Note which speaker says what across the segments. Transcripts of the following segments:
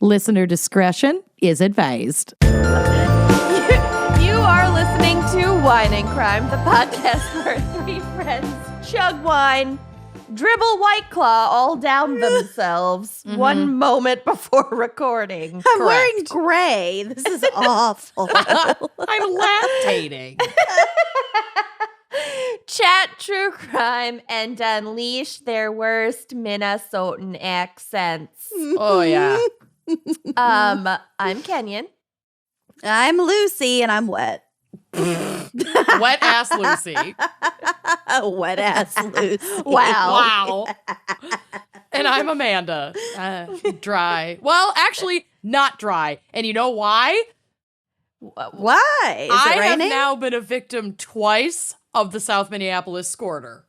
Speaker 1: Listener discretion is advised.
Speaker 2: You are listening to Wine and Crime, the podcast where three friends chug wine, dribble White Claw all down themselves one moment before recording.
Speaker 3: I'm wearing gray. This is awful.
Speaker 1: I'm lactating.
Speaker 2: Chat true crime and unleash their worst Minnesotan accents.
Speaker 1: Oh, yeah.
Speaker 2: I'm Kenyon.
Speaker 3: I'm Lucy, and I'm wet.
Speaker 1: Wet ass Lucy.
Speaker 3: Wet ass Lucy.
Speaker 2: Wow.
Speaker 1: And I'm Amanda. Dry. Well, actually, not dry. And you know why?
Speaker 3: Why? Is
Speaker 1: I
Speaker 3: it raining?
Speaker 1: have now been a victim twice of the South Minneapolis squirter.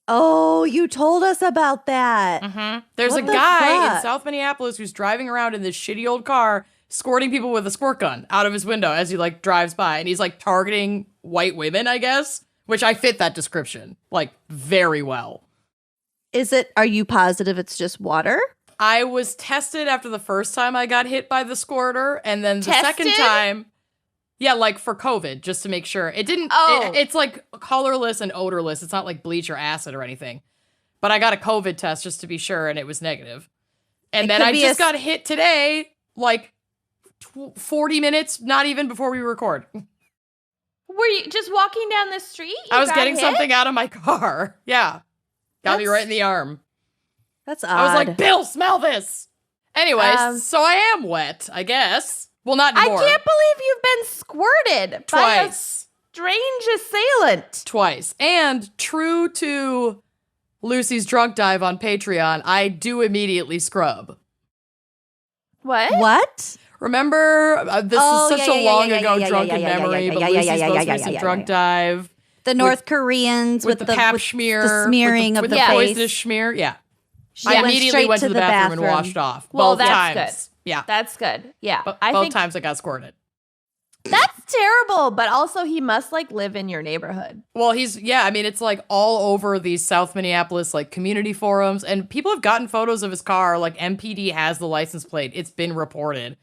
Speaker 3: Oh, you told us about that.
Speaker 1: There's
Speaker 3: What
Speaker 1: a
Speaker 3: the
Speaker 1: guy in
Speaker 3: fuck?
Speaker 1: South Minneapolis who's driving around in this shitty old car, squirting people with a squirt gun out of his window as he like drives by, and he's like targeting white women, I guess, which I fit that description like very well.
Speaker 3: Are you positive it's just water?
Speaker 1: I was tested after the first time I got hit by the squirter, and then the second
Speaker 2: Tested?
Speaker 1: time, yeah, like for COVID, just to make sure. It didn't,
Speaker 2: Oh.
Speaker 1: it's like colorless and odorless. It's not like bleach or acid or anything. But I got a COVID test just to be sure, and it was negative. And
Speaker 3: It
Speaker 1: then
Speaker 3: could
Speaker 1: I
Speaker 3: be
Speaker 1: just got hit today, like 40 minutes, not even before we record.
Speaker 2: Were you just walking down the street?
Speaker 1: I was getting
Speaker 2: hit?
Speaker 1: something out of my car. Yeah. Got me
Speaker 3: That's
Speaker 1: right in the arm.
Speaker 3: That's odd.
Speaker 1: I was like, Bill, smell this. Anyways,
Speaker 2: Um,
Speaker 1: so I am wet, I guess. Well, not
Speaker 2: I
Speaker 1: anymore.
Speaker 2: can't believe you've been squirted by a
Speaker 1: Twice.
Speaker 2: strange assailant.
Speaker 1: Twice. And true to Lucy's drunk dive on Patreon, I do immediately scrub.
Speaker 2: What?
Speaker 3: What?
Speaker 1: Remember, this
Speaker 3: Oh,
Speaker 1: is such
Speaker 3: yeah,
Speaker 1: a
Speaker 3: yeah,
Speaker 1: long
Speaker 3: yeah,
Speaker 1: ago
Speaker 3: yeah,
Speaker 1: drunken
Speaker 3: yeah, yeah,
Speaker 1: memory,
Speaker 3: yeah,
Speaker 1: but
Speaker 3: yeah,
Speaker 1: Lucy's
Speaker 3: yeah,
Speaker 1: most
Speaker 3: yeah,
Speaker 1: recent
Speaker 3: yeah,
Speaker 1: drunk
Speaker 3: yeah.
Speaker 1: dive
Speaker 3: The North Koreans
Speaker 1: with the pap
Speaker 3: with
Speaker 1: schmear,
Speaker 3: the smearing
Speaker 1: with
Speaker 3: of
Speaker 1: the
Speaker 3: the face.
Speaker 1: poisonous schmear. Yeah.
Speaker 3: She
Speaker 1: I
Speaker 3: went
Speaker 1: immediately
Speaker 3: straight
Speaker 1: went to the bathroom and
Speaker 3: bathroom.
Speaker 1: washed off.
Speaker 2: Well,
Speaker 1: both
Speaker 2: that's
Speaker 1: times. Yeah.
Speaker 2: That's good. Yeah.
Speaker 1: Both
Speaker 2: I think
Speaker 1: times I got squirted.
Speaker 2: that's terrible, but also he must like live in your neighborhood.
Speaker 1: Well, it's like all over these South Minneapolis like community forums, and people have gotten photos of his car. Like MPD has the license plate. It's been reported.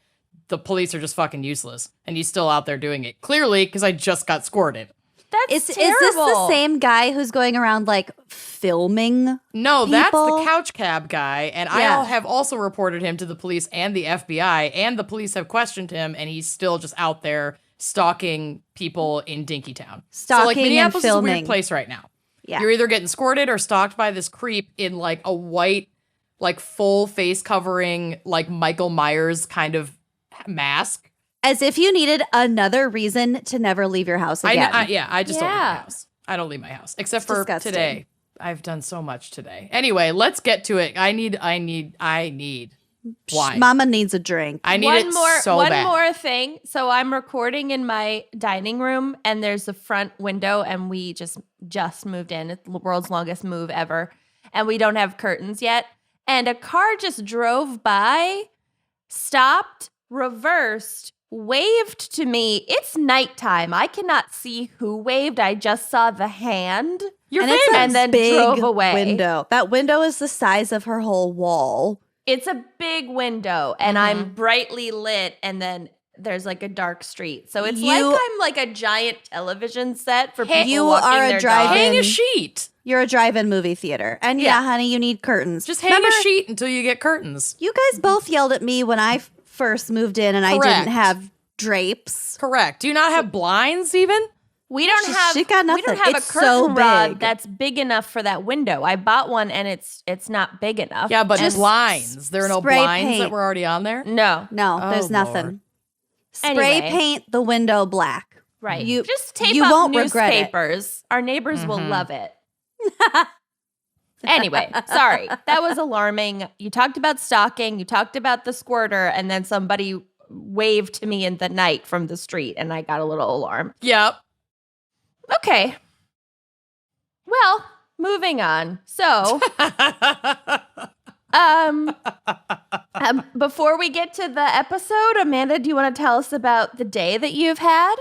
Speaker 1: The police are just fucking useless, and he's still out there doing it. Clearly, because I just got squirted.
Speaker 2: That's
Speaker 3: Is
Speaker 2: terrible.
Speaker 3: this the same guy who's going around like filming?
Speaker 1: No, that's the
Speaker 3: People?
Speaker 1: couch cab guy, and
Speaker 3: Yeah.
Speaker 1: I have also reported him to the police and the FBI, and the police have questioned him, and he's still just out there stalking people in Dinkytown. So like
Speaker 3: Stalking and
Speaker 1: Minneapolis is a
Speaker 3: filming.
Speaker 1: weird place right now.
Speaker 3: Yeah.
Speaker 1: You're either getting squirted or stalked by this creep in like a white, like full face covering, like Michael Myers kind of mask.
Speaker 3: As if you needed another reason to never leave your house again.
Speaker 1: I just don't leave my
Speaker 2: Yeah.
Speaker 1: house. I don't leave my house except
Speaker 3: It's
Speaker 1: for
Speaker 3: disgusting.
Speaker 1: today. I've done so much today. Anyway, let's get to it. I need wine.
Speaker 3: Mama needs a drink.
Speaker 1: I need it so
Speaker 2: one
Speaker 1: bad.
Speaker 2: more thing. So I'm recording in my dining room, and there's a front window, and we just moved in. It's the world's longest move ever, and we don't have curtains yet. And a car just drove by, stopped, reversed, waved to me. It's nighttime. I cannot see who waved. I just saw the hand.
Speaker 1: Your
Speaker 3: and it's
Speaker 1: famous.
Speaker 3: a
Speaker 2: And then
Speaker 3: big
Speaker 2: drove away.
Speaker 3: window. That window is the size of her whole wall.
Speaker 2: It's a big window, and I'm brightly lit, and then there's like a dark street. So it's like I'm like a giant television set for people
Speaker 3: you
Speaker 2: walking
Speaker 3: are a
Speaker 2: their
Speaker 3: drive-in.
Speaker 2: dogs.
Speaker 1: Hang a sheet.
Speaker 3: You're a drive-in movie theater. And yeah, honey, you need curtains.
Speaker 1: Just hang
Speaker 3: Remember,
Speaker 1: a sheet until you get curtains.
Speaker 3: you guys both yelled at me when I first moved in and I
Speaker 1: Correct.
Speaker 3: didn't have drapes.
Speaker 1: Correct. Do you not have blinds even?
Speaker 2: We don't have
Speaker 3: she got
Speaker 2: we don't
Speaker 3: nothing.
Speaker 2: have
Speaker 3: It's
Speaker 2: a curtain
Speaker 3: so
Speaker 2: rod
Speaker 3: big.
Speaker 2: that's big enough for that window. I bought one and it's not big enough.
Speaker 1: Yeah, but
Speaker 3: Just
Speaker 1: blinds. There are no
Speaker 3: spray
Speaker 1: blinds
Speaker 3: paint.
Speaker 1: that were already on there?
Speaker 2: No.
Speaker 3: No,
Speaker 1: Oh,
Speaker 3: there's nothing.
Speaker 1: Lord.
Speaker 3: Spray
Speaker 2: Anyway.
Speaker 3: paint the window black.
Speaker 2: Right.
Speaker 3: You-
Speaker 2: just tape
Speaker 3: you
Speaker 2: up
Speaker 3: won't regret it.
Speaker 2: newspapers. Our neighbors will love it. Anyway, sorry. That was alarming. You talked about stalking, you talked about the squirter, and then somebody waved to me in the night from the street, and I got a little alarmed.
Speaker 1: Yep.
Speaker 2: Okay. Well, moving on. So, before we get to the episode, Amanda, do you want to tell us about the day that you've had?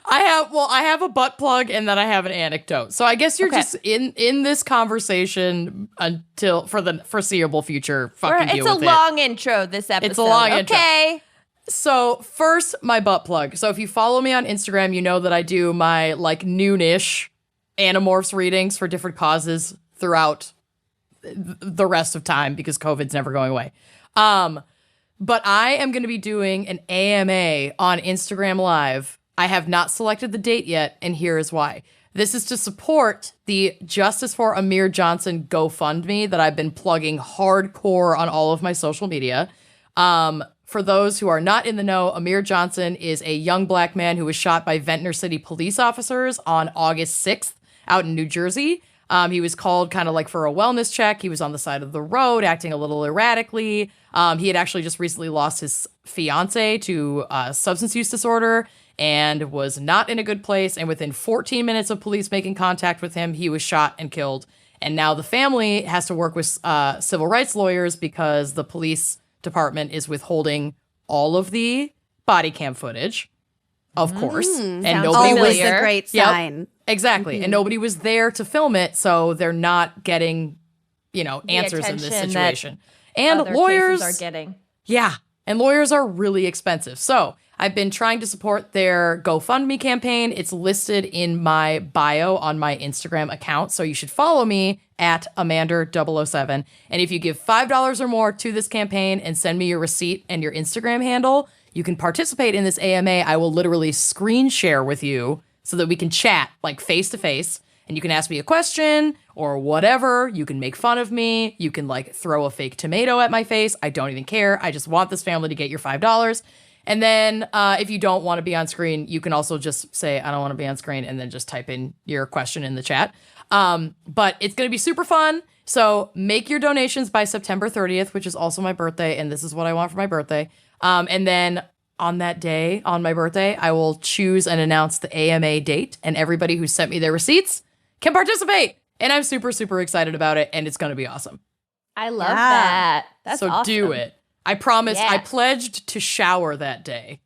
Speaker 1: I have a butt plug and then I have an anecdote. So I guess you're just in this conversation until for the foreseeable future. Fucking deal with it.
Speaker 2: It's a long intro this episode.
Speaker 1: It's a long intro.
Speaker 2: Okay.
Speaker 1: So first, my butt plug. So if you follow me on Instagram, you know that I do my like noonish Animorphs readings for different causes throughout the rest of time because COVID's never going away. But I am going to be doing an AMA on Instagram Live. I have not selected the date yet, and here is why. This is to support the Justice for Amir Johnson GoFundMe that I've been plugging hardcore on all of my social media. For those who are not in the know, Amir Johnson is a young black man who was shot by Ventnor City police officers on August 6th out in New Jersey. He was called kind of like for a wellness check. He was on the side of the road acting a little erratically. He had actually just recently lost his fiance to substance use disorder and was not in a good place. And within 14 minutes of police making contact with him, he was shot and killed. And now the family has to work with civil rights lawyers because the police department is withholding all of the body cam footage, of course. And nobody
Speaker 3: always
Speaker 1: was
Speaker 3: a great sign.
Speaker 1: Yep, exactly. And nobody was there to film it, so they're not getting, answers in this situation. And lawyers
Speaker 2: are getting.
Speaker 1: Yeah. And lawyers are really expensive. So I've been trying to support their GoFundMe campaign. It's listed in my bio on my Instagram account. So you should follow me at Amander007. And if you give $5 or more to this campaign and send me your receipt and your Instagram handle, you can participate in this AMA. I will literally screen share with you so that we can chat like face to face. And you can ask me a question or whatever. You can make fun of me. You can like throw a fake tomato at my face. I don't even care. I just want this family to get your $5. And then if you don't want to be on screen, you can also just say, I don't want to be on screen, and then just type in your question in the chat. But it's going to be super fun. So make your donations by September 30th, which is also my birthday. And this is what I want for my birthday. And then on that day, on my birthday, I will choose and announce the AMA date. And everybody who sent me their receipts can participate. And I'm super, super excited about it. And it's going to be awesome.
Speaker 2: I love that. That's
Speaker 1: so
Speaker 2: awesome.
Speaker 1: do it. I promise.
Speaker 2: Yeah.
Speaker 1: I pledged to shower that day.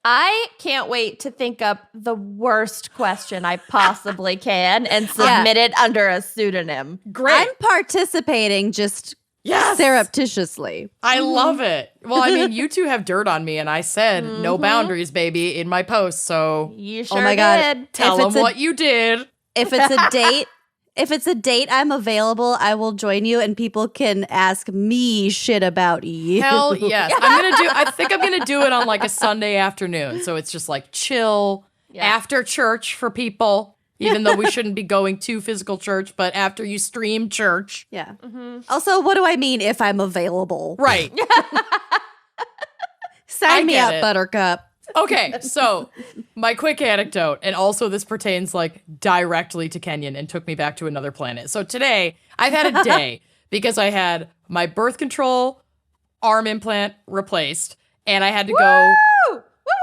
Speaker 2: I can't wait to think up the worst question I possibly can and submit it under a pseudonym.
Speaker 1: Great.
Speaker 3: I'm participating just surreptitiously.
Speaker 1: I love it. Well, I mean, you two have dirt on me, and I said no boundaries, baby, in my post. So
Speaker 2: You sure
Speaker 3: my God.
Speaker 2: did.
Speaker 1: tell them what you did.
Speaker 3: If it's a date, I'm available. I will join you, and people can ask me shit about you.
Speaker 1: Hell yes. I think I'm gonna do it on like a Sunday afternoon. So it's just like chill after church for people. Even though we shouldn't be going to physical church, but after you stream church.
Speaker 3: Yeah. Also, what do I mean if I'm available?
Speaker 1: Right.
Speaker 3: Sign me up, Buttercup.
Speaker 1: Okay, so my quick anecdote, and also this pertains like directly to Kenyon and took me back to another planet. So today, I've had a day because I had my birth control arm implant replaced, and I had to go.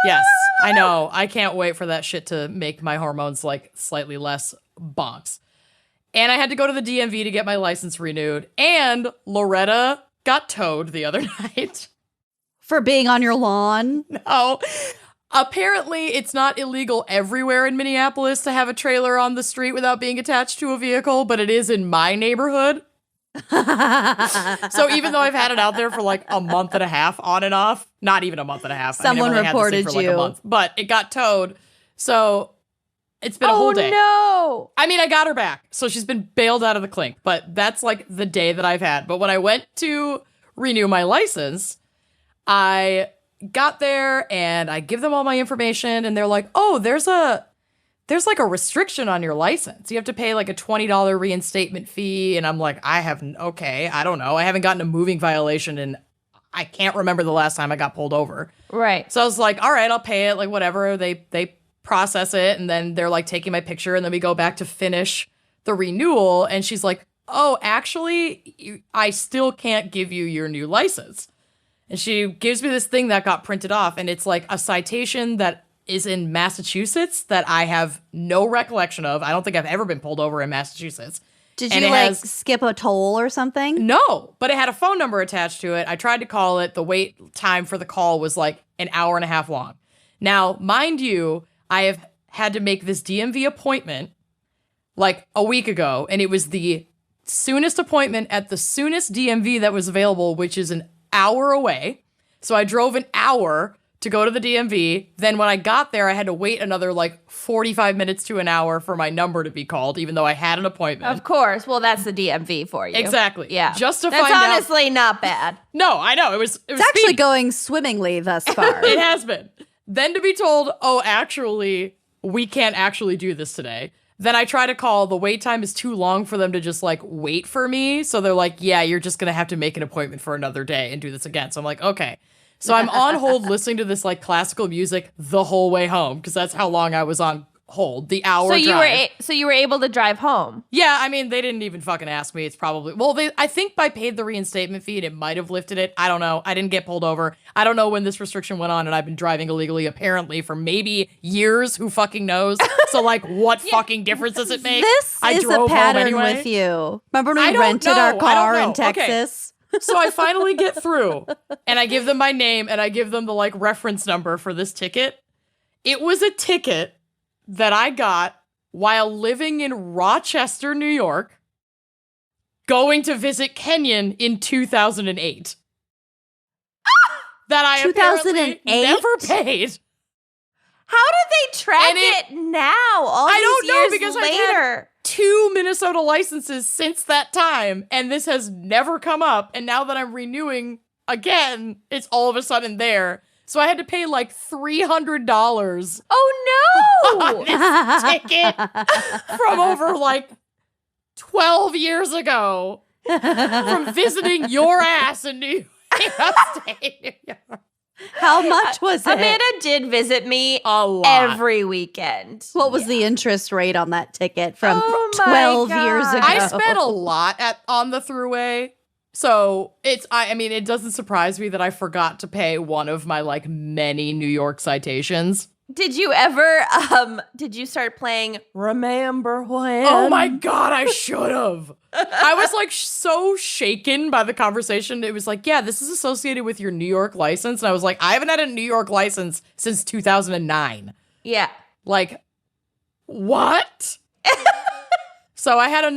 Speaker 1: Yes, I know. I can't wait for that shit to make my hormones like slightly less bonks. And I had to go to the DMV to get my license renewed. And Loretta got towed the other night.
Speaker 3: For being on your lawn?
Speaker 1: No. Apparently, it's not illegal everywhere in Minneapolis to have a trailer on the street without being attached to a vehicle, but it is in my neighborhood. So even though I've had it out there for like a month and a half on and off, not even a month and a half.
Speaker 3: Someone reported
Speaker 1: for like a month, but it got towed. So it's been a whole day.
Speaker 2: Oh, no.
Speaker 1: I mean, I got her back. So she's been bailed out of the clink, but that's like the day that I've had. But when I went to renew my license, I got there and I give them all my information and they're like, oh, there's like a restriction on your license. You have to pay like a $20 reinstatement fee. And I'm like, I don't know. I haven't gotten a moving violation and I can't remember the last time I got pulled over.
Speaker 2: Right.
Speaker 1: So I was like, all right, I'll pay it, like whatever. They process it and then they're like taking my picture and then we go back to finish the renewal. And she's like, oh, actually, I still can't give you your new license. And she gives me this thing that got printed off and it's like a citation that is in Massachusetts that I have no recollection of. I don't think I've ever been pulled over in Massachusetts.
Speaker 3: Did you skip a toll or something?
Speaker 1: No, but it had a phone number attached to it. I tried to call it. The wait time for the call was like an hour and a half long. Now, mind you, I have had to make this DMV appointment like a week ago, and it was the soonest appointment at the soonest DMV that was available, which is an hour away. So I drove an hour to go to the DMV. Then when I got there, I had to wait another like 45 minutes to an hour for my number to be called, even though I had an appointment.
Speaker 2: Of course. Well, that's the DMV for you.
Speaker 1: Exactly.
Speaker 2: Yeah.
Speaker 1: Just to
Speaker 2: that's
Speaker 1: find out.
Speaker 2: honestly not bad.
Speaker 1: No, I know. It was
Speaker 3: It's actually
Speaker 1: speedy.
Speaker 3: going swimmingly thus far.
Speaker 1: It has been. Then to be told, oh, actually, we can't actually do this today. Then I try to call. The wait time is too long for them to just like wait for me. So they're like, yeah, you're just going to have to make an appointment for another day and do this again. So I'm like, okay. So I'm on hold listening to this like classical music the whole way home because that's how long I was on hold. The hour drive.
Speaker 2: So you were able to drive home.
Speaker 1: Yeah, I mean, they didn't even fucking ask me. It's probably, I think I paid the reinstatement fee and it might have lifted it. I don't know. I didn't get pulled over. I don't know when this restriction went on and I've been driving illegally apparently for maybe years. Who fucking knows? So like, what fucking difference does it make?
Speaker 3: This
Speaker 1: I
Speaker 3: is
Speaker 1: drove
Speaker 3: a
Speaker 1: home
Speaker 3: pattern
Speaker 1: anyway.
Speaker 3: with you. Remember when
Speaker 1: I
Speaker 3: we
Speaker 1: don't
Speaker 3: rented
Speaker 1: know.
Speaker 3: our
Speaker 1: I don't
Speaker 3: car
Speaker 1: know.
Speaker 3: in
Speaker 1: Okay.
Speaker 3: Texas?
Speaker 1: So I finally get through and I give them my name and I give them the like reference number for this ticket. It was a ticket that I got while living in Rochester, New York, going to visit Kenyon in 2008. That I apparently
Speaker 3: 2008?
Speaker 1: never paid.
Speaker 2: How did they track it now? All
Speaker 1: I
Speaker 2: these
Speaker 1: don't know
Speaker 2: years
Speaker 1: because
Speaker 2: later.
Speaker 1: I've had 2 Minnesota licenses since that time, and this has never come up. And now that I'm renewing again, it's all of a sudden there. So I had to pay like $300
Speaker 2: Oh no!
Speaker 1: on this ticket from over like 12 years ago from visiting your ass in New York.
Speaker 3: How much was it?
Speaker 2: Amanda did visit me
Speaker 1: A lot.
Speaker 2: every weekend.
Speaker 3: What was the interest rate on that ticket from
Speaker 2: Oh my
Speaker 3: 12 years
Speaker 2: God.
Speaker 3: ago?
Speaker 1: I spent a lot on the throughway. So I mean, it doesn't surprise me that I forgot to pay one of my like many New York citations.
Speaker 2: Did you ever did you start playing Remember When?
Speaker 1: Oh my God, I should have. I was like so shaken by the conversation. It was like, yeah, this is associated with your New York license. And I was like, I haven't had a New York license since 2009.
Speaker 2: Yeah.
Speaker 1: Like, what? So I had a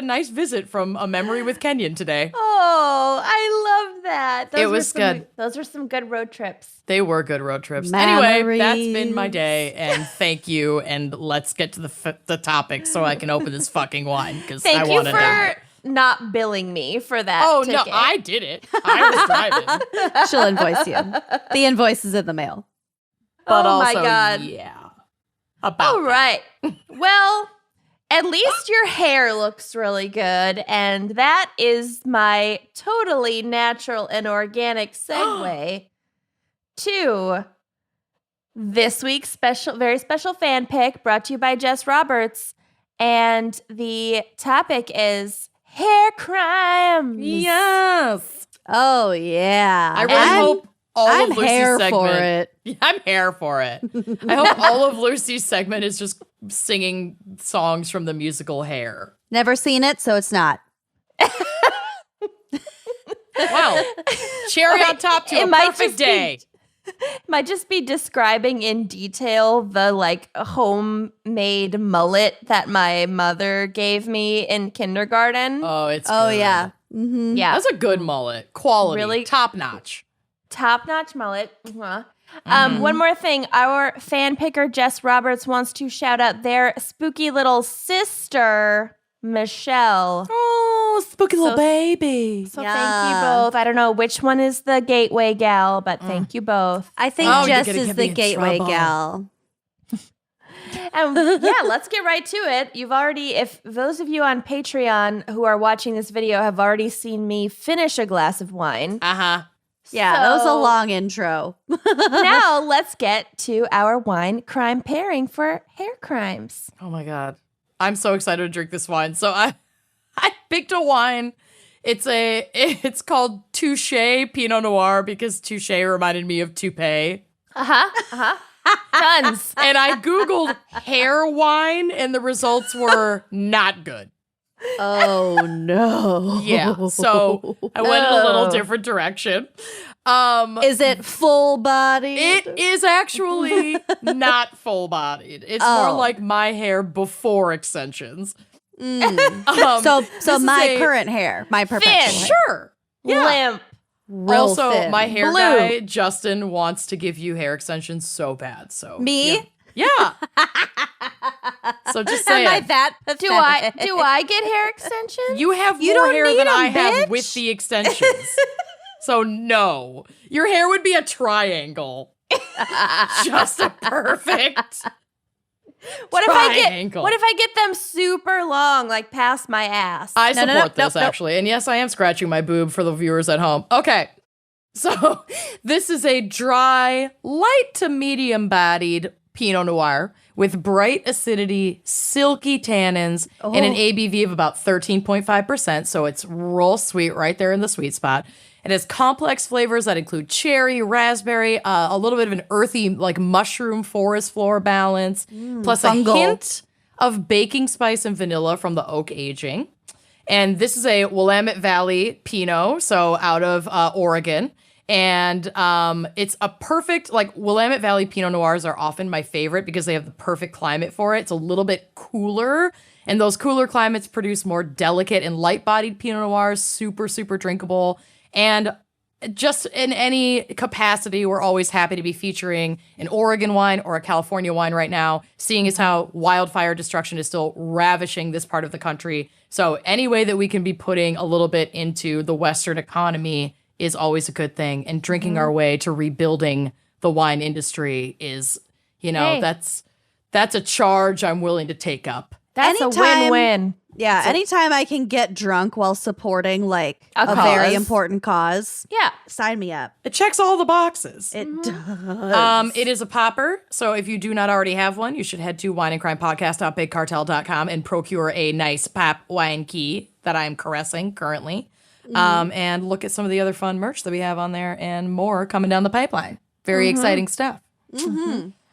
Speaker 1: nice visit from A Memory with Kenyon today.
Speaker 2: Oh, I love that.
Speaker 1: It was good.
Speaker 2: Those were some good road trips.
Speaker 1: They were good road trips. Anyway, that's been
Speaker 3: Memories.
Speaker 1: my day, and thank you. And let's get to the topic so I can open this fucking wine because I
Speaker 2: Thank you
Speaker 1: want to die.
Speaker 2: for not billing me for that.
Speaker 1: Oh
Speaker 2: ticket.
Speaker 1: no, I did it. I was driving,
Speaker 3: She'll invoice you. The invoice is in the mail.
Speaker 1: but
Speaker 2: Oh my
Speaker 1: also
Speaker 2: God.
Speaker 1: yeah. About
Speaker 2: All right. Well, at least your hair looks really good. And that is my totally natural and organic segue to this week's very special fan pick brought to you by Jess Roberts. And the topic is hair crimes.
Speaker 1: Yes.
Speaker 3: Oh, yeah.
Speaker 1: I really hope all
Speaker 3: I'm
Speaker 1: of Lucy's
Speaker 3: here
Speaker 1: segment.
Speaker 3: for it.
Speaker 1: Yeah, I'm here for it. I hope all of Lucy's segment is just singing songs from the musical Hair.
Speaker 3: Never seen it, so it's not.
Speaker 1: Wow. Cherry on top to
Speaker 2: It
Speaker 1: a
Speaker 2: might
Speaker 1: perfect
Speaker 2: just be-
Speaker 1: day.
Speaker 2: Might just be describing in detail the like homemade mullet that my mother gave me in kindergarten.
Speaker 1: Oh, it's
Speaker 3: Oh,
Speaker 1: good.
Speaker 3: yeah. Mm-hmm.
Speaker 2: Yeah.
Speaker 1: That's a good mullet. Quality.
Speaker 2: Really?
Speaker 1: Top notch.
Speaker 2: Top-notch mullet. One more thing. Our fan picker, Jess Roberts, wants to shout out their spooky little sister, Michelle.
Speaker 1: Oh, spooky
Speaker 2: little
Speaker 1: baby.
Speaker 2: So
Speaker 3: Yeah.
Speaker 2: thank you both. I don't know which one is the gateway gal, but thank you both.
Speaker 3: I think
Speaker 1: Oh, you're
Speaker 3: Jess
Speaker 1: gonna
Speaker 3: is
Speaker 1: get me
Speaker 3: the
Speaker 1: in
Speaker 3: gateway
Speaker 1: trouble.
Speaker 3: gal.
Speaker 2: And yeah, let's get right to it. You've already, if those of you on Patreon who are watching this video have already seen me finish a glass of wine.
Speaker 1: Uh-huh.
Speaker 3: Yeah, that was a
Speaker 2: So-
Speaker 3: long intro.
Speaker 2: Now let's get to our wine crime pairing for hair crimes.
Speaker 1: Oh my God. I'm so excited to drink this wine. So I picked a wine. It's called Touché Pinot Noir because Touché reminded me of toupee.
Speaker 2: Tons.
Speaker 1: And I Googled hair wine and the results were not good.
Speaker 3: Oh, no.
Speaker 1: Yeah. So I went in a little different direction.
Speaker 3: Is it full bodied?
Speaker 1: It is actually not full bodied. It's more like my hair before extensions.
Speaker 3: So my current hair, my perpetual hair.
Speaker 1: Sure. Yeah.
Speaker 2: Limp.
Speaker 3: Real
Speaker 1: Also,
Speaker 3: thin.
Speaker 1: my hair
Speaker 2: Blue.
Speaker 1: guy, Justin, wants to give you hair extensions so bad. So
Speaker 3: Me?
Speaker 1: Yeah. So just
Speaker 3: Am
Speaker 1: saying.
Speaker 3: I that pathetic?
Speaker 2: Do I get hair extensions?
Speaker 1: You have
Speaker 3: You
Speaker 1: more
Speaker 3: don't
Speaker 1: hair
Speaker 3: need
Speaker 1: than
Speaker 3: 'em,
Speaker 1: I have
Speaker 3: bitch.
Speaker 1: with the extensions. So no. Your hair would be a triangle. Just a perfect.
Speaker 2: What
Speaker 1: triangle.
Speaker 2: if I get them super long, like past my ass?
Speaker 1: I
Speaker 3: No,
Speaker 1: support
Speaker 3: no, no,
Speaker 1: this,
Speaker 3: nope, nope.
Speaker 1: actually. And yes, I am scratching my boob for the viewers at home. Okay. So this is a dry, light to medium bodied Pinot Noir with bright acidity, silky tannins, and an ABV of about 13.5%. So it's real sweet right there in the sweet spot. It has complex flavors that include cherry, raspberry, a little bit of an earthy, like mushroom forest floor balance, plus
Speaker 3: fungal.
Speaker 1: a hint of baking spice and vanilla from the oak aging. And this is a Willamette Valley Pinot, so out of Oregon. And it's a perfect, like Willamette Valley Pinot Noirs are often my favorite because they have the perfect climate for it. It's a little bit cooler. And those cooler climates produce more delicate and light-bodied Pinot Noirs, super, super drinkable. And just in any capacity, we're always happy to be featuring an Oregon wine or a California wine right now, seeing as how wildfire destruction is still ravishing this part of the country. So any way that we can be putting a little bit into the Western economy is always a good thing. And drinking our way to rebuilding the wine industry is,
Speaker 2: Hey.
Speaker 1: that's a charge I'm willing to take up.
Speaker 2: That's
Speaker 3: Anytime-
Speaker 2: a win-win.
Speaker 3: Yeah, anytime I can get drunk while supporting like
Speaker 2: A
Speaker 3: a very
Speaker 2: cause.
Speaker 3: important cause,
Speaker 2: Yeah.
Speaker 3: sign me up.
Speaker 1: It checks all the boxes.
Speaker 3: It does.
Speaker 1: It is a popper, so if you do not already have one, you should head to wineandcrimepodcast.bigcartel.com and procure a nice pop wine key that I am caressing currently, and look at some of the other fun merch that we have on there and more coming down the pipeline. Very exciting stuff.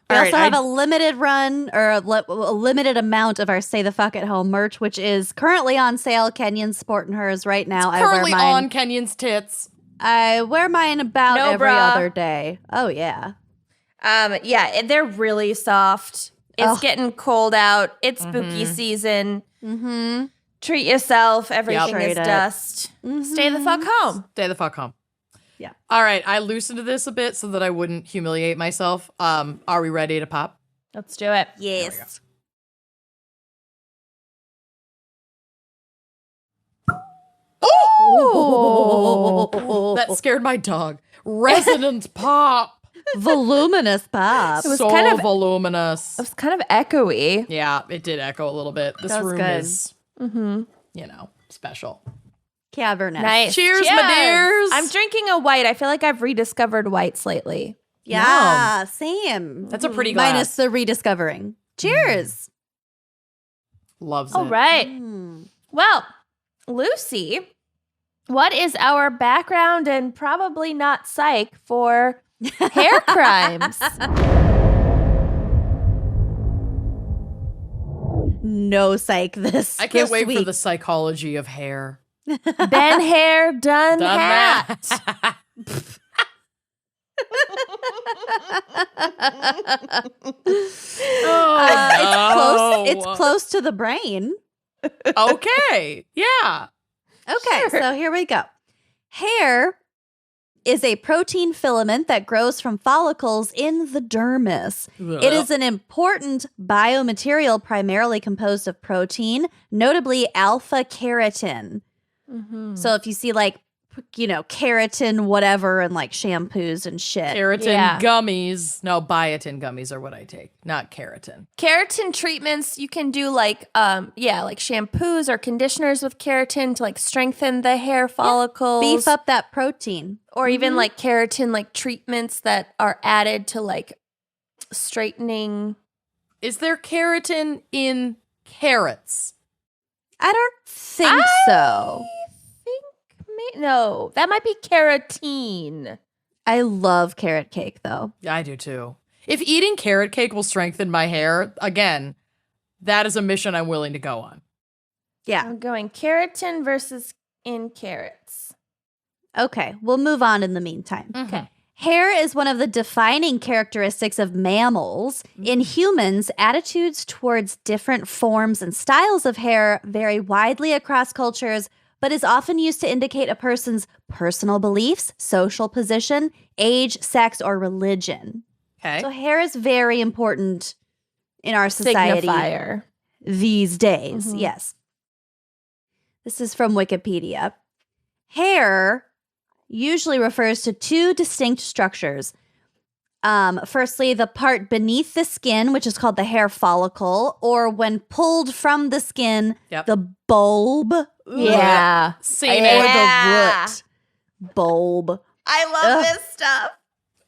Speaker 3: We
Speaker 1: All
Speaker 3: also
Speaker 1: right,
Speaker 3: have a limited run or a limited amount of our Stay the Fuck at Home merch, which is currently on sale. Kenyon's sporting hers right now.
Speaker 1: currently
Speaker 3: I wear mine.
Speaker 1: on Kenyon's tits.
Speaker 3: I wear mine about
Speaker 2: No
Speaker 3: every
Speaker 2: bra.
Speaker 3: other day. Oh yeah.
Speaker 2: Yeah, and they're really soft. It's
Speaker 3: Ugh.
Speaker 2: getting cold out. It's spooky season.
Speaker 3: Mm-hmm.
Speaker 2: Treat yourself. Everything
Speaker 3: Trade
Speaker 2: is
Speaker 3: it.
Speaker 2: dust. Stay the fuck home.
Speaker 1: Stay the fuck home.
Speaker 3: Yeah.
Speaker 1: All right, I loosened this a bit so that I wouldn't humiliate myself. Are we ready to pop?
Speaker 2: Let's do it.
Speaker 3: Yes.
Speaker 1: Oh, that scared my dog. Resonant pop.
Speaker 3: Voluminous pop.
Speaker 2: was
Speaker 1: So
Speaker 2: kind of-
Speaker 1: voluminous.
Speaker 2: It was kind of echoey.
Speaker 1: Yeah, it did echo a little bit. This
Speaker 3: That was
Speaker 1: room
Speaker 3: good.
Speaker 1: is, special.
Speaker 3: Cavernous.
Speaker 2: Nice.
Speaker 1: Cheers, my dears.
Speaker 2: I'm drinking a white. I feel like I've rediscovered whites lately.
Speaker 3: Yeah, same.
Speaker 1: That's a pretty glass.
Speaker 3: Minus the rediscovering. Cheers.
Speaker 1: Loves
Speaker 2: All
Speaker 1: it.
Speaker 2: right.
Speaker 3: Mm.
Speaker 2: Well, Lucy, what is our background and probably not psych for hair crimes?
Speaker 3: No psych this.
Speaker 1: I can't
Speaker 3: this
Speaker 1: wait for
Speaker 3: week.
Speaker 1: the psychology of hair.
Speaker 2: Ben hair, done,
Speaker 1: Done
Speaker 2: hat.
Speaker 1: that. Oh,
Speaker 3: It's close to the brain.
Speaker 1: Okay. Yeah.
Speaker 3: Okay,
Speaker 2: Sure.
Speaker 3: so here we go. Hair is a protein filament that grows from follicles in the dermis. It is an important biomaterial primarily composed of protein, notably alpha keratin. So if you see like, keratin whatever and like shampoos and shit.
Speaker 1: Keratin
Speaker 2: Yeah.
Speaker 1: gummies. No, biotin gummies are what I take, not keratin.
Speaker 2: Keratin treatments, you can do like shampoos or conditioners with keratin to like strengthen the hair follicles.
Speaker 3: Beef up that protein.
Speaker 2: Or even like keratin like treatments that are added to like straightening.
Speaker 1: Is there keratin in carrots?
Speaker 3: I don't think so.
Speaker 2: No, that might be keratin.
Speaker 3: I love carrot cake though.
Speaker 1: I do too. If eating carrot cake will strengthen my hair, again, that is a mission I'm willing to go on.
Speaker 3: Yeah.
Speaker 2: I'm going keratin versus in carrots.
Speaker 3: Okay, we'll move on in the meantime.
Speaker 2: Okay.
Speaker 3: Hair is one of the defining characteristics of mammals. In humans, attitudes towards different forms and styles of hair vary widely across cultures, but is often used to indicate a person's personal beliefs, social position, age, sex, or religion.
Speaker 1: Okay.
Speaker 3: So hair is very important in our society
Speaker 2: Signifier.
Speaker 3: these days.
Speaker 2: Mhm.
Speaker 3: Yes. This is from Wikipedia. Hair usually refers to two distinct structures. Firstly, the part beneath the skin, which is called the hair follicle, or when pulled from the skin, the bulb.
Speaker 2: Yeah.
Speaker 1: Seen
Speaker 3: Or
Speaker 1: it.
Speaker 2: Yeah.
Speaker 3: the root. Bulb.
Speaker 2: I love this stuff.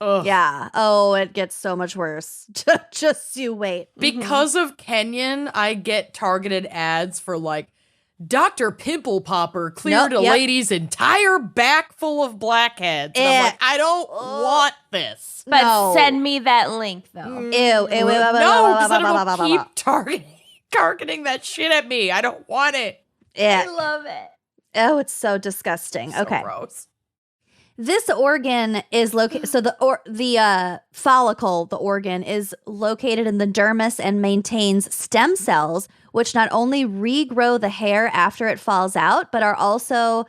Speaker 1: Ugh.
Speaker 3: Yeah. Oh, it gets so much worse. Just you wait.
Speaker 1: Because of Kenyan, I get targeted ads for like Dr. Pimple Popper cleared
Speaker 3: Nope,
Speaker 1: a
Speaker 3: yep.
Speaker 1: lady's entire back full of blackheads. And I'm like, I don't want this.
Speaker 2: But
Speaker 3: No.
Speaker 2: send me that link, though.
Speaker 3: Ew.
Speaker 1: No, because then it'll keep targeting that shit at me. I don't want it.
Speaker 3: Yeah.
Speaker 2: I love it.
Speaker 3: Oh, it's so disgusting.
Speaker 1: So
Speaker 3: Okay.
Speaker 1: gross.
Speaker 3: This organ is located. So the follicle, the organ, is located in the dermis and maintains stem cells, which not only regrow the hair after it falls out, but are also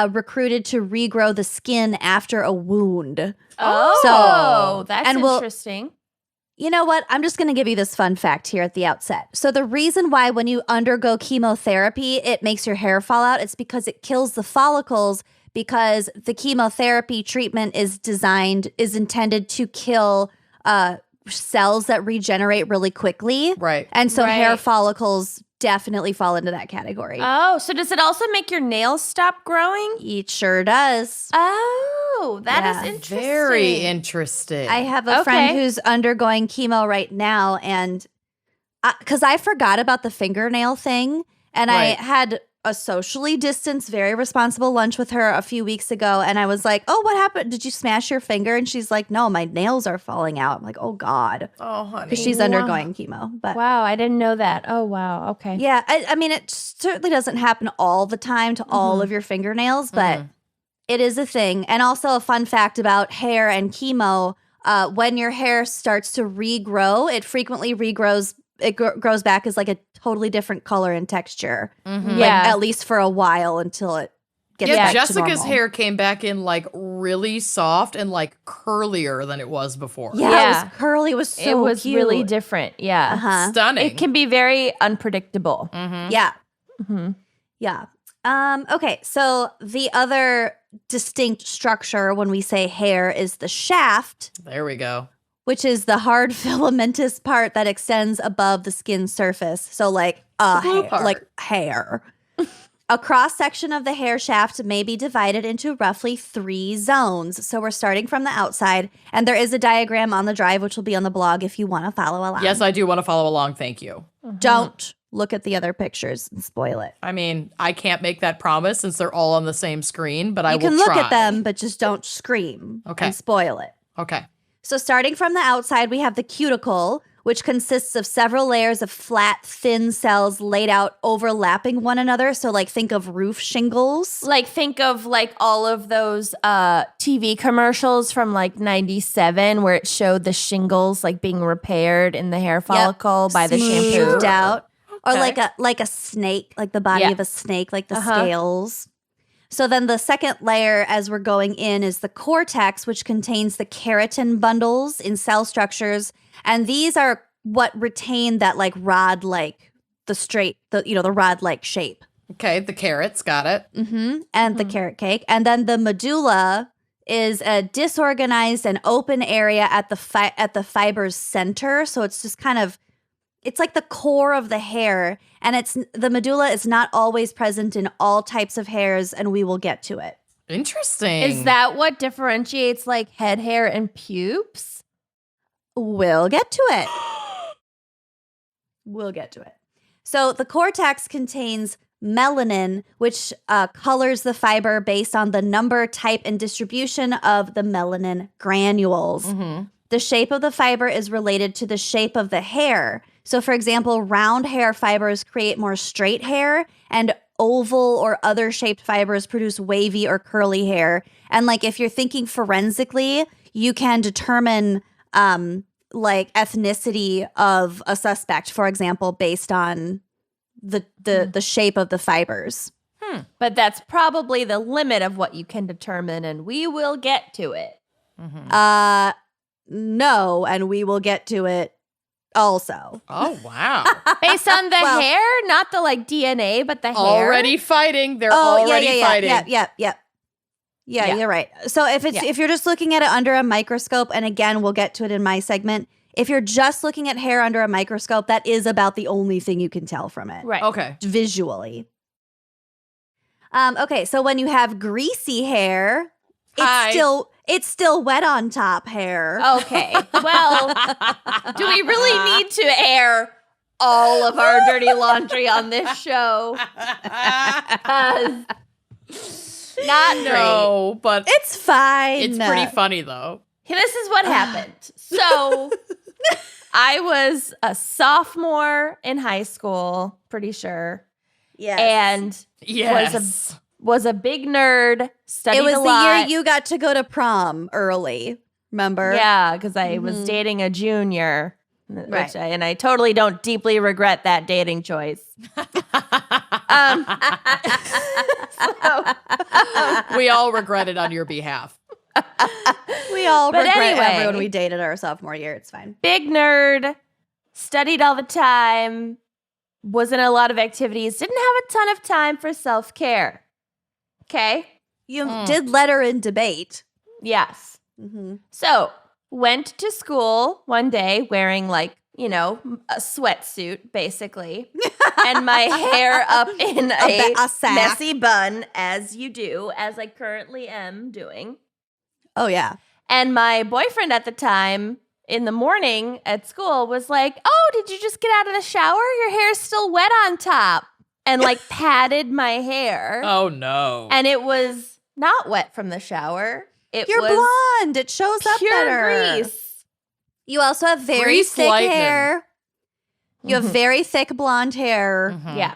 Speaker 3: recruited to regrow the skin after a wound.
Speaker 2: Oh,
Speaker 3: So-
Speaker 2: that's
Speaker 3: and we'll-
Speaker 2: interesting.
Speaker 3: You know what? I'm just going to give you this fun fact here at the outset. So the reason why when you undergo chemotherapy, it makes your hair fall out, it's because it kills the follicles, because the chemotherapy treatment is intended to kill cells that regenerate really quickly.
Speaker 1: Right.
Speaker 3: And so hair
Speaker 2: Right.
Speaker 3: follicles definitely fall into that category.
Speaker 2: Oh, so does it also make your nails stop growing?
Speaker 3: It sure does.
Speaker 2: Oh, that is
Speaker 3: Yeah.
Speaker 2: interesting.
Speaker 1: Very interesting.
Speaker 3: I have a friend
Speaker 2: Okay.
Speaker 3: who's undergoing chemo right now, and because I forgot about the fingernail thing, and
Speaker 1: Right.
Speaker 3: I had a socially distanced, very responsible lunch with her a few weeks ago, and I was like, "Oh, what happened? Did you smash your finger?" And she's like, "No, my nails are falling out." I'm like, "Oh God,"
Speaker 1: Oh, honey.
Speaker 3: because she's
Speaker 2: Wow.
Speaker 3: undergoing chemo. But
Speaker 2: Wow, I didn't know that. Oh, wow. Okay.
Speaker 3: yeah, I mean, it certainly doesn't happen all the time to all of your fingernails, but it is a thing. And also a fun fact about hair and chemo, when your hair starts to regrow, it frequently regrows. It grows back as like a totally different color and texture.
Speaker 1: Mhm.
Speaker 3: Like,
Speaker 2: Yeah.
Speaker 3: at least for a while until it gets
Speaker 1: Yeah,
Speaker 3: back to
Speaker 1: Jessica's
Speaker 3: normal.
Speaker 1: hair came back in like really soft and like curlier than it was before.
Speaker 3: Yeah,
Speaker 2: Yeah.
Speaker 3: it was curly. It was so
Speaker 2: it was
Speaker 3: cute.
Speaker 2: really different. Yeah.
Speaker 3: Uh-huh.
Speaker 1: Stunning.
Speaker 2: It can be very unpredictable.
Speaker 1: Mhm.
Speaker 3: Yeah.
Speaker 2: hmm
Speaker 3: Yeah. Okay, so the other distinct structure when we say hair is the shaft,
Speaker 1: There we go.
Speaker 3: which is the hard filamentous part that extends above the skin surface. So like
Speaker 1: blue
Speaker 3: hair,
Speaker 1: part.
Speaker 3: like hair. A cross section of the hair shaft may be divided into roughly 3 zones. So we're starting from the outside, and there is a diagram on the drive, which will be on the blog if you want to follow along.
Speaker 1: Yes, I do want to follow along. Thank you.
Speaker 3: Don't look at the other pictures and spoil it.
Speaker 1: I mean, I can't make that promise since they're all on the same screen, but I
Speaker 3: You
Speaker 1: will
Speaker 3: can look
Speaker 1: try.
Speaker 3: at them, but just don't scream
Speaker 1: Okay.
Speaker 3: and spoil it.
Speaker 1: Okay.
Speaker 3: So starting from the outside, we have the cuticle, which consists of several layers of flat, thin cells laid out overlapping one another. So like think of roof shingles.
Speaker 2: Like think of like all of those TV commercials from like 97 where it showed the shingles like being repaired in the hair follicle by the shampoo.
Speaker 3: Smoothed out. Or
Speaker 1: Okay.
Speaker 3: like a snake, like the body
Speaker 2: Yeah.
Speaker 3: of a snake, like the
Speaker 2: Uh-huh.
Speaker 3: scales. So then the second layer as we're going in is the cortex, which contains the keratin bundles in cell structures. And these are what retain that like rod-like, the rod-like shape.
Speaker 1: Okay. The carrots. Got it.
Speaker 3: And the carrot cake. And then the medulla is a disorganized and open area at the fiber's center. So it's just kind of, it's like the core of the hair. And the medulla is not always present in all types of hairs, and we will get to it.
Speaker 1: Interesting.
Speaker 2: Is that what differentiates like head hair and pubes?
Speaker 3: We'll get to it. We'll get to it. So the cortex contains melanin, which colors the fiber based on the number, type, and distribution of the melanin granules.
Speaker 1: Mm-hmm.
Speaker 3: The shape of the fiber is related to the shape of the hair. So, for example, round hair fibers create more straight hair, and oval or other shaped fibers produce wavy or curly hair. And like if you're thinking forensically, you can determine like ethnicity of a suspect, for example, based on the shape of the fibers.
Speaker 2: But that's probably the limit of what you can determine, and we will get to it.
Speaker 3: No, and we will get to it also.
Speaker 1: Oh, wow.
Speaker 2: Based on the hair, not the like DNA, but the hair.
Speaker 1: Already fighting. They're already fighting.
Speaker 3: Yeah, you're right. So if you're just looking at it under a microscope, and again, we'll get to it in my segment. If you're just looking at hair under a microscope, that is about the only thing you can tell from it.
Speaker 2: Right.
Speaker 1: Okay.
Speaker 3: Visually. Okay, so when you have greasy hair, it's still wet on top hair.
Speaker 2: Okay. Well, do we really need to air all of our dirty laundry on this show? Not
Speaker 1: No, but
Speaker 3: It's fine.
Speaker 1: it's pretty funny, though.
Speaker 2: This is what happened. So I was a sophomore in high school, pretty sure.
Speaker 3: Yes.
Speaker 2: And
Speaker 1: Yes.
Speaker 2: was a big nerd, studied
Speaker 3: It was
Speaker 2: a
Speaker 3: the
Speaker 2: lot.
Speaker 3: year you got to go to prom early. Remember?
Speaker 2: Yeah, because I was dating a junior. Which I totally don't deeply regret that dating choice.
Speaker 1: We all regret it on your behalf.
Speaker 3: We all
Speaker 2: But
Speaker 3: regret
Speaker 2: anyway.
Speaker 3: everyone we dated our sophomore year. It's fine.
Speaker 2: Big nerd, studied all the time, was in a lot of activities, didn't have a ton of time for self-care. Okay?
Speaker 3: You did letter in debate.
Speaker 2: Yes.
Speaker 3: Mm-hmm.
Speaker 2: So, went to school one day wearing like, you know, a sweatsuit basically, and my hair up in a
Speaker 3: sack.
Speaker 2: messy bun, as you do, as I currently am doing.
Speaker 3: Oh, yeah.
Speaker 2: And my boyfriend at the time in the morning at school was like, "Oh, did you just get out of the shower? Your hair's still wet on top." And like patted my hair.
Speaker 1: Oh, no.
Speaker 2: And it was not wet from the shower.
Speaker 3: You're
Speaker 2: was
Speaker 3: blonde. It shows up
Speaker 2: pure
Speaker 3: better.
Speaker 2: grease.
Speaker 3: You also have very
Speaker 1: Grease
Speaker 3: thick
Speaker 1: lightning.
Speaker 3: hair. You have very thick blonde hair.
Speaker 2: Yeah.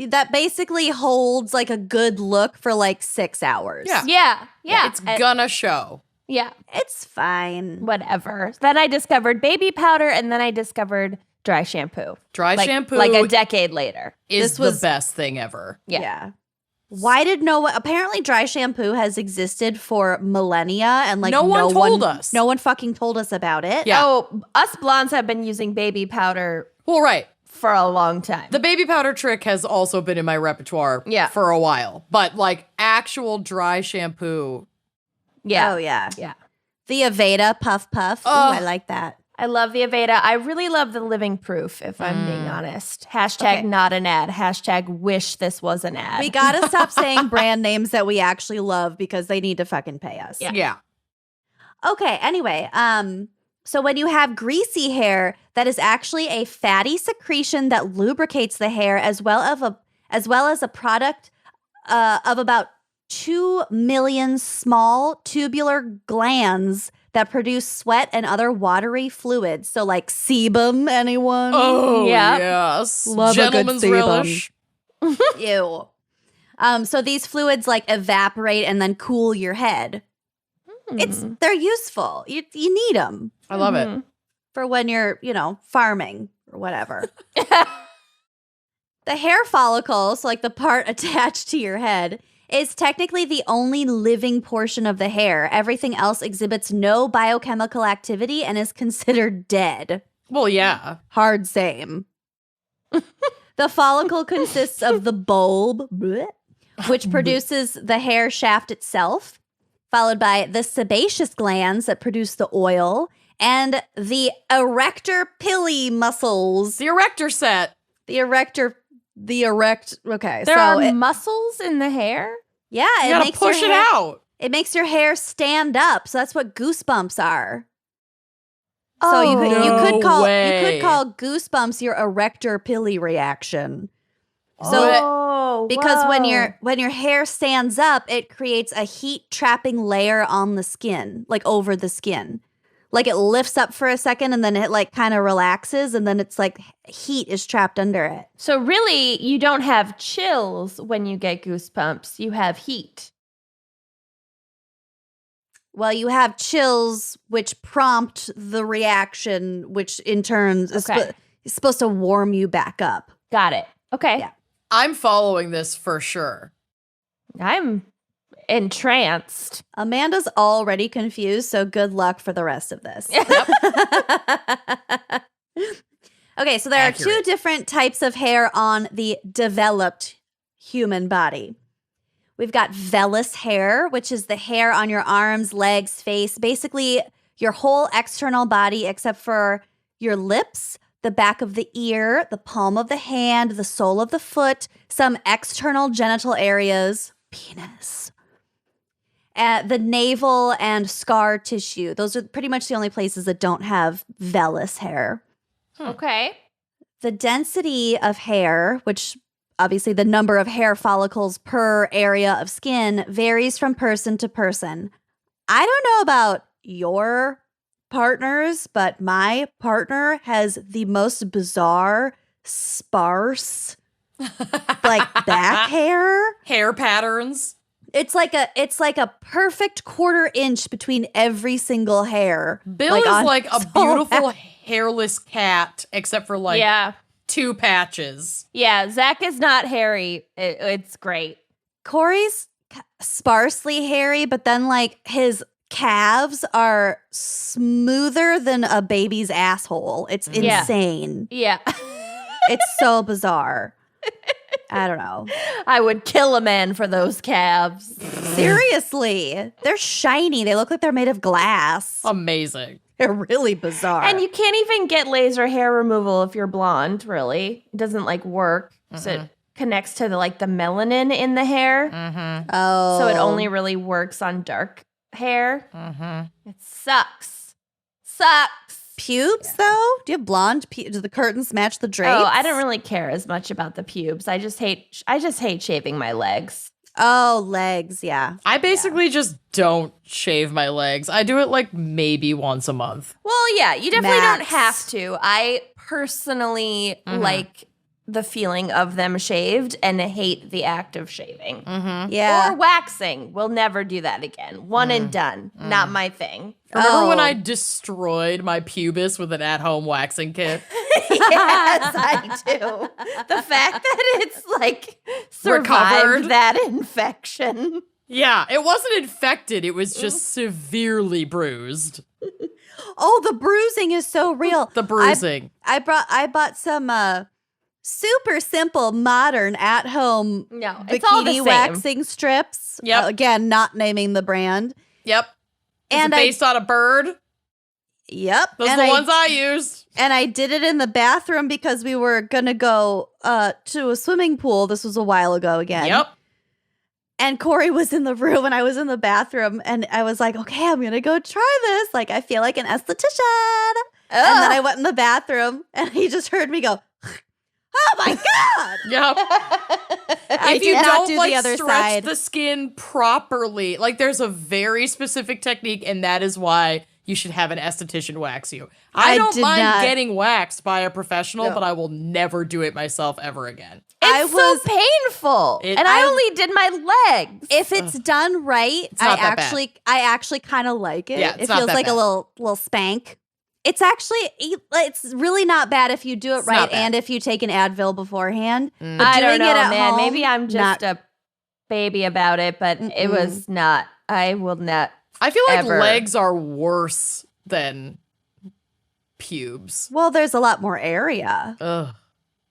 Speaker 3: That basically holds like a good look for like 6 hours.
Speaker 1: Yeah.
Speaker 2: Yeah.
Speaker 1: It's gonna show.
Speaker 2: Yeah.
Speaker 3: It's fine.
Speaker 2: Whatever. Then I discovered baby powder, and then I discovered dry shampoo.
Speaker 1: Dry shampoo
Speaker 2: Like a decade later.
Speaker 1: is
Speaker 3: This was-
Speaker 1: the best thing ever.
Speaker 2: Yeah.
Speaker 3: Why did apparently dry shampoo has existed for millennia and like
Speaker 1: No one told us.
Speaker 3: No one fucking told us about it.
Speaker 1: Yeah.
Speaker 2: Oh, us blondes have been using baby powder
Speaker 1: Well, right.
Speaker 2: for a long time.
Speaker 1: The baby powder trick has also been in my repertoire
Speaker 2: Yeah.
Speaker 1: for a while. But like actual dry shampoo.
Speaker 2: yeah.
Speaker 3: Oh yeah.
Speaker 2: Yeah.
Speaker 3: The Aveda Puff Puff. Ooh,
Speaker 1: Oh.
Speaker 3: I like that.
Speaker 2: I love the Aveda. I really love the Living Proof, if I'm being honest. Hashtag not an ad. Hashtag wish this was an ad.
Speaker 3: We gotta stop saying brand names that we actually love because they need to fucking pay us.
Speaker 1: Yeah.
Speaker 3: Okay, anyway, so when you have greasy hair, that is actually a fatty secretion that lubricates the hair as well as a product of about 2 million small tubular glands that produce sweat and other watery fluids. So like sebum, anyone?
Speaker 1: Oh,
Speaker 2: Yeah.
Speaker 1: yes.
Speaker 3: Love a good
Speaker 1: Gentleman's
Speaker 3: sebum.
Speaker 1: relish.
Speaker 3: Ew. So these fluids like evaporate and then cool your head. They're useful. You need them
Speaker 1: I love it.
Speaker 3: for when you're, farming or whatever. The hair follicle, so like the part attached to your head, is technically the only living portion of the hair. Everything else exhibits no biochemical activity and is considered dead.
Speaker 1: Well, yeah.
Speaker 3: Hard same. The follicle consists of the bulb, bleh, which produces the hair shaft itself, followed by the sebaceous glands that produce the oil, and the erector pili muscles.
Speaker 1: The erector set.
Speaker 3: Okay,
Speaker 2: There
Speaker 3: so
Speaker 2: are muscles in the hair?
Speaker 3: yeah,
Speaker 1: You
Speaker 3: it
Speaker 1: gotta
Speaker 3: makes
Speaker 1: push
Speaker 3: your
Speaker 1: it
Speaker 3: hair,
Speaker 1: out.
Speaker 3: It makes your hair stand up. So that's what goosebumps are. So you could
Speaker 1: No
Speaker 3: call
Speaker 1: way.
Speaker 3: goosebumps your erector pili reaction. So
Speaker 2: Oh,
Speaker 3: because
Speaker 2: whoa.
Speaker 3: when your hair stands up, it creates a heat trapping layer on the skin, like over the skin. Like it lifts up for a second and then it like kind of relaxes and then it's like heat is trapped under it.
Speaker 2: So really, you don't have chills when you get goosebumps. You have heat.
Speaker 3: Well, you have chills, which prompt the reaction, which in turn is supposed to warm you back up.
Speaker 2: Got it. Okay.
Speaker 3: Yeah.
Speaker 1: I'm following this for sure.
Speaker 2: I'm entranced.
Speaker 3: Amanda's already confused, so good luck for the rest of this. Okay, so there are two different types of hair on the developed human body. We've got vellus hair, which is the hair on your arms, legs, face, basically your whole external body except for your lips, the back of the ear, the palm of the hand, the sole of the foot, some external genital areas, penis, the navel, and scar tissue. Those are pretty much the only places that don't have vellus hair.
Speaker 2: Okay.
Speaker 3: The density of hair, which obviously the number of hair follicles per area of skin, varies from person to person. I don't know about your partners, but my partner has the most bizarre, sparse, like back hair.
Speaker 1: Hair patterns.
Speaker 3: It's like a perfect quarter inch between every single hair.
Speaker 1: Bill is like a beautiful hairless cat, except for like two patches.
Speaker 2: Yeah, Zach is not hairy. It's great.
Speaker 3: Corey's sparsely hairy, but then like his calves are smoother than a baby's asshole. It's insane.
Speaker 2: Yeah.
Speaker 3: It's so bizarre. I don't know.
Speaker 2: I would kill a man for those calves.
Speaker 3: Seriously. They're shiny. They look like they're made of glass.
Speaker 1: Amazing.
Speaker 3: They're really bizarre.
Speaker 2: And you can't even get laser hair removal if you're blonde, really. It doesn't like work. So it connects to the melanin in the hair.
Speaker 3: Oh.
Speaker 2: So it only really works on dark hair. It sucks.
Speaker 3: Pubes, though? Do you have blonde pubes? Do the curtains match the drapes?
Speaker 2: Oh, I don't really care as much about the pubes. I just hate shaving my legs.
Speaker 3: Oh, legs, yeah.
Speaker 1: I basically just don't shave my legs. I do it like maybe once a month.
Speaker 2: Well, yeah, you definitely
Speaker 3: Max.
Speaker 2: don't have to. I personally like the feeling of them shaved and hate the act of shaving.
Speaker 3: Yeah.
Speaker 2: Or waxing. We'll never do that again. One and done. Not my thing.
Speaker 1: Remember when I destroyed my pubis with an at-home waxing kit?
Speaker 2: Yes, I do. The fact that it's like survived
Speaker 1: Recovered.
Speaker 2: that infection.
Speaker 1: Yeah, it wasn't infected. It was just severely bruised.
Speaker 3: Oh, the bruising is so real.
Speaker 1: The bruising.
Speaker 3: I bought some super simple, modern, at-home
Speaker 2: No, it's all the
Speaker 3: bikini
Speaker 2: same.
Speaker 3: waxing strips.
Speaker 1: Yep.
Speaker 3: Again, not naming the brand.
Speaker 1: Yep.
Speaker 3: And
Speaker 1: Is it based on a bird?
Speaker 3: Yep.
Speaker 1: Those
Speaker 3: and
Speaker 1: are the ones I used.
Speaker 3: And I did it in the bathroom because we were going to go to a swimming pool. This was a while ago again.
Speaker 1: Yep.
Speaker 3: And Corey was in the room and I was in the bathroom and I was like, okay, I'm going to go try this. Like, I feel like an esthetician. And then I went in the bathroom and he just heard me go, oh my God.
Speaker 1: Yep.
Speaker 3: I
Speaker 1: If you
Speaker 3: did not
Speaker 1: don't
Speaker 3: do
Speaker 1: like
Speaker 3: the other
Speaker 1: stretch
Speaker 3: side.
Speaker 1: the skin properly, like there's a very specific technique, and that is why you should have an esthetician wax you. I don't
Speaker 3: did
Speaker 1: mind
Speaker 3: not.
Speaker 1: getting waxed by a professional,
Speaker 3: No.
Speaker 1: but I will never do it myself ever again.
Speaker 2: It's so painful.
Speaker 1: It-
Speaker 2: and I only did my legs.
Speaker 3: If it's done right,
Speaker 1: not that bad.
Speaker 3: I actually kind of like it.
Speaker 1: Yeah,
Speaker 3: it
Speaker 1: it's not
Speaker 3: feels
Speaker 1: that
Speaker 3: like
Speaker 1: bad.
Speaker 3: a little spank. It's really not bad if you do it
Speaker 1: It's
Speaker 3: right
Speaker 1: not bad.
Speaker 3: and if you take an Advil beforehand. But
Speaker 2: I don't
Speaker 3: doing
Speaker 2: know,
Speaker 3: it at
Speaker 2: man.
Speaker 3: home,
Speaker 2: Maybe I'm just
Speaker 3: not-
Speaker 2: a baby about it, but it was not. I will not.
Speaker 1: I feel like
Speaker 2: Ever.
Speaker 1: legs are worse than pubes.
Speaker 3: Well, there's a lot more area.
Speaker 1: Ugh.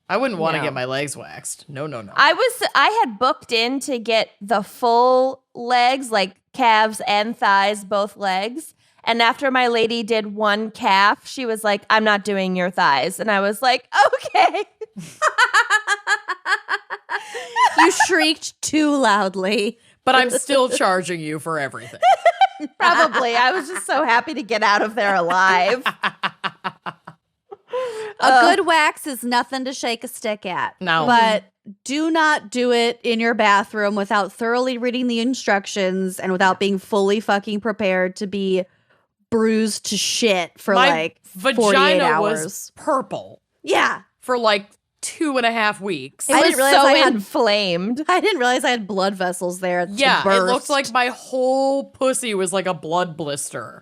Speaker 1: I wouldn't want to
Speaker 2: No.
Speaker 1: get my legs waxed. No, no, no.
Speaker 2: I had booked in to get the full legs, like calves and thighs, both legs. And after my lady did one calf, she was like, I'm not doing your thighs. And I was like, okay.
Speaker 3: You shrieked too loudly.
Speaker 1: But I'm still charging you for everything.
Speaker 2: Probably. I was just so happy to get out of there alive.
Speaker 3: A good wax is nothing to shake a stick at.
Speaker 1: No.
Speaker 3: But do not do it in your bathroom without thoroughly reading the instructions and without being fully fucking prepared to be bruised to shit for
Speaker 1: My
Speaker 3: like 48
Speaker 1: vagina
Speaker 3: hours.
Speaker 1: was purple
Speaker 3: Yeah.
Speaker 1: for like 2.5 weeks.
Speaker 2: It
Speaker 3: I
Speaker 2: was
Speaker 3: didn't realize
Speaker 2: so
Speaker 3: I had-
Speaker 2: inflamed.
Speaker 3: I didn't realize I had blood vessels there.
Speaker 1: Yeah,
Speaker 3: to
Speaker 1: it
Speaker 3: burst.
Speaker 1: looked like my whole pussy was like a blood blister.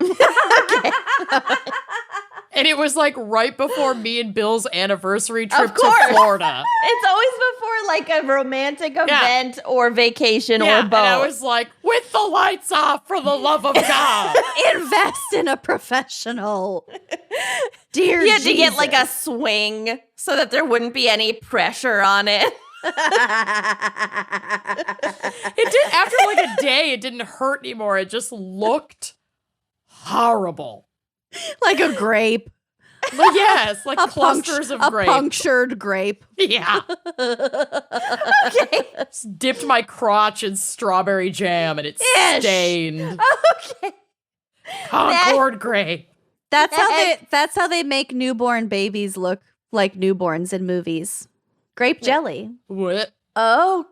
Speaker 1: And it was like right before me and Bill's anniversary trip to
Speaker 2: course.
Speaker 1: Florida.
Speaker 2: It's always before like a romantic event or vacation or both.
Speaker 1: And I was like, with the lights off, for the love of God.
Speaker 3: Invest in a professional. Dear
Speaker 2: you had to get
Speaker 3: Jesus.
Speaker 2: like a swing so that there wouldn't be any pressure on it.
Speaker 1: It did, after like a day, it didn't hurt anymore. It just looked horrible.
Speaker 3: like a grape.
Speaker 1: But yes, like
Speaker 3: A
Speaker 1: clusters of
Speaker 3: a
Speaker 1: grape.
Speaker 3: punctured grape.
Speaker 1: Yeah.
Speaker 2: Okay.
Speaker 1: Just dipped my crotch in strawberry jam and it
Speaker 3: Ish.
Speaker 1: stained.
Speaker 2: Okay.
Speaker 1: Concord grape.
Speaker 3: That's how they make newborn babies look like newborns in movies. Grape jelly.
Speaker 1: What?
Speaker 2: Oh.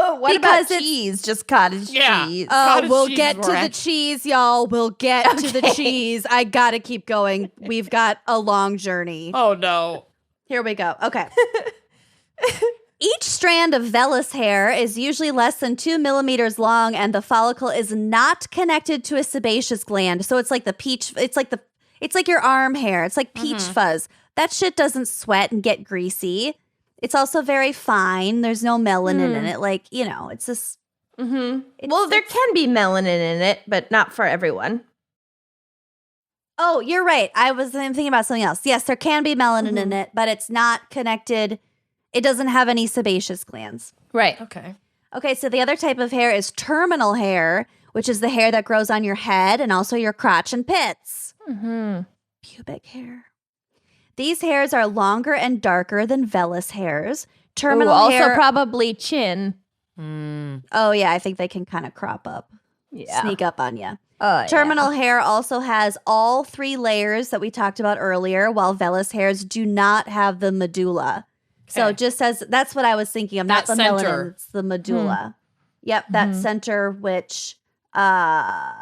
Speaker 2: What
Speaker 3: Because
Speaker 2: about
Speaker 3: it's-
Speaker 2: cheese? Just cottage
Speaker 1: Yeah.
Speaker 2: cheese.
Speaker 1: Cottage
Speaker 3: We'll
Speaker 1: cheese
Speaker 3: get to the
Speaker 1: wrap.
Speaker 3: cheese, y'all. We'll get to the
Speaker 2: Okay.
Speaker 3: cheese. I gotta keep going. We've got a long journey.
Speaker 1: Oh no.
Speaker 3: Here we go. Okay. Each strand of vellus hair is usually less than 2 millimeters long, and the follicle is not connected to a sebaceous gland. So it's like the peach. It's like your arm hair. It's like peach fuzz. That shit doesn't sweat and get greasy. It's also very fine. There's no melanin in it. Like, you know, it's just.
Speaker 2: Well, there can be melanin in it, but not for everyone.
Speaker 3: Oh, you're right. I was thinking about something else. Yes, there can be melanin in it, but it's not connected. It doesn't have any sebaceous glands.
Speaker 2: Right.
Speaker 1: Okay.
Speaker 3: Okay, so the other type of hair is terminal hair, which is the hair that grows on your head and also your crotch and pits. Pubic hair. These hairs are longer and darker than vellus hairs. Terminal
Speaker 2: also
Speaker 3: hair.
Speaker 2: probably chin.
Speaker 3: Oh yeah, I think they can kind of crop up,
Speaker 2: Yeah.
Speaker 3: sneak up on you.
Speaker 2: Oh,
Speaker 3: Terminal hair also has all 3 layers that we talked about earlier, while vellus hairs do not have the medulla. So
Speaker 1: Okay.
Speaker 3: just as that's what I was thinking of, not
Speaker 1: That
Speaker 3: the
Speaker 1: center.
Speaker 3: melanin, it's the medulla. Yep, that center, which yeah,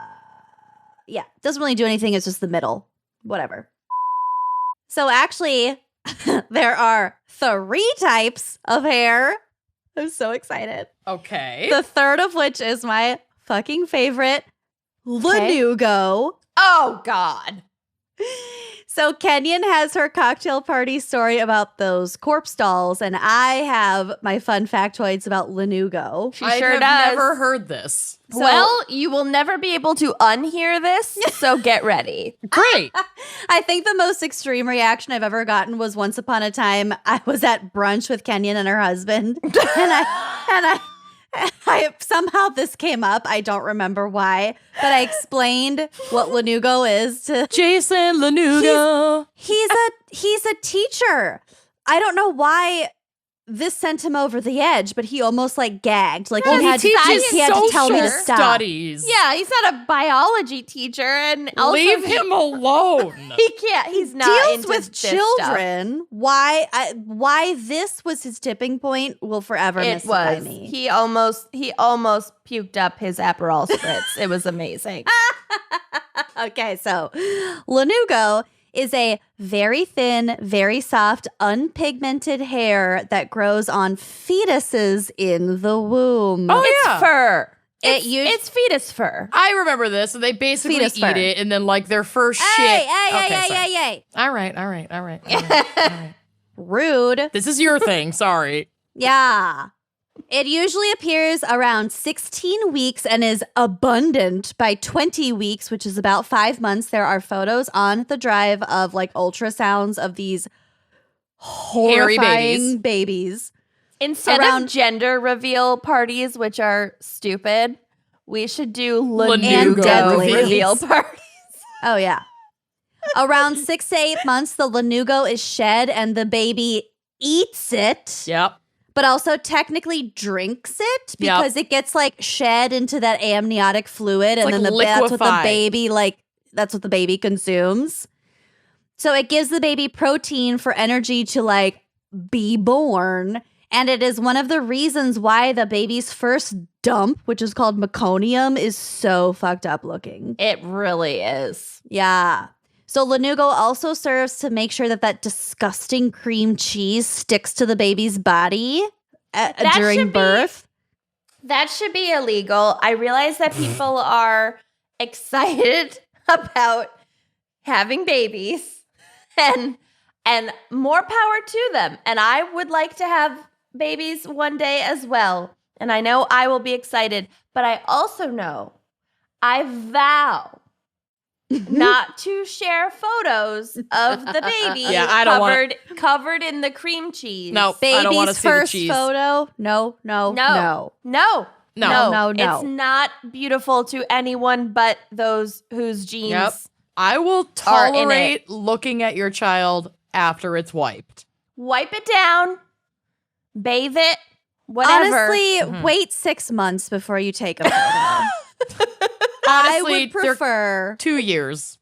Speaker 3: doesn't really do anything. It's just the middle, whatever. So actually, there are 3 types of hair. I'm so excited.
Speaker 1: Okay.
Speaker 3: The third of which is my fucking favorite, Lanugo.
Speaker 2: Oh, God.
Speaker 3: So Kenyon has her cocktail party story about those corpse dolls, and I have my fun factoids about Lanugo.
Speaker 2: She
Speaker 1: I
Speaker 2: sure
Speaker 1: have
Speaker 2: does.
Speaker 1: never heard this.
Speaker 3: So-
Speaker 2: Well, you will never be able to unhear this, so get ready.
Speaker 1: Great.
Speaker 3: I think the most extreme reaction I've ever gotten was once upon a time I was at brunch with Kenyon and her husband, and I somehow this came up. I don't remember why, but I explained what Lanugo is to.
Speaker 1: Jason Lanugo.
Speaker 3: He's a teacher. I don't know why this sent him over the edge, but he almost like gagged. Like
Speaker 1: Well,
Speaker 3: he had to tell me to
Speaker 1: social
Speaker 3: stop.
Speaker 1: studies.
Speaker 2: Yeah, he's not a biology teacher, and also
Speaker 1: Leave him alone.
Speaker 2: He can't. He's not
Speaker 3: Deals
Speaker 2: into
Speaker 3: with
Speaker 2: this stuff.
Speaker 3: children. Why this was his tipping point will forever
Speaker 2: It
Speaker 3: mystify
Speaker 2: was.
Speaker 3: me.
Speaker 2: He almost puked up his Aperol spritz. It was amazing.
Speaker 3: Okay, so Lanugo is a very thin, very soft, unpigmented hair that grows on fetuses in the womb.
Speaker 1: Oh,
Speaker 2: It's
Speaker 1: yeah.
Speaker 2: fur.
Speaker 3: It
Speaker 2: It's fetus fur.
Speaker 1: I remember this, and they basically
Speaker 3: Fetus
Speaker 1: eat
Speaker 3: fur.
Speaker 1: it, and then like their first shit. Okay, sorry.
Speaker 3: Hey.
Speaker 1: All right.
Speaker 3: Rude.
Speaker 1: This is your thing. Sorry.
Speaker 3: Yeah. It usually appears around 16 weeks and is abundant by 20 weeks, which is about 5 months. There are photos on the drive of like ultrasounds of these
Speaker 1: Hairy
Speaker 3: horrifying babies.
Speaker 2: Instead
Speaker 3: Around-
Speaker 2: of gender reveal parties, which are stupid, we should do
Speaker 1: Lanugo
Speaker 2: Lanugo
Speaker 3: reveals.
Speaker 2: reveal parties.
Speaker 3: Oh, yeah. Around 6 to 8 months, the Lanugo is shed and the baby eats it,
Speaker 1: Yep.
Speaker 3: but also technically drinks it
Speaker 1: Yep.
Speaker 3: because it gets like shed into that amniotic fluid, and
Speaker 1: like
Speaker 3: then that's what the
Speaker 1: liquefied.
Speaker 3: baby that's what the baby consumes. So it gives the baby protein for energy to like be born. And it is one of the reasons why the baby's first dump, which is called meconium, is so fucked up looking.
Speaker 2: It really is.
Speaker 3: Yeah. So Lanugo also serves to make sure that disgusting cream cheese sticks to the baby's body during birth.
Speaker 2: That should be illegal. I realize that people are excited about having babies and more power to them. And I would like to have babies one day as well. And I know I will be excited, but I also know I vow not to share photos of the baby
Speaker 1: I don't
Speaker 2: covered in the cream cheese.
Speaker 1: No, I don't want to
Speaker 3: Baby's
Speaker 1: see the
Speaker 3: first
Speaker 1: cheese.
Speaker 3: photo? No.
Speaker 2: It's not beautiful to anyone but those whose genes.
Speaker 1: Yep. I will tolerate looking at your child after it's wiped.
Speaker 2: Wipe it down, bathe it, whatever.
Speaker 3: Honestly, wait 6 months before you take a photo.
Speaker 1: Honestly,
Speaker 3: I would prefer
Speaker 1: 2 years.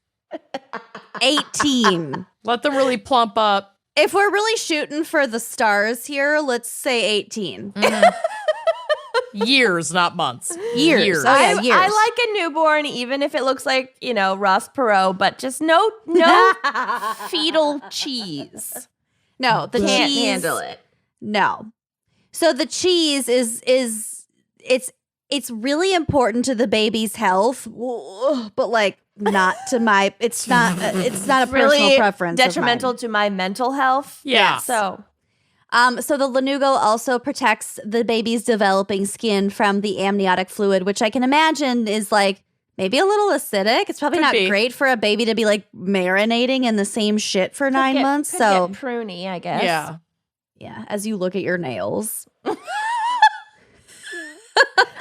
Speaker 3: 18.
Speaker 1: Let them really plump up.
Speaker 3: If we're really shooting for the stars here, let's say 18.
Speaker 1: Years, not months.
Speaker 3: Years. Oh, yeah, years.
Speaker 2: I like a newborn, even if it looks like, Ross Perot, but just no fetal cheese.
Speaker 3: No, the
Speaker 2: Can't
Speaker 3: cheese
Speaker 2: handle it.
Speaker 3: No. So the cheese is it's really important to the baby's health, but like not to my. It's not a personal
Speaker 2: really
Speaker 3: preference.
Speaker 2: Detrimental to my mental health.
Speaker 1: Yeah.
Speaker 2: So
Speaker 3: the Lanugo also protects the baby's developing skin from the amniotic fluid, which I can imagine is like maybe a little acidic. It's probably
Speaker 1: Could
Speaker 3: not
Speaker 1: be.
Speaker 3: great for a baby to be like marinating in the same shit for 9 months.
Speaker 2: Could
Speaker 3: So
Speaker 2: get pruny, I guess.
Speaker 1: Yeah.
Speaker 3: yeah, as you look at your nails.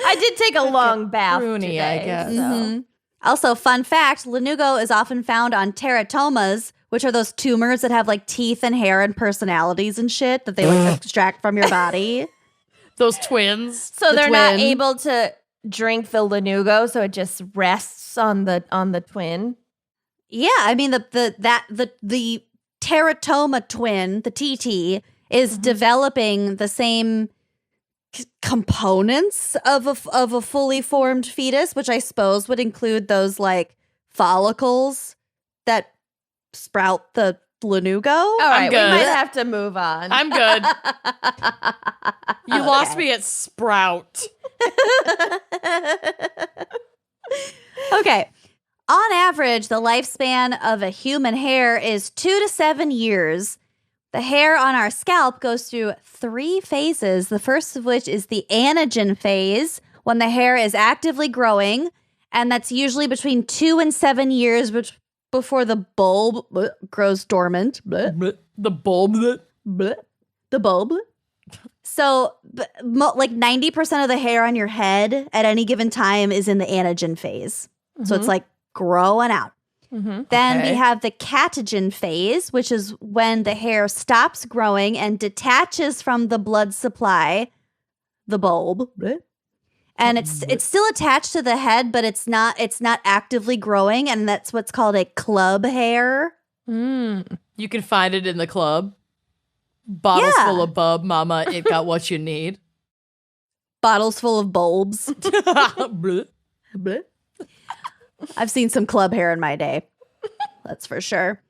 Speaker 2: I did take a long bath
Speaker 1: pruny,
Speaker 2: today.
Speaker 1: I guess.
Speaker 2: So.
Speaker 3: Mhm. Also, fun fact, Lanugo is often found on teratomas, which are those tumors that have like teeth and hair and personalities and shit that they like extract from your body.
Speaker 1: Those twins.
Speaker 2: So
Speaker 3: The
Speaker 2: they're not
Speaker 3: twin.
Speaker 2: able to drink the Lanugo, so it just rests on the twin.
Speaker 3: Yeah, I mean the teratoma twin, the TT, is developing the same components of a fully formed fetus, which I suppose would include those like follicles that sprout the Lanugo.
Speaker 2: All right, we
Speaker 1: good.
Speaker 2: might have to move on.
Speaker 1: I'm good. You lost me at sprout.
Speaker 3: Okay. On average, the lifespan of a human hair is 2 to 7 years. The hair on our scalp goes through 3 phases, the first of which is the anagen phase, when the hair is actively growing, and that's usually between 2 and 7 years before the bulb grows dormant.
Speaker 1: The bulb.
Speaker 3: The bulb. So, like 90% of the hair on your head at any given time is in the anagen phase. So it's like growing out. Then we have the catagen phase, which is when the hair stops growing and detaches from the blood supply, the bulb. And it's still attached to the head, but it's not actively growing, and that's what's called a club hair.
Speaker 1: You can find it in the club. Bottles
Speaker 3: Yeah.
Speaker 1: full of bub, mama. It got what you need.
Speaker 3: Bottles full of bulbs.
Speaker 1: Bleh.
Speaker 3: I've seen some club hair in my day. That's for sure.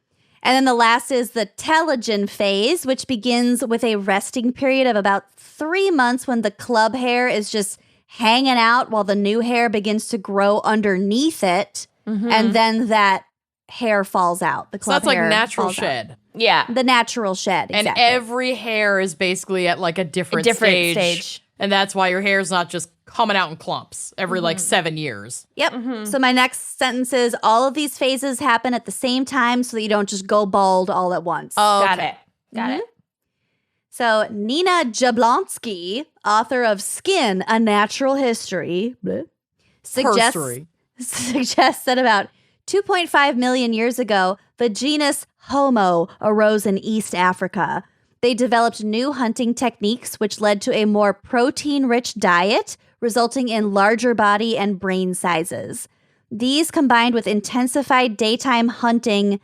Speaker 3: And then the last is the telogen phase, which begins with a resting period of about 3 months when the club hair is just hanging out while the new hair begins to grow underneath it. And then that hair falls out. The
Speaker 1: So
Speaker 3: club
Speaker 1: that's like
Speaker 3: hair
Speaker 1: natural
Speaker 3: falls out.
Speaker 1: shed.
Speaker 2: Yeah.
Speaker 3: The natural shed, exactly.
Speaker 1: And every hair is basically at like a different stage. And that's why your hair is not just coming out in clumps every like 7 years.
Speaker 3: Yep. So my next sentence is all of these phases happen at the same time so that you don't just go bald all at once.
Speaker 1: Oh,
Speaker 2: Got it. Got it.
Speaker 3: So Nina Jablonski, author of Skin, A Natural History, suggests that about 2.5 million years ago, the genus Homo arose in East Africa. They developed new hunting techniques, which led to a more protein-rich diet, resulting in larger body and brain sizes. These, combined with intensified daytime hunting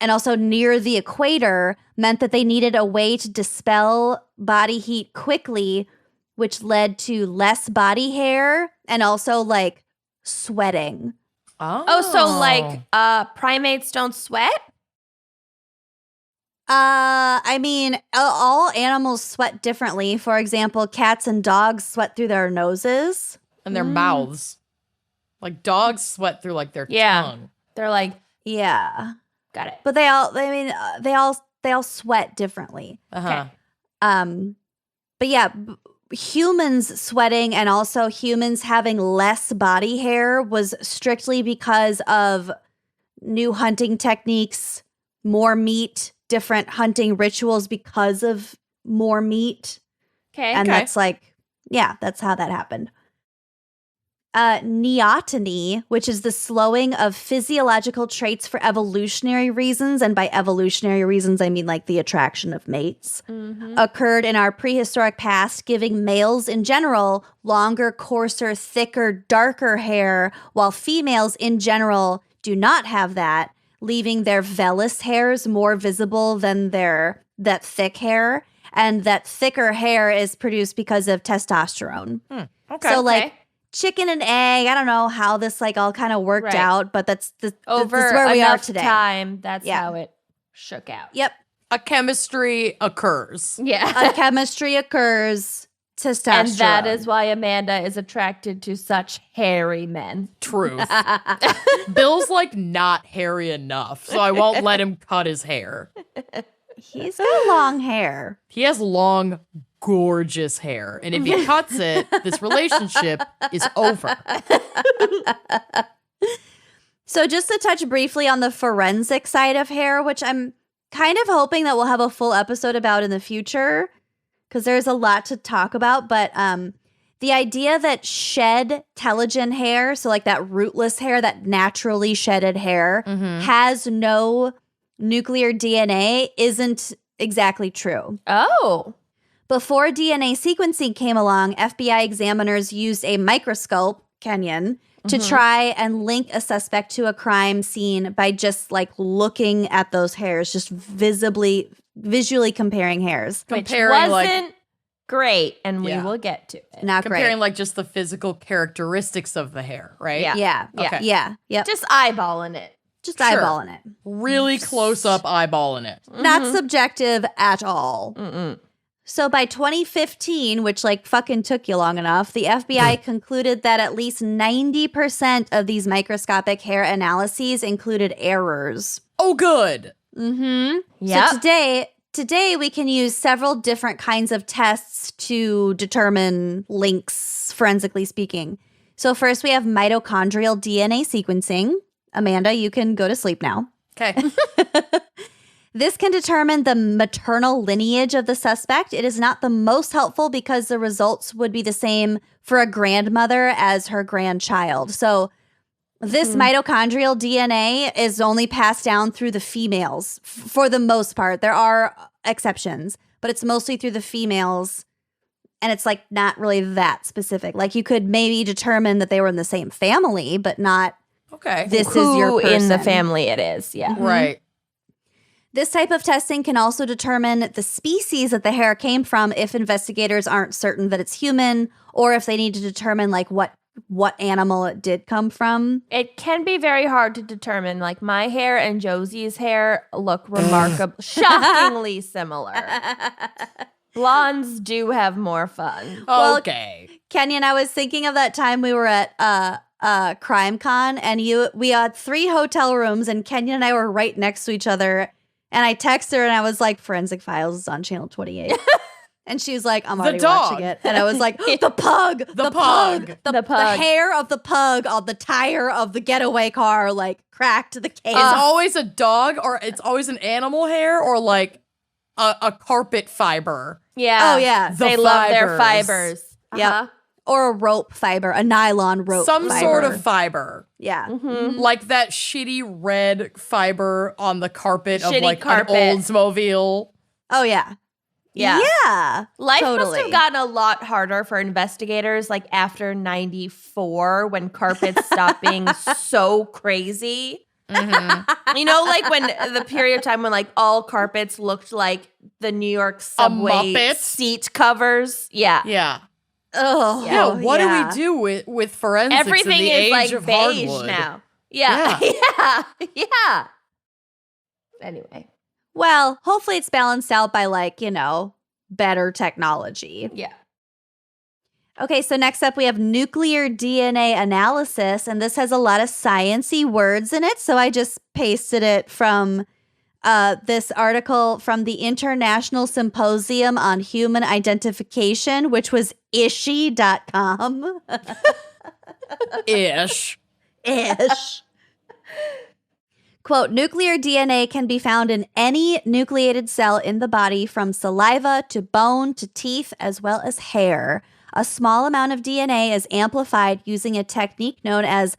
Speaker 3: and also near the equator, meant that they needed a way to dispel body heat quickly, which led to less body hair and also like sweating.
Speaker 2: Oh, so like primates don't sweat?
Speaker 3: I mean, all animals sweat differently. For example, cats and dogs sweat through their noses.
Speaker 1: And their mouths. Like dogs sweat through like their tongue.
Speaker 2: They're like,
Speaker 3: yeah.
Speaker 2: got it.
Speaker 3: But they all sweat differently.
Speaker 1: Uh-huh.
Speaker 3: Okay. But yeah, humans sweating and also humans having less body hair was strictly because of new hunting techniques, more meat, different hunting rituals because of more meat.
Speaker 2: Okay.
Speaker 3: And that's like, yeah, that's how that happened. Neoteny, which is the slowing of physiological traits for evolutionary reasons, and by evolutionary reasons, I mean like the attraction of mates, occurred in our prehistoric past, giving males in general longer, coarser, thicker, darker hair, while females in general do not have that, leaving their vellus hairs more visible than that thick hair. And that thicker hair is produced because of testosterone.
Speaker 1: Okay.
Speaker 3: So like chicken and egg, I don't know how this like all kind of worked out, but that's
Speaker 2: over
Speaker 3: this is where we are today.
Speaker 2: Time, that's how it shook out.
Speaker 3: Yep.
Speaker 1: A chemistry occurs.
Speaker 2: Yeah.
Speaker 3: A chemistry occurs. Testosterone.
Speaker 2: And that is why Amanda is attracted to such hairy men.
Speaker 1: Truth. Bill's like not hairy enough, so I won't let him cut his hair.
Speaker 3: He's got long hair.
Speaker 1: He has long, gorgeous hair. And if he cuts it, this relationship is over.
Speaker 3: So just to touch briefly on the forensic side of hair, which I'm kind of hoping that we'll have a full episode about in the future, because there's a lot to talk about. But the idea that shed telogen hair, so like that rootless hair, that naturally shedded hair, has no nuclear DNA isn't exactly true.
Speaker 2: Oh.
Speaker 3: Before DNA sequencing came along, FBI examiners used a microscope, Kenyon, to try and link a suspect to a crime scene by just like looking at those hairs, just visually comparing hairs.
Speaker 1: Comparing,
Speaker 2: which wasn't great, and we
Speaker 1: Yeah.
Speaker 2: will get to it.
Speaker 3: Not
Speaker 1: Comparing
Speaker 3: great.
Speaker 1: like just the physical characteristics of the hair, right?
Speaker 2: Yeah.
Speaker 3: Yeah.
Speaker 1: Okay.
Speaker 3: Yeah. Yep.
Speaker 2: Just eyeballing it.
Speaker 3: Just
Speaker 1: Sure.
Speaker 3: eyeballing it.
Speaker 1: Really close up eyeballing it.
Speaker 3: Not subjective at all.
Speaker 2: Mm-mm.
Speaker 3: So by 2015, which like fucking took you long enough, the FBI concluded that at least 90% of these microscopic hair analyses included errors.
Speaker 1: Oh, good.
Speaker 2: Yep.
Speaker 3: So today we can use several different kinds of tests to determine links, forensically speaking. So first we have mitochondrial DNA sequencing. Amanda, you can go to sleep now.
Speaker 1: Okay.
Speaker 3: This can determine the maternal lineage of the suspect. It is not the most helpful because the results would be the same for a grandmother as her grandchild. So this mitochondrial DNA is only passed down through the females for the most part. There are exceptions, but it's mostly through the females. And it's like not really that specific. Like you could maybe determine that they were in the same family, but not
Speaker 1: Okay.
Speaker 3: this is
Speaker 2: Who
Speaker 3: your person.
Speaker 2: in the family it is. Yeah.
Speaker 1: Right.
Speaker 3: This type of testing can also determine the species that the hair came from if investigators aren't certain that it's human, or if they need to determine like what animal it did come from.
Speaker 2: It can be very hard to determine. Like my hair and Josie's hair look remarkable, shockingly similar. Blondes do have more fun.
Speaker 3: Well,
Speaker 1: Okay.
Speaker 3: Kenyon, I was thinking of that time we were at Crime Con, and we had 3 hotel rooms, and Kenyon and I were right next to each other. And I texted her and I was like, Forensic Files is on channel 28. And she was like, I'm already
Speaker 1: dog.
Speaker 3: watching it. And I was like, the pug, the
Speaker 1: pug.
Speaker 3: pug,
Speaker 2: The
Speaker 3: the
Speaker 2: pug.
Speaker 3: hair of the pug on the tire of the getaway car, like cracked the case.
Speaker 1: It's always a dog, or it's always an animal hair, or like a carpet fiber.
Speaker 2: Yeah.
Speaker 3: Oh, yeah.
Speaker 1: The
Speaker 2: They love their
Speaker 1: fibers.
Speaker 2: fibers.
Speaker 3: Yep.
Speaker 2: Uh-huh.
Speaker 3: Or a rope fiber, a nylon rope
Speaker 1: Some
Speaker 3: fiber.
Speaker 1: sort of fiber.
Speaker 3: Yeah.
Speaker 1: Like that shitty red fiber on the carpet of
Speaker 2: Shitty
Speaker 1: like
Speaker 2: carpet.
Speaker 1: an Oldsmobile.
Speaker 3: Oh, yeah.
Speaker 2: Yeah.
Speaker 3: Yeah.
Speaker 2: Life must
Speaker 3: Totally.
Speaker 2: have gotten a lot harder for investigators like after 94 when carpets stopped being so crazy. You know, like when the period of time when like all carpets looked like the New York subway
Speaker 1: Muppet?
Speaker 2: seat covers. Yeah.
Speaker 1: Yeah.
Speaker 3: Oh,
Speaker 1: Yeah. What
Speaker 3: yeah.
Speaker 1: do we do with forensics
Speaker 2: Everything
Speaker 1: in the
Speaker 2: is
Speaker 1: age
Speaker 2: like
Speaker 1: of
Speaker 2: beige
Speaker 1: hardwood?
Speaker 2: now. Yeah. Yeah. Yeah. Anyway.
Speaker 3: Well, hopefully it's balanced out by better technology.
Speaker 2: Yeah.
Speaker 3: Okay, so next up we have nuclear DNA analysis, and this has a lot of sciencey words in it, so I just pasted it from this article from the International Symposium on Human Identification, which was ishi.com.
Speaker 1: Ish.
Speaker 3: Quote, nuclear DNA can be found in any nucleated cell in the body, from saliva to bone to teeth, as well as hair. A small amount of DNA is amplified using a technique known as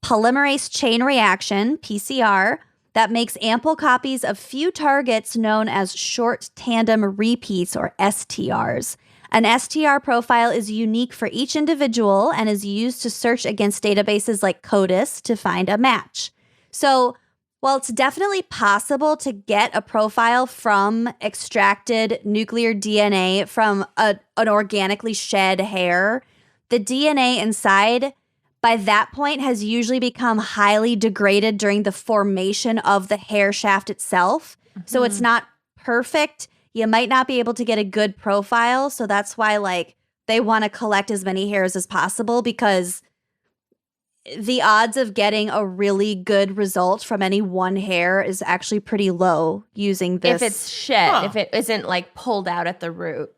Speaker 3: polymerase chain reaction, PCR, that makes ample copies of few targets known as short tandem repeats, or STRs. An STR profile is unique for each individual and is used to search against databases like CODIS to find a match. So, while it's definitely possible to get a profile from extracted nuclear DNA from an organically shed hair, the DNA inside, by that point, has usually become highly degraded during the formation of the hair shaft itself. Mm-hmm. So it's not perfect. You might not be able to get a good profile. So that's why they want to collect as many hairs as possible, because the odds of getting a really good result from any one hair is actually pretty low using this.
Speaker 2: If it's shed, if it isn't pulled out at the root.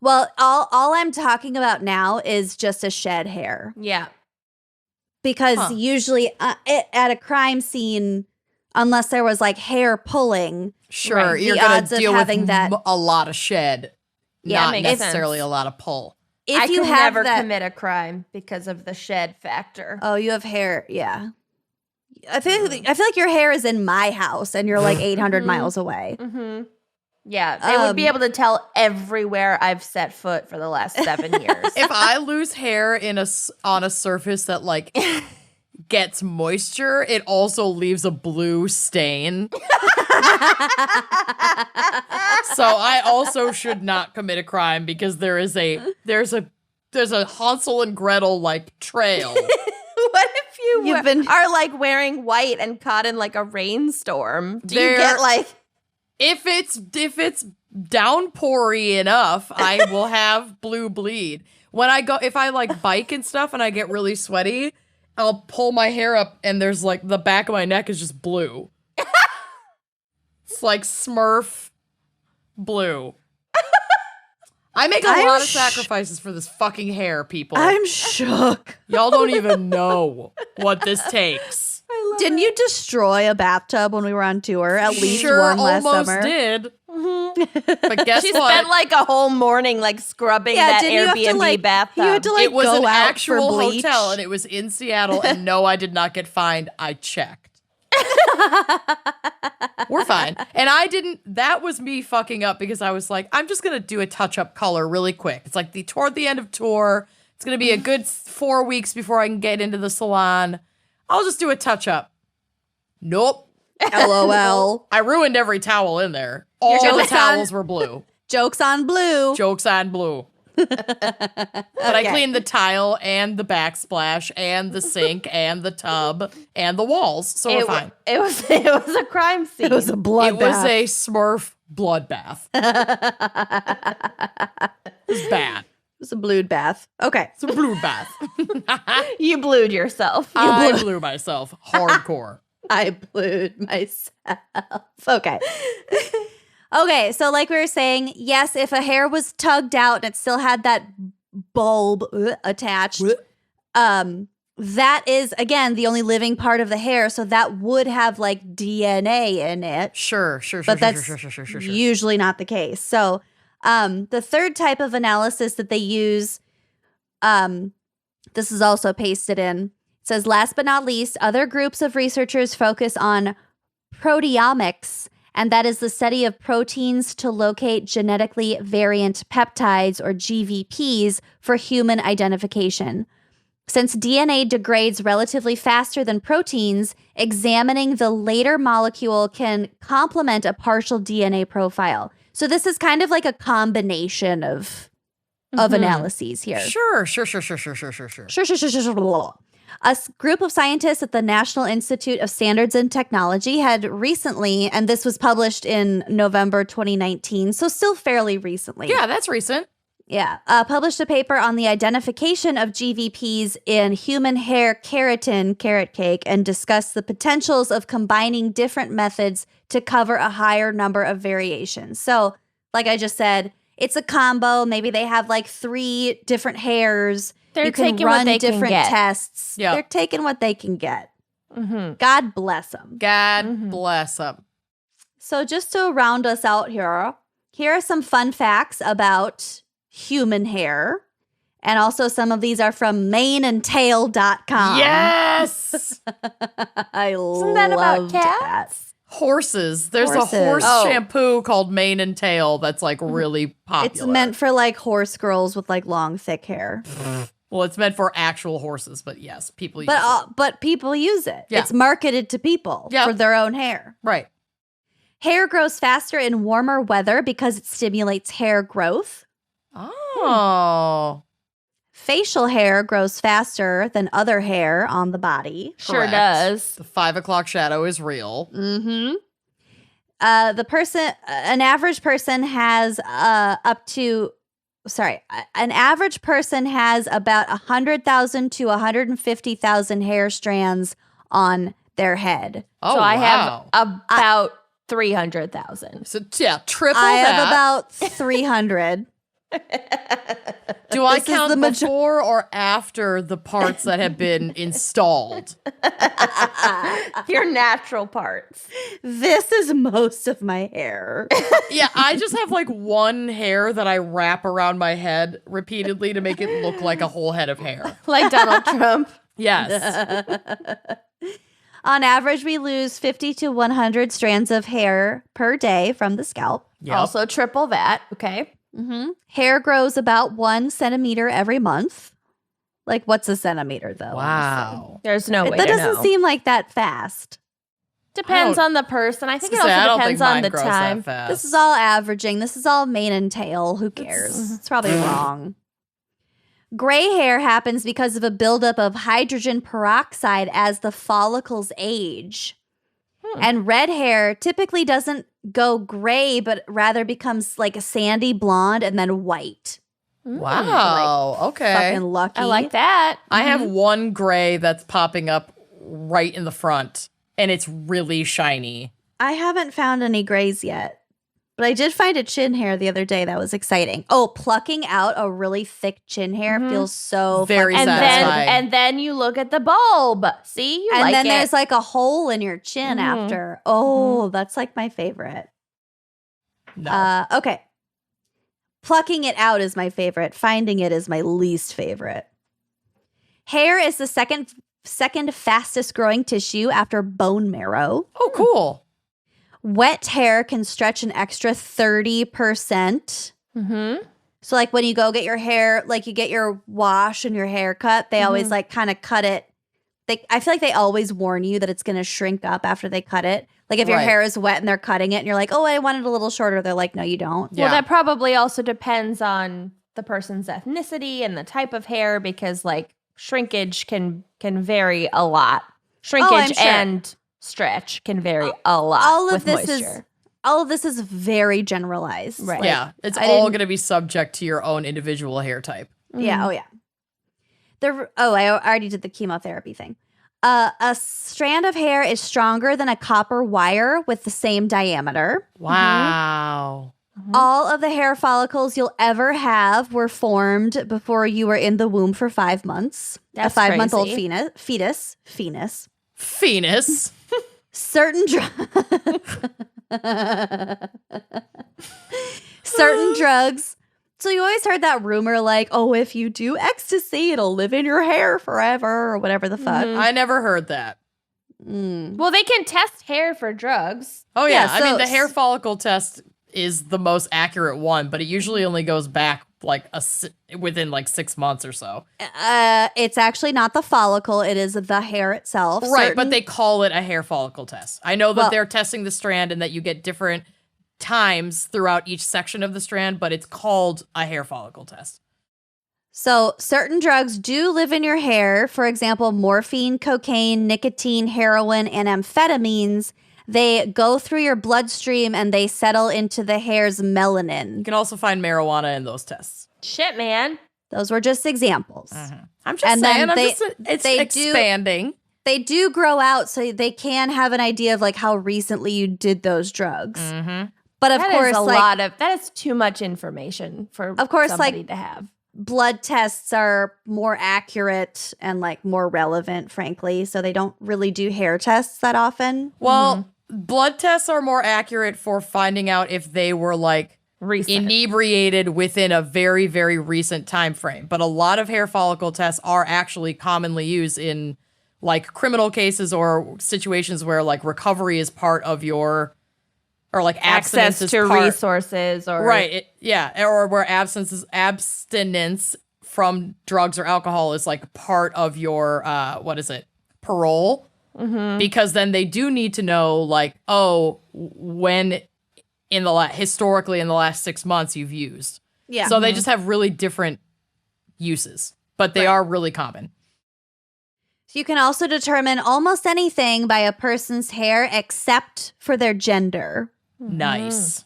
Speaker 3: Well, all I'm talking about now is just a shed hair.
Speaker 2: Yeah.
Speaker 3: Because usually at a crime scene, unless there was hair pulling,
Speaker 1: sure,
Speaker 3: right,
Speaker 1: you're going to deal with a lot of shed, not necessarily a lot of pull.
Speaker 3: If
Speaker 2: I
Speaker 3: you
Speaker 2: could
Speaker 3: have
Speaker 2: never commit a crime because of the shed factor.
Speaker 3: Oh, you have hair, yeah. I feel like your hair is in my house and you're 800 miles away.
Speaker 2: Mm-hmm. Yeah, they would be able to tell everywhere I've set foot for the last 7 years.
Speaker 1: If I lose hair on a surface that gets moisture, it also leaves a blue stain. So I also should not commit a crime, because there's a Hansel and Gretel trail.
Speaker 2: What if you are wearing white and caught in a rainstorm? Do you get
Speaker 1: if it's downpoury enough, I will have blue bleed. If I bike and stuff and I get really sweaty, I'll pull my hair up and there's the back of my neck is just blue. It's Smurf blue. I make a lot of sacrifices for this fucking hair, people.
Speaker 3: I'm shook.
Speaker 1: Y'all don't even know what this takes.
Speaker 3: Didn't you destroy a bathtub when we were on tour? At least one last summer.
Speaker 1: Did. Mm-hmm. But guess
Speaker 2: she
Speaker 1: what?
Speaker 2: Spent a whole morning scrubbing that Airbnb bathtub.
Speaker 3: You had to
Speaker 1: it was
Speaker 3: go
Speaker 1: an
Speaker 3: out
Speaker 1: actual
Speaker 3: for bleach.
Speaker 1: hotel, and it was in Seattle. And no, I did not get fined. I checked. We're fine. And I didn't. That was me fucking up, because I was I'm just gonna do a touch-up color really quick. It's toward the end of tour. It's gonna be a good 4 weeks before I can get into the salon. I'll just do a touch-up. Nope.
Speaker 3: LOL.
Speaker 1: I ruined every towel in there. All the towels were blue.
Speaker 3: Joke's on blue.
Speaker 1: Joke's on blue. But I cleaned the tile and the backsplash and the sink and the tub and the walls, so we're fine.
Speaker 2: It was a crime scene.
Speaker 3: It was a bloodbath.
Speaker 1: It was a Smurf bloodbath. It was bad.
Speaker 3: It was a blued bath. Okay.
Speaker 1: It's a blue bath.
Speaker 2: You blued yourself.
Speaker 1: I blew myself hardcore.
Speaker 3: I blued myself. Okay. Okay, so like we were saying, yes, if a hair was tugged out and it still had that bulb attached, that is, again, the only living part of the hair, so that would have DNA in it.
Speaker 1: Sure.
Speaker 3: But that's usually not the case. So the third type of analysis that they use, this is also pasted in. It says, last but not least, other groups of researchers focus on proteomics, and that is the study of proteins to locate genetically variant peptides, or GVPs, for human identification. Since DNA degrades relatively faster than proteins, examining the later molecule can complement a partial DNA profile. So this is kind of like a combination of analyses here.
Speaker 1: Sure.
Speaker 3: Group of scientists at the National Institute of Standards and Technology had recently, and this was published in November 2019, so still fairly recently.
Speaker 1: Yeah, that's recent.
Speaker 3: Yeah, published a paper on the identification of GVPs in human hair keratin, carrot cake, and discussed the potentials of combining different methods to cover a higher number of variations. So, like I just said, it's a combo. Maybe they have like 3 different hairs.
Speaker 2: They're
Speaker 3: you can
Speaker 2: taking
Speaker 3: run
Speaker 2: what they
Speaker 3: different
Speaker 2: can get.
Speaker 3: tests.
Speaker 1: Yeah.
Speaker 3: They're taking what they can get.
Speaker 2: Mm-hmm.
Speaker 3: God bless them.
Speaker 1: God bless them.
Speaker 3: So just to round us out here are some fun facts about human hair. And also some of these are from maneandtail.com.
Speaker 1: Yes!
Speaker 3: I
Speaker 2: Isn't that about
Speaker 3: loved
Speaker 2: cats?
Speaker 3: that.
Speaker 1: Horses. There's
Speaker 3: Horses.
Speaker 1: a horse
Speaker 2: Oh.
Speaker 1: shampoo called Mane and Tail that's like really popular.
Speaker 3: It's meant for like horse girls with like long, thick hair.
Speaker 1: Well, it's meant for actual horses, but yes, people use
Speaker 3: But people use it.
Speaker 1: Yeah.
Speaker 3: It's marketed to people
Speaker 1: Yeah.
Speaker 3: for their own hair.
Speaker 1: it. Right.
Speaker 3: Hair grows faster in warmer weather because it stimulates hair growth.
Speaker 1: Oh.
Speaker 3: Facial hair grows faster than other hair on the body.
Speaker 2: Sure
Speaker 1: Correct.
Speaker 2: does.
Speaker 1: The 5 o'clock shadow is real.
Speaker 3: Mm-hmm. An average person has an average person has about 100,000 to 150,000 hair strands on their head.
Speaker 1: Oh,
Speaker 2: So I
Speaker 1: wow.
Speaker 2: have about 300,000.
Speaker 1: So, yeah, triple
Speaker 3: I
Speaker 1: that.
Speaker 3: have about 300.
Speaker 1: Do I
Speaker 3: this is
Speaker 1: count
Speaker 3: the
Speaker 1: before or after the parts that have been installed?
Speaker 2: Your natural parts.
Speaker 3: This is most of my hair.
Speaker 1: Yeah, I just have like one hair that I wrap around my head repeatedly to make it look like a whole head of hair.
Speaker 2: Like Donald Trump.
Speaker 1: Yes.
Speaker 3: On average, we lose 50 to 100 strands of hair per day from the scalp.
Speaker 1: Yep.
Speaker 2: Also triple that. Okay.
Speaker 3: Mm-hmm. Hair grows about 1 centimeter every month. Like, what's a centimeter, though?
Speaker 1: Wow.
Speaker 2: There's no way
Speaker 3: That
Speaker 2: to
Speaker 3: doesn't
Speaker 2: know.
Speaker 3: seem like that fast.
Speaker 2: Depends
Speaker 1: I
Speaker 2: on the person. I think it
Speaker 1: was gonna say, I
Speaker 2: also
Speaker 1: don't think
Speaker 2: depends on
Speaker 1: mine
Speaker 2: the
Speaker 1: grows
Speaker 2: time.
Speaker 1: that fast.
Speaker 3: This is all averaging. This is all mane and tail. Who cares? It's probably wrong. Gray hair happens because of a buildup of hydrogen peroxide as the follicles age. And red hair typically doesn't go gray, but rather becomes like a sandy blonde and then white.
Speaker 1: Wow. Okay.
Speaker 3: Fucking lucky.
Speaker 2: I like that.
Speaker 1: I have one gray that's popping up right in the front, and it's really shiny.
Speaker 3: I haven't found any grays yet, but I did find a chin hair the other day that was exciting. Oh, plucking out a really thick chin hair feels so
Speaker 1: Very
Speaker 3: fucking
Speaker 1: satisfying.
Speaker 2: And then you look at the bulb. See, you
Speaker 3: and
Speaker 2: like
Speaker 3: then
Speaker 2: it.
Speaker 3: there's like a hole in your chin after. Oh, that's like my favorite.
Speaker 1: No.
Speaker 3: Okay. Plucking it out is my favorite. Finding it is my least favorite. Hair is the second fastest growing tissue after bone marrow.
Speaker 1: Oh, cool.
Speaker 3: Wet hair can stretch an extra 30%.
Speaker 2: Mm-hmm.
Speaker 3: So like when you go get your hair, like you get your wash and your haircut, they always like kind of cut it. I feel like they always warn you that it's going to shrink up after they cut it. Like if your
Speaker 1: Right.
Speaker 3: hair is wet and they're cutting it and you're like, oh, I want it a little shorter. They're like, no, you don't.
Speaker 1: Yeah.
Speaker 2: Well, that probably also depends on the person's ethnicity and the type of hair because like shrinkage can vary a lot. Shrinkage
Speaker 3: sure.
Speaker 2: and stretch can vary a lot
Speaker 3: all of
Speaker 2: with
Speaker 3: this
Speaker 2: moisture.
Speaker 3: All of this is very generalized.
Speaker 2: Right.
Speaker 3: Like,
Speaker 1: Yeah. It's
Speaker 3: I
Speaker 1: all
Speaker 3: didn't-
Speaker 1: going to be subject to your own individual hair type.
Speaker 3: Yeah. Oh, yeah. I already did the chemotherapy thing. A strand of hair is stronger than a copper wire with the same diameter.
Speaker 1: Wow.
Speaker 3: All of the hair follicles you'll ever have were formed before you were in the womb for 5 months.
Speaker 2: That's
Speaker 3: a 5-month-old
Speaker 2: crazy.
Speaker 3: fetus.
Speaker 1: Phoenix.
Speaker 3: Certain certain drugs. So you always heard that rumor like, oh, if you do ecstasy, it'll live in your hair forever or whatever the fuck.
Speaker 1: I never heard that.
Speaker 2: Well, they can test hair for drugs.
Speaker 1: Oh, yeah.
Speaker 3: Yeah,
Speaker 1: I mean,
Speaker 3: so-
Speaker 1: the hair follicle test is the most accurate one, but it usually only goes back like within like 6 months or so.
Speaker 3: It's actually not the follicle. It is the hair itself.
Speaker 1: Right, but they call it a hair follicle test. I know that
Speaker 3: Well-
Speaker 1: they're testing the strand and that you get different times throughout each section of the strand, but it's called a hair follicle test.
Speaker 3: So certain drugs do live in your hair. For example, morphine, cocaine, nicotine, heroin, and amphetamines. They go through your bloodstream and they settle into the hair's melanin.
Speaker 1: You can also find marijuana in those tests.
Speaker 2: Shit, man.
Speaker 3: Those were just examples.
Speaker 1: I'm just saying, it's
Speaker 3: they
Speaker 1: expanding.
Speaker 3: They do grow out, so they can have an idea of like how recently you did those drugs. But of course,
Speaker 2: that is too much information for somebody to have.
Speaker 3: Blood tests are more accurate and like more relevant, frankly. So they don't really do hair tests that often.
Speaker 1: Well, blood tests are more accurate for finding out if they were like inebriated within a very, very recent time frame. But a lot of hair follicle tests are actually commonly used in like criminal cases or situations where like recovery is part of your, or like
Speaker 2: access to resources, or
Speaker 1: or where abstinence from drugs or alcohol is like part of your parole, because then they do need to know like, oh, when historically in the last 6 months you've used. So they just have really different uses, but they are really common.
Speaker 3: So you can also determine almost anything by a person's hair except for their gender.
Speaker 1: Nice.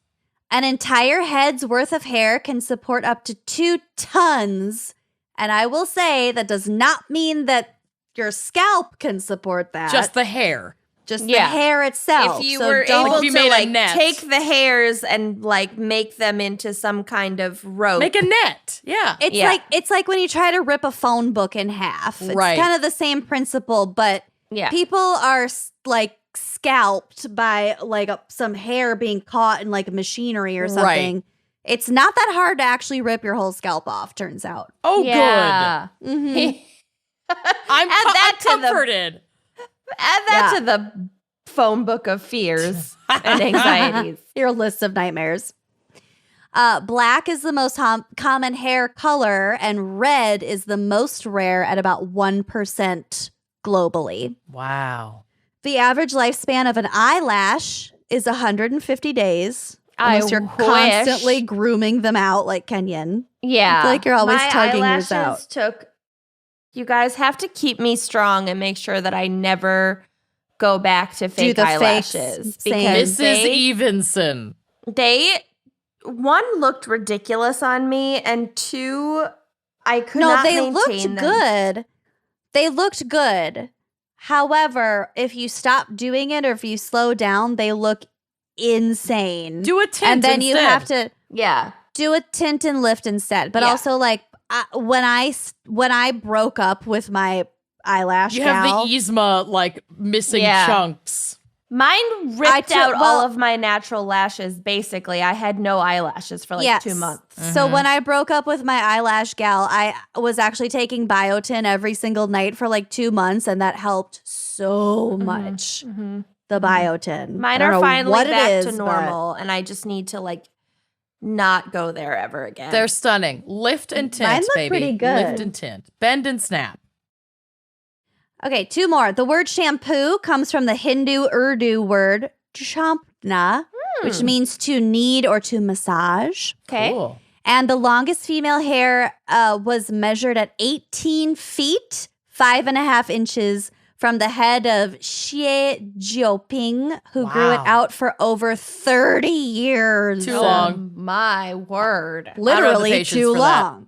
Speaker 3: An entire head's worth of hair can support up to 2 tons. And I will say that does not mean that your scalp can support that.
Speaker 1: Just the hair.
Speaker 3: Just the hair itself.
Speaker 2: If you were able to like take the hairs and like make them into some kind of rope.
Speaker 1: Make a net. Yeah.
Speaker 3: It's like when you try to rip a phone book in half. It's kind of the same principle, but people are like scalped by like some hair being caught in like machinery or something. Right. It's not that hard to actually rip your whole scalp off, turns out.
Speaker 1: Oh, good. I'm comforted.
Speaker 2: Add that to the phone book of fears and anxieties.
Speaker 3: Your list of nightmares. Black is the most common hair color, and red is the most rare at about 1% globally.
Speaker 1: Wow.
Speaker 3: The average lifespan of an eyelash is 150 days. Unless you're constantly grooming them out like Kenyon.
Speaker 2: Yeah.
Speaker 3: I feel like you're always tugging yours out.
Speaker 2: You guys have to keep me strong and make sure that I never go back to fake eyelashes.
Speaker 1: Because Mrs. Evenson.
Speaker 2: One, looked ridiculous on me, and 2, I could not maintain them.
Speaker 3: No, they looked good. They looked good. However, if you stop doing it or if you slow down, they look insane.
Speaker 1: Do a tint
Speaker 3: and then
Speaker 1: instead.
Speaker 3: You have to do a tint and lift instead. But also like when I broke up with my eyelash
Speaker 1: you
Speaker 3: gal,
Speaker 1: have the Yzma like missing chunks.
Speaker 2: Mine ripped out all of my natural lashes. Basically, I had no eyelashes for like 2 months.
Speaker 3: So when I broke up with my eyelash gal, I was actually taking biotin every single night for like 2 months, and that helped so much. The biotin.
Speaker 2: Mine are finally back to normal, and I just need to like not go there ever again.
Speaker 1: They're stunning. Lift and tint,
Speaker 3: Mine look
Speaker 1: baby.
Speaker 3: pretty good.
Speaker 1: Lift and tint. Bend and snap.
Speaker 3: Okay, 2 more. The word shampoo comes from the Hindu Urdu word champna, which means to knead or to massage.
Speaker 2: Okay.
Speaker 1: Cool.
Speaker 3: And the longest female hair was measured at 18 feet, 5.5 inches from the head of Xie Jinping, who grew it out for over 30 years.
Speaker 1: Too long.
Speaker 2: My word.
Speaker 3: Literally too long.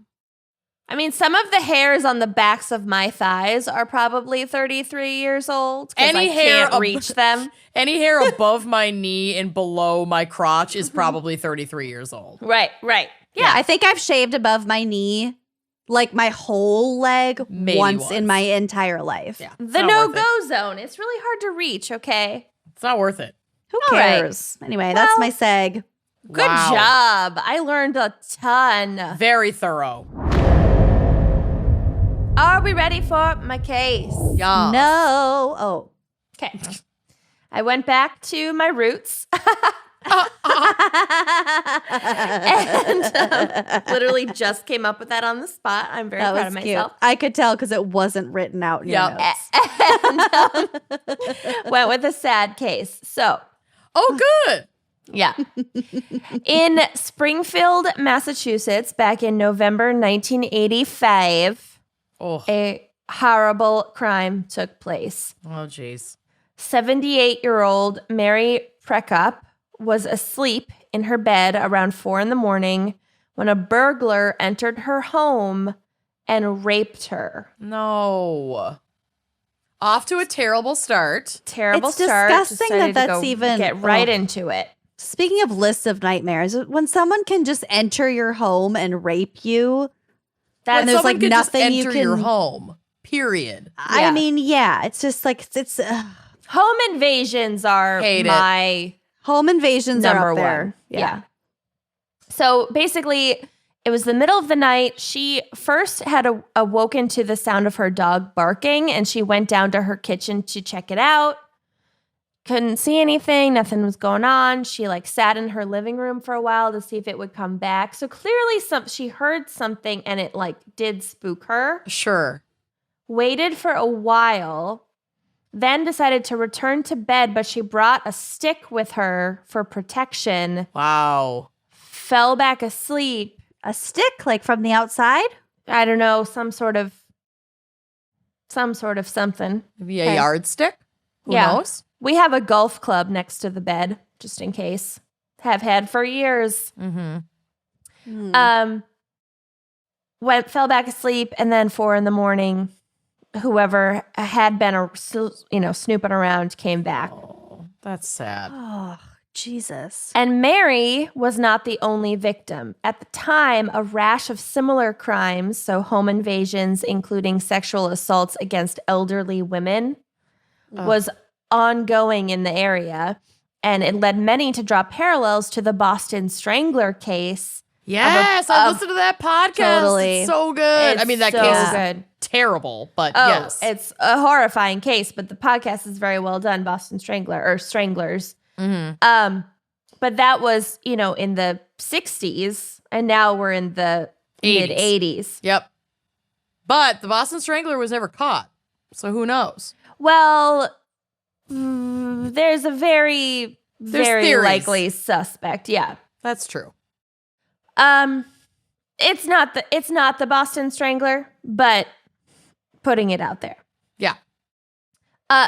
Speaker 2: I mean, some of the hairs on the backs of my thighs are probably 33 years old.
Speaker 1: Any hair
Speaker 2: can't reach them.
Speaker 1: Any hair above my knee and below my crotch is probably 33 years old.
Speaker 2: Right.
Speaker 3: Yeah, I think I've shaved above my knee, like my whole leg, once in my entire life.
Speaker 1: Yeah,
Speaker 2: the no-go zone. It's really hard to reach, okay?
Speaker 1: It's not worth it.
Speaker 3: Who cares? Right. Anyway, that's my seg.
Speaker 2: Good job. I learned a ton.
Speaker 1: Very thorough.
Speaker 2: Are we ready for my case?
Speaker 1: Yeah.
Speaker 3: No. Oh.
Speaker 2: Okay. I went back to my roots. And literally just came up with that on the spot. I'm very proud of myself.
Speaker 3: Cute. I could tell because it wasn't written out in your notes.
Speaker 2: And, went with a sad case. So.
Speaker 1: Oh, good.
Speaker 2: Yeah. In Springfield, Massachusetts, back in November 1985, a horrible crime took place.
Speaker 1: Oh, jeez.
Speaker 2: 78-year-old Mary Prekop was asleep in her bed around 4 a.m. when a burglar entered her home and raped her.
Speaker 1: No. Off to a terrible start.
Speaker 2: It's
Speaker 3: disgusting
Speaker 2: Decided
Speaker 3: that
Speaker 2: to
Speaker 3: that's
Speaker 2: go
Speaker 3: even
Speaker 2: get right into it.
Speaker 3: Speaking of lists of nightmares, when someone can just enter your home and rape you,
Speaker 1: When
Speaker 3: there's,
Speaker 1: someone
Speaker 3: like,
Speaker 1: could just
Speaker 3: nothing you
Speaker 1: enter your
Speaker 3: can-
Speaker 1: home. Period.
Speaker 3: I
Speaker 2: Yeah.
Speaker 3: mean, yeah, it's just like it's
Speaker 2: Home invasions are
Speaker 1: Hate it.
Speaker 2: my
Speaker 3: home invasions
Speaker 2: number
Speaker 3: are up there.
Speaker 2: one. Yeah. So basically, it was the middle of the night. She first had awoken to the sound of her dog barking, and she went down to her kitchen to check it out. Couldn't see anything. Nothing was going on. She sat in her living room for a while to see if it would come back. So clearly she heard something and it did spook her.
Speaker 1: Sure.
Speaker 2: Waited for a while, then decided to return to bed, but she brought a stick with her for protection.
Speaker 1: Wow.
Speaker 2: Fell back asleep.
Speaker 3: A stick, from the outside.
Speaker 2: I don't know, some sort of something.
Speaker 1: Maybe a
Speaker 2: Okay.
Speaker 1: yardstick? Who
Speaker 2: Yeah.
Speaker 1: knows?
Speaker 2: We have a golf club next to the bed, just in case. Have had for years.
Speaker 1: Mm-hmm.
Speaker 2: Fell back asleep, and then 4 a.m, whoever had been snooping around came back.
Speaker 1: Oh, that's sad.
Speaker 3: Oh, Jesus.
Speaker 2: And Mary was not the only victim. At the time, a rash of similar crimes, so home invasions, including sexual assaults against elderly women, was ongoing in the area. And it led many to draw parallels to the Boston Strangler case.
Speaker 1: Yes, I listened to that podcast.
Speaker 3: Totally.
Speaker 1: It's so good.
Speaker 2: It's
Speaker 1: that
Speaker 2: so
Speaker 1: case is
Speaker 2: good.
Speaker 1: terrible, but
Speaker 2: Oh,
Speaker 1: yes.
Speaker 2: it's a horrifying case, but the podcast is very well done, Boston Strangler, or Stranglers.
Speaker 1: Mm-hmm.
Speaker 2: But that was, in the 60s, and now we're in the
Speaker 1: 80s.
Speaker 2: mid-80s.
Speaker 1: Yep. But the Boston Strangler was never caught, so who knows?
Speaker 2: Well, there's a very
Speaker 1: theories.
Speaker 2: likely suspect. Yeah.
Speaker 1: That's true.
Speaker 2: It's not the Boston Strangler, but putting it out there.
Speaker 1: Yeah.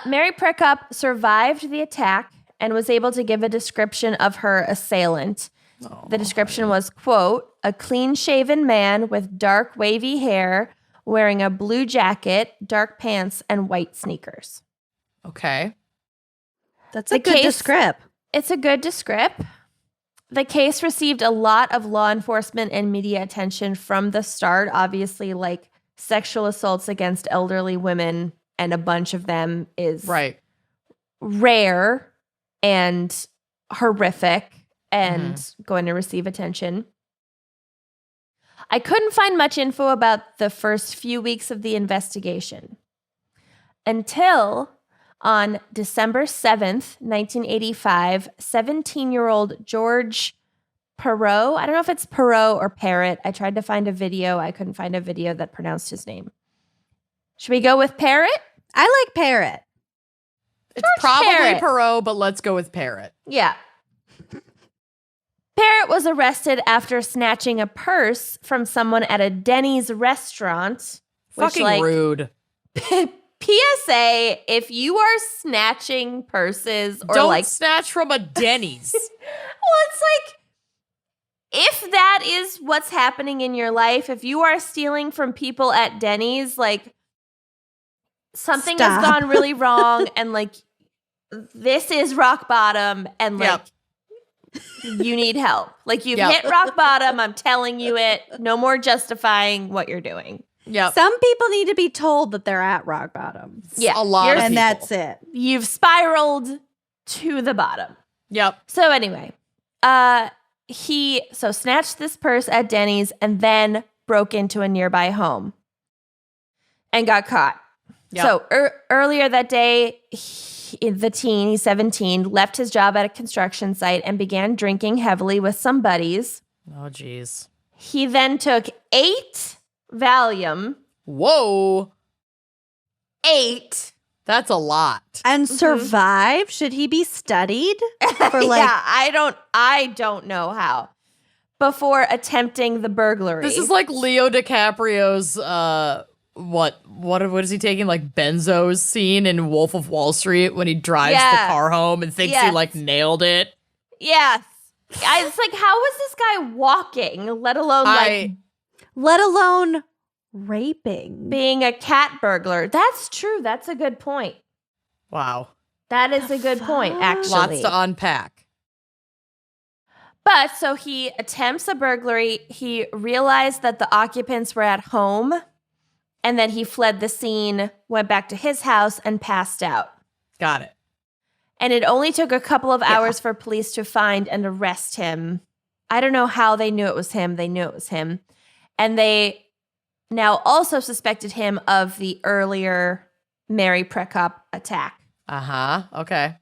Speaker 2: Mary Prekop survived the attack and was able to give a description of her assailant. The description was, quote, a clean-shaven man with dark wavy hair wearing a blue jacket, dark pants, and white sneakers.
Speaker 1: Okay.
Speaker 3: That's a good descrip.
Speaker 2: It's a good descrip. The case received a lot of law enforcement and media attention from the start. Obviously, sexual assaults against elderly women, and a bunch of them is rare and horrific and going to receive attention. I couldn't find much info about the first few weeks of the investigation until on December 7th, 1985, 17-year-old George Parrott, I don't know if it's Parrott or Parrott. I tried to find a video. I couldn't find a video that pronounced his name. Should we go with Parrott?
Speaker 3: I like Parrot.
Speaker 1: It's probably
Speaker 2: Parrott.
Speaker 1: Perot, but let's go with Parrot.
Speaker 2: Yeah. Parrott was arrested after snatching a purse from someone at a Denny's restaurant.
Speaker 1: Fucking
Speaker 2: which,
Speaker 1: rude.
Speaker 2: PSA, if you are snatching purses or
Speaker 1: Don't snatch from a Denny's.
Speaker 2: well, it's if that is what's happening in your life, if you are stealing from people at Denny's, something has
Speaker 3: Stop.
Speaker 2: gone really wrong and this is rock bottom and
Speaker 1: Yep.
Speaker 2: you need help. You've
Speaker 1: Yep.
Speaker 2: hit rock bottom. I'm telling you it. No more justifying what you're doing.
Speaker 1: Yep.
Speaker 3: Some people need to be told that they're at rock bottom.
Speaker 2: Yeah.
Speaker 1: A lot of
Speaker 3: And
Speaker 1: people.
Speaker 3: that's it.
Speaker 2: You've spiraled to the bottom.
Speaker 1: Yep.
Speaker 2: So anyway, he snatched this purse at Denny's and then broke into a nearby home and got caught.
Speaker 1: Yep.
Speaker 2: So earlier that day, the teen, he's 17, left his job at a construction site and began drinking heavily with some buddies.
Speaker 1: Oh, jeez.
Speaker 2: He then took 8 Valium.
Speaker 1: Whoa.
Speaker 2: 8.
Speaker 1: That's a lot.
Speaker 3: And survive? Should he be studied? For like,
Speaker 2: Yeah, I don't know how. Before attempting the burglary.
Speaker 1: This is like Leo DiCaprio's what is he taking, like benzos scene in Wolf of Wall Street when he drives the car home and thinks he like nailed it.
Speaker 2: Yes. It's like, how was this guy walking, let alone
Speaker 3: raping?
Speaker 2: Being a cat burglar. That's true. That's a good point.
Speaker 1: Wow.
Speaker 2: That is a good point, actually.
Speaker 1: Lots to unpack.
Speaker 2: But so he attempts a burglary. He realized that the occupants were at home, and then he fled the scene, went back to his house, and passed out.
Speaker 1: Got it.
Speaker 2: And it only took a couple of hours for police to find and arrest him. I don't know how they knew it was him. They knew it was him. And they now also suspected him of the earlier Mary Prekop attack.
Speaker 1: Uh-huh. Okay.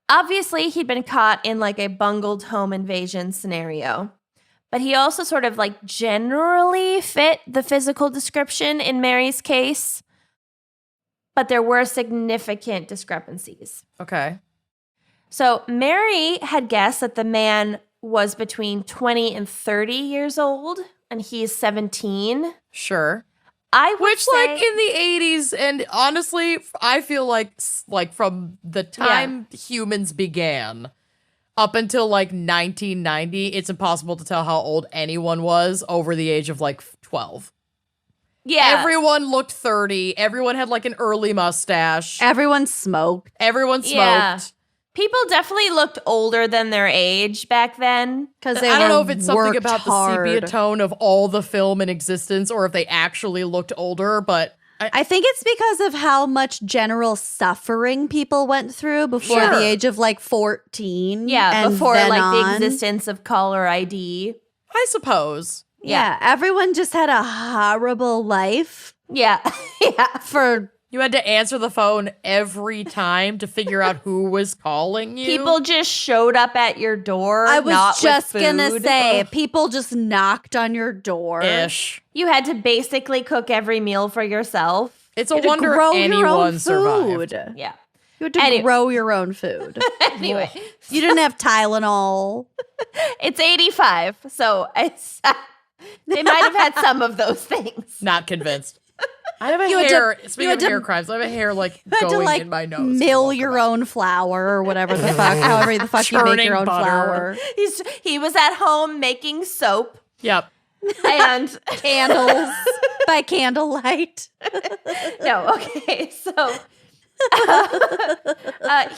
Speaker 2: Obviously, he'd been caught in like a bungled home invasion scenario. But he also sort of like generally fit the physical description in Mary's case. But there were significant discrepancies.
Speaker 1: Okay.
Speaker 2: So Mary had guessed that the man was between 20 and 30 years old, and he's 17.
Speaker 1: Sure.
Speaker 2: Which,
Speaker 1: like in the 80s, and honestly, I feel like from the time humans began up until like 1990, it's impossible to tell how old anyone was over the age of like 12.
Speaker 2: Yeah.
Speaker 1: Everyone looked 30. Everyone had like an early mustache.
Speaker 3: Everyone smoked.
Speaker 1: Everyone smoked.
Speaker 2: Yeah. People definitely looked older than their age back then.
Speaker 3: Because
Speaker 1: I don't know if it's something about
Speaker 3: hard.
Speaker 1: the sepia tone of all the film in existence or if they actually looked older, but
Speaker 3: I think it's because of how much general suffering people went through before the age of like 14.
Speaker 2: Yeah,
Speaker 3: and
Speaker 2: before
Speaker 3: then
Speaker 2: like
Speaker 3: on.
Speaker 2: the existence of caller ID.
Speaker 1: I suppose.
Speaker 3: Yeah, everyone just had a horrible life.
Speaker 2: Yeah.
Speaker 3: For
Speaker 1: you had to answer the phone every time to figure out who was calling you.
Speaker 2: People just showed up at your door.
Speaker 3: I was just gonna say,
Speaker 1: Ugh.
Speaker 3: people just knocked on your door.
Speaker 1: Ish.
Speaker 2: You had to basically cook every meal for yourself.
Speaker 1: It's
Speaker 3: You
Speaker 1: a
Speaker 3: had to
Speaker 1: wonder
Speaker 3: grow your own
Speaker 1: anyone survived.
Speaker 3: food.
Speaker 2: Yeah.
Speaker 3: You had to grow your own food.
Speaker 2: Anyway,
Speaker 3: You didn't have Tylenol.
Speaker 2: it's 85, so it's they might have had some of those things.
Speaker 1: Not convinced. I have a
Speaker 3: You had
Speaker 1: hair.
Speaker 3: to-
Speaker 1: Speaking
Speaker 3: you
Speaker 1: of
Speaker 3: had to-
Speaker 1: hair crimes, I have a hair like
Speaker 3: You had
Speaker 1: going
Speaker 3: to like
Speaker 1: in my nose.
Speaker 3: mill your own flour or whatever the fuck, however the fuck you make
Speaker 1: Churning
Speaker 3: your own
Speaker 1: butter.
Speaker 3: flour.
Speaker 2: He was at home making soap
Speaker 1: Yep.
Speaker 2: and
Speaker 3: Candles by candlelight.
Speaker 2: no, okay, so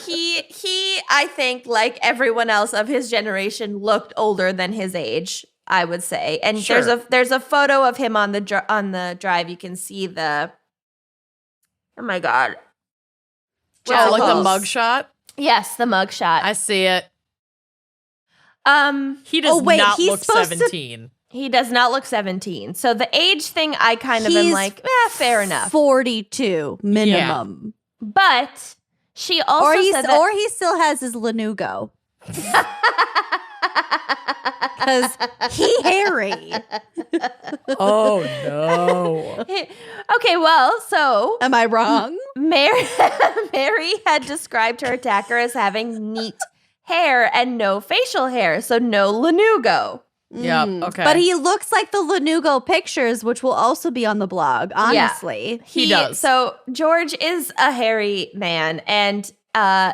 Speaker 2: he I think like everyone else of his generation looked older than his age, I would say. And
Speaker 1: Sure.
Speaker 2: there's a photo of him on the drive. You can see the oh my god. What's
Speaker 1: Oh,
Speaker 2: it
Speaker 1: like
Speaker 2: called?
Speaker 1: the mugshot?
Speaker 2: Yes, the mugshot.
Speaker 1: I see it. He does
Speaker 3: Oh, wait,
Speaker 1: not
Speaker 3: he's
Speaker 1: look
Speaker 3: supposed to-
Speaker 1: 17.
Speaker 2: He does not look 17. So the age thing, I kind of am
Speaker 3: He's
Speaker 2: like, fair enough.
Speaker 3: 42 minimum.
Speaker 2: But she also
Speaker 3: Or
Speaker 2: said that
Speaker 3: he still has his Lanugo. Because he hairy.
Speaker 1: Oh, no.
Speaker 2: Okay, well, so
Speaker 3: Am I wrong?
Speaker 2: Mary had described her attacker as having neat hair and no facial hair, so no Lanugo.
Speaker 1: Yep, okay.
Speaker 3: But he looks like the Lanugo pictures, which will also be on the blog, honestly.
Speaker 1: He does.
Speaker 2: So George is a hairy man, and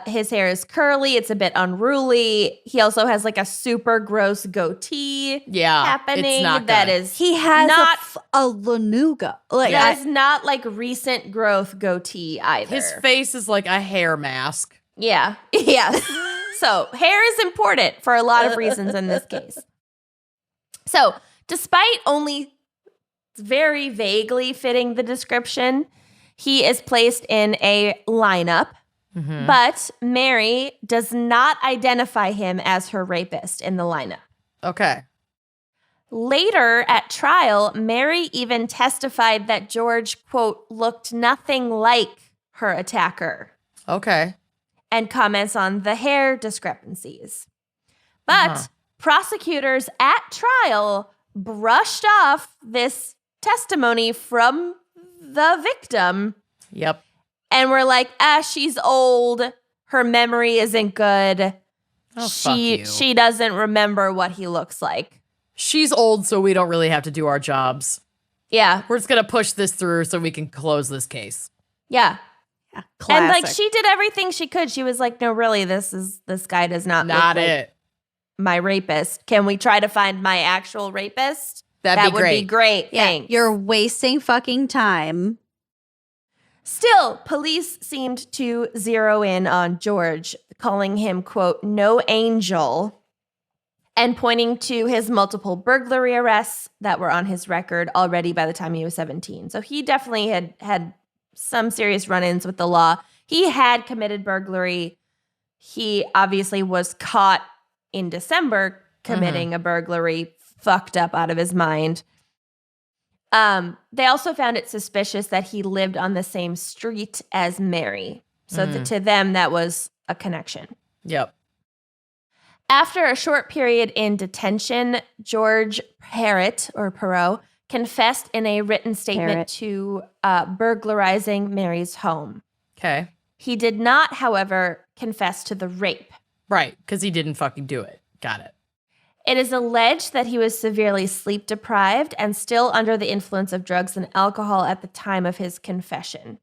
Speaker 2: his hair is curly. It's a bit unruly. He also has like a super gross goatee happening.
Speaker 1: It's not
Speaker 2: that
Speaker 1: good.
Speaker 2: is
Speaker 3: He has
Speaker 2: not
Speaker 3: a Lanugo. Like,
Speaker 2: that is not like recent growth goatee either.
Speaker 1: His face is like a hair mask.
Speaker 2: Yeah. Yes. So hair is important for a lot of reasons in this case. So despite only very vaguely fitting the description, he is placed in a lineup, but Mary does not identify him as her rapist in the lineup.
Speaker 1: Okay.
Speaker 2: Later at trial, Mary even testified that George, quote, looked nothing like her attacker,
Speaker 1: Okay.
Speaker 2: and comments on the hair discrepancies. But prosecutors at trial brushed off this testimony from the victim
Speaker 1: Yep.
Speaker 2: And we're like, she's old. Her memory isn't good.
Speaker 1: Oh, fuck you.
Speaker 2: She doesn't remember what he looks like.
Speaker 1: She's old, so we don't really have to do our jobs.
Speaker 2: Yeah.
Speaker 1: We're just going to push this through so we can close this case.
Speaker 2: Yeah.
Speaker 3: Classic.
Speaker 2: And like she did everything she could. She was like, no, really, this guy does not look like my rapist. Can we try to find my actual rapist?
Speaker 1: That
Speaker 2: would be great.
Speaker 3: Yeah,
Speaker 2: Thanks.
Speaker 3: you're wasting fucking time.
Speaker 2: Still, police seemed to zero in on George, calling him, quote, no angel, and pointing to his multiple burglary arrests that were on his record already by the time he was 17. So he definitely had some serious run-ins with the law. He had committed burglary. He obviously was caught in December committing a burglary, fucked up out of his mind. They also found it suspicious that he lived on the same street as Mary. So to them, that was a connection.
Speaker 1: Yep.
Speaker 2: After a short period in detention, George Parrott confessed in a written statement to burglarizing Mary's home.
Speaker 1: Okay.
Speaker 2: He did not, however, confess to the rape.
Speaker 1: Right, because he didn't fucking do it. Got it.
Speaker 2: It is alleged that he was severely sleep deprived and still under the influence of drugs and alcohol at the time of his confession.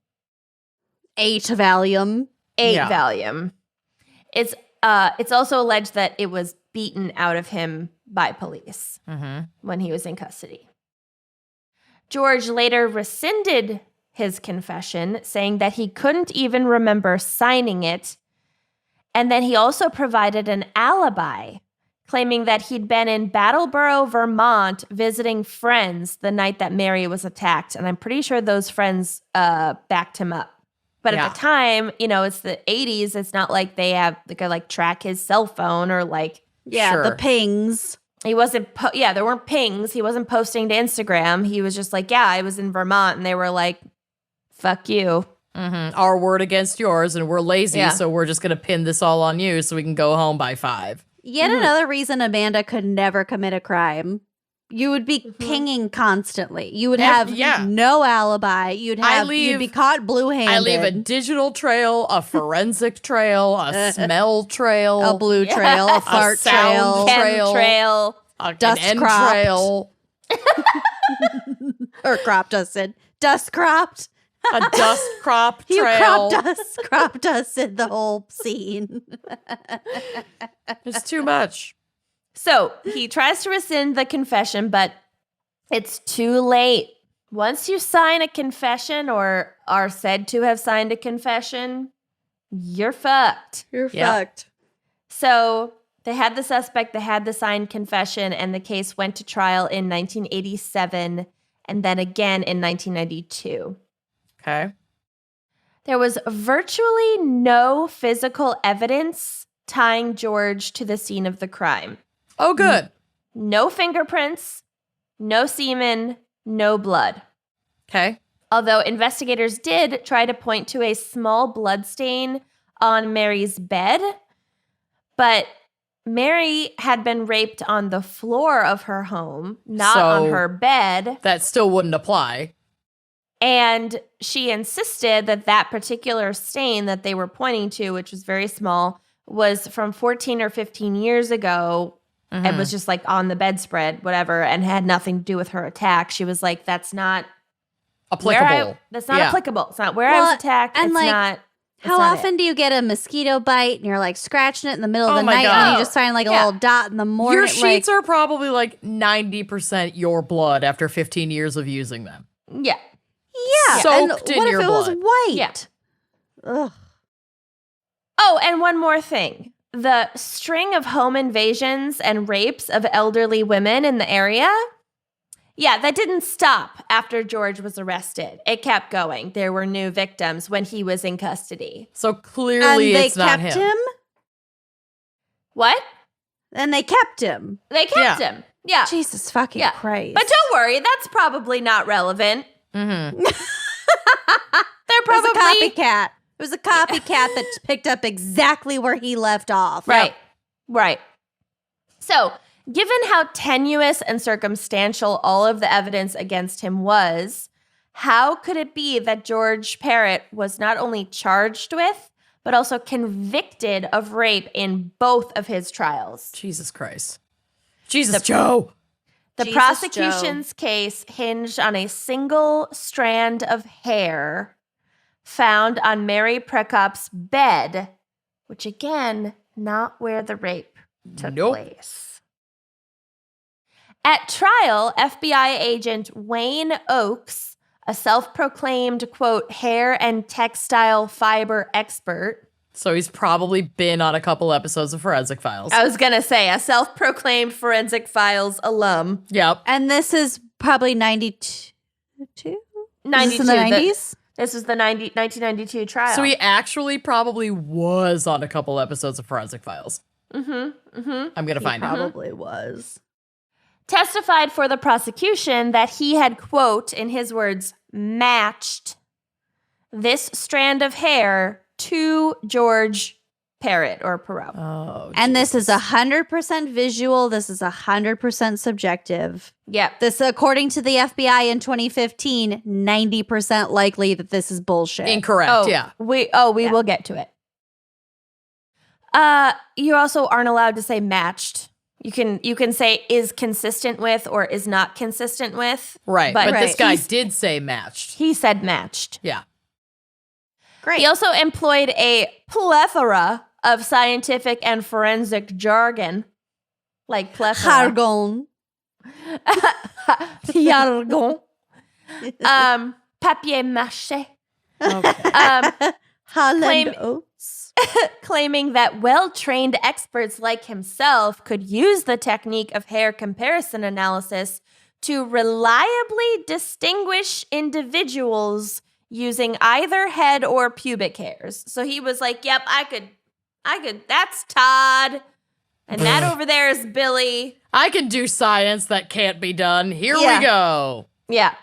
Speaker 3: 8 Valium.
Speaker 2: 8 Valium. It's also alleged that it was beaten out of him by police when he was in custody. George later rescinded his confession, saying that he couldn't even remember signing it. And then he also provided an alibi, claiming that he'd been in Brattleboro, Vermont, visiting friends the night that Mary was attacked. And I'm pretty sure those friends backed him up. But at the time, it's the 80s. It's not like they could like track his cell phone or like.
Speaker 3: Yeah, the pings.
Speaker 2: He wasn't, there weren't pings. He wasn't posting to Instagram. He was just like, yeah, I was in Vermont. And they were like, fuck you.
Speaker 1: Our word against yours, and we're lazy, so we're just going to pin this all on you so we can go home by 5.
Speaker 3: Yet another reason Amanda could never commit a crime. You would be pinging constantly. You would have no alibi. You'd be caught blue-handed.
Speaker 1: I leave a digital trail, a forensic trail, a smell trail,
Speaker 3: a blue trail, a fart trail,
Speaker 2: trail,
Speaker 1: a
Speaker 3: dust cropped trail, or crop dusted, dust cropped.
Speaker 1: A dust crop trail.
Speaker 3: You crop dusted the whole scene.
Speaker 1: It's too much.
Speaker 2: So he tries to rescind the confession, but it's too late. Once you sign a confession or are said to have signed a confession, you're fucked.
Speaker 3: You're fucked.
Speaker 2: So they had the suspect, they had the signed confession, and the case went to trial in 1987 and then again in 1992.
Speaker 1: Okay.
Speaker 2: There was virtually no physical evidence tying George to the scene of the crime.
Speaker 1: Oh, good.
Speaker 2: No fingerprints, no semen, no blood.
Speaker 1: Okay.
Speaker 2: Although investigators did try to point to a small blood stain on Mary's bed, but Mary had been raped on the floor of her home, not on her bed.
Speaker 1: That still wouldn't apply.
Speaker 2: And she insisted that that particular stain that they were pointing to, which was very small, was from 14 or 15 years ago. It was just like on the bedspread, whatever, and had nothing to do with her attack. She was like, that's not
Speaker 1: applicable.
Speaker 2: That's not applicable. It's not where I was attacked.
Speaker 3: And
Speaker 2: it's
Speaker 3: like,
Speaker 2: not.
Speaker 3: How often do you get a mosquito bite and you're like scratching it in the middle of the night and you just find like a little dot in the morning?
Speaker 1: Your sheets are probably like 90% your blood after 15 years of using them.
Speaker 2: Yeah.
Speaker 3: Yeah.
Speaker 1: Soaked in your blood.
Speaker 3: What if it was white?
Speaker 2: Yeah.
Speaker 3: Ugh.
Speaker 2: Oh, and one more thing. The string of home invasions and rapes of elderly women in the area, that didn't stop after George was arrested. It kept going. There were new victims when he was in custody.
Speaker 1: So clearly it's not him.
Speaker 3: And they kept him?
Speaker 2: What?
Speaker 3: And they kept him.
Speaker 2: They kept him. Yeah.
Speaker 3: Jesus fucking Christ.
Speaker 2: But don't worry, that's probably not relevant.
Speaker 3: Mm-hmm.
Speaker 2: They're probably
Speaker 3: a copycat. It was a copycat that picked up exactly where he left off.
Speaker 2: Right. Right. So, given how tenuous and circumstantial all of the evidence against him was, How could it be that George Parrott was not only charged with, but also convicted of rape in both of his trials?
Speaker 1: Jesus Christ. Jesus, Joe.
Speaker 2: The
Speaker 3: Jesus,
Speaker 2: prosecution's case hinged on a single strand of hair found on Mary Prekop's bed, which again, not where the rape took place. At trial, FBI agent Wayne Oakes, a self-proclaimed, quote, hair and textile fiber expert.
Speaker 1: So he's probably been on a couple episodes of Forensic Files.
Speaker 2: I was going to say, a self-proclaimed Forensic Files alum.
Speaker 1: Yep.
Speaker 3: And this is probably 92?
Speaker 2: 92.
Speaker 3: Is this in the 90s?
Speaker 2: This is the 1992 trial.
Speaker 1: So he actually probably was on a couple episodes of Forensic Files. I'm going to find out.
Speaker 3: Probably was.
Speaker 2: Testified for the prosecution that he had, quote, in his words, matched this strand of hair to George Parrott or Parrott.
Speaker 1: Oh,
Speaker 3: And this
Speaker 1: Jesus.
Speaker 3: is 100% visual. This is 100% subjective.
Speaker 2: Yep.
Speaker 3: This, according to the FBI in 2015, 90% likely that this is bullshit.
Speaker 1: Incorrect, yeah.
Speaker 2: We will get to it. You also aren't allowed to say matched. You can say is consistent with or is not consistent with.
Speaker 1: Right, but this guy
Speaker 2: he's-
Speaker 1: did say matched.
Speaker 2: He said matched.
Speaker 1: Yeah.
Speaker 3: Great.
Speaker 2: He also employed a plethora of scientific and forensic jargon, like plethora.
Speaker 3: Jargon.
Speaker 2: Jargon. Papier mâché.
Speaker 1: Okay.
Speaker 3: Holland
Speaker 2: Claim-
Speaker 3: oats.
Speaker 2: Claiming that well-trained experts like himself could use the technique of hair comparison analysis to reliably distinguish individuals using either head or pubic hairs. So he was like, yep, I could, that's Todd. And that over there is Billy.
Speaker 1: I can do science that can't be done. Here
Speaker 3: Yeah.
Speaker 1: we go.
Speaker 2: Yeah.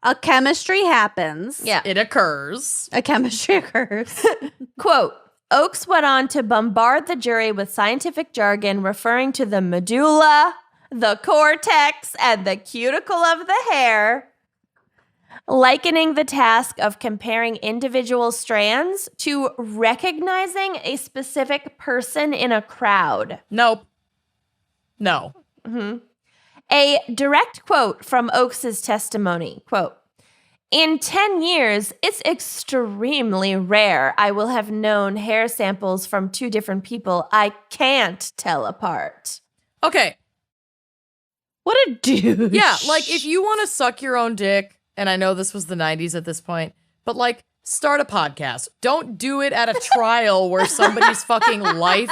Speaker 3: A chemistry happens.
Speaker 2: Yeah.
Speaker 1: It occurs.
Speaker 3: A chemistry occurs.
Speaker 2: Quote, Oakes went on to bombard the jury with scientific jargon referring to the medulla, the cortex, and the cuticle of the hair, likening the task of comparing individual strands to recognizing a specific person in a crowd.
Speaker 1: Nope. No.
Speaker 2: A direct quote from Oakes' testimony, quote, in 10 years, it's extremely rare I will have known hair samples from two different people I can't tell apart.
Speaker 1: Okay.
Speaker 3: What a douche.
Speaker 1: Yeah, like if you want to suck your own dick, and I know this was the 90s at this point, but like start a podcast. Don't do it at a trial where somebody's fucking life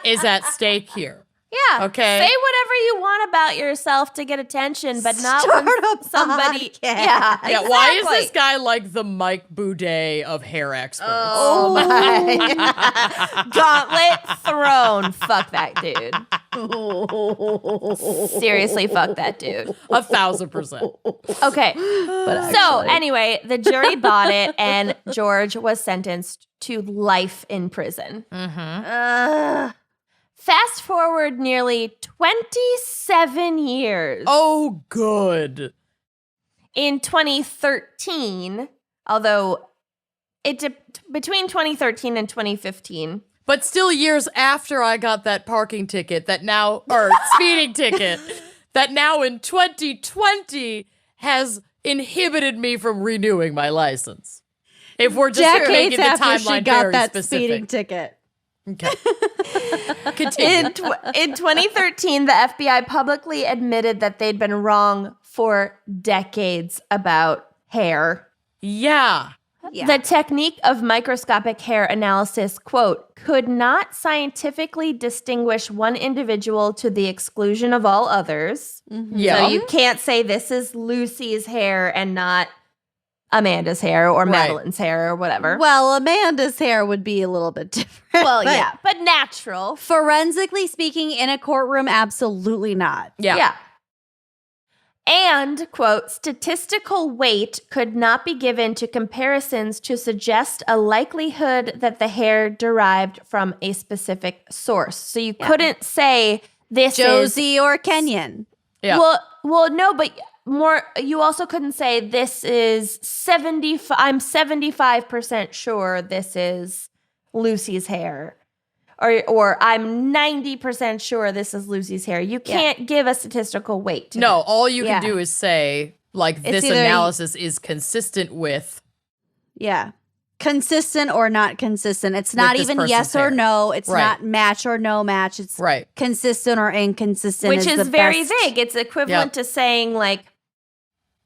Speaker 1: is at stake here.
Speaker 2: Yeah.
Speaker 1: Okay.
Speaker 2: Say whatever you want about yourself to get attention, but not
Speaker 3: Start
Speaker 2: when
Speaker 3: a
Speaker 2: somebody.
Speaker 3: podcast.
Speaker 2: Yeah.
Speaker 1: Yeah, why is
Speaker 2: exactly.
Speaker 1: this guy like the Mike Boudet of hair experts?
Speaker 2: Oh my. Gauntlet thrown. Fuck that dude. Seriously, fuck that dude.
Speaker 1: 1,000%.
Speaker 2: Okay.
Speaker 3: But
Speaker 2: So,
Speaker 3: actually-
Speaker 2: anyway, the jury bought it, and George was sentenced to life in prison. Fast forward nearly 27 years.
Speaker 1: Oh, good.
Speaker 2: In 2013, although between 2013 and 2015.
Speaker 1: But still years after I got that parking ticket that now, or speeding ticket, that now in 2020 has inhibited me from renewing my license. If we're just
Speaker 3: decades
Speaker 1: making the
Speaker 3: after she
Speaker 1: timeline
Speaker 3: got
Speaker 1: very
Speaker 3: that
Speaker 1: specific.
Speaker 3: speeding ticket.
Speaker 1: Okay. Continue.
Speaker 2: In 2013, the FBI publicly admitted that they'd been wrong for decades about hair.
Speaker 1: Yeah.
Speaker 3: Yeah.
Speaker 2: The technique of microscopic hair analysis, quote, could not scientifically distinguish one individual to the exclusion of all others.
Speaker 1: Yeah.
Speaker 2: So you can't say this is Lucy's hair and not Amanda's hair or
Speaker 1: Right.
Speaker 2: Madeline's hair or whatever.
Speaker 3: Well, Amanda's hair would be a little bit different.
Speaker 2: Well,
Speaker 3: but
Speaker 2: yeah, but natural.
Speaker 3: Forensically speaking, in a courtroom, absolutely not.
Speaker 1: Yeah.
Speaker 2: And, quote, statistical weight could not be given to comparisons to suggest a likelihood that the hair derived from a specific source. So you couldn't say this is...
Speaker 3: Josie or Kenyon.
Speaker 1: Yeah.
Speaker 2: Well, no, but you also couldn't say this is 75, I'm 75% sure this is Lucy's hair. Or I'm 90% sure this is Lucy's hair. You can't give a statistical weight to
Speaker 1: No,
Speaker 2: it.
Speaker 1: all you can do is say, like, this analysis is consistent with.
Speaker 3: Yeah. Consistent or not consistent. It's not even yes or no. It's not match or no match. It's consistent or inconsistent.
Speaker 2: Which is very vague. It's equivalent to saying, like,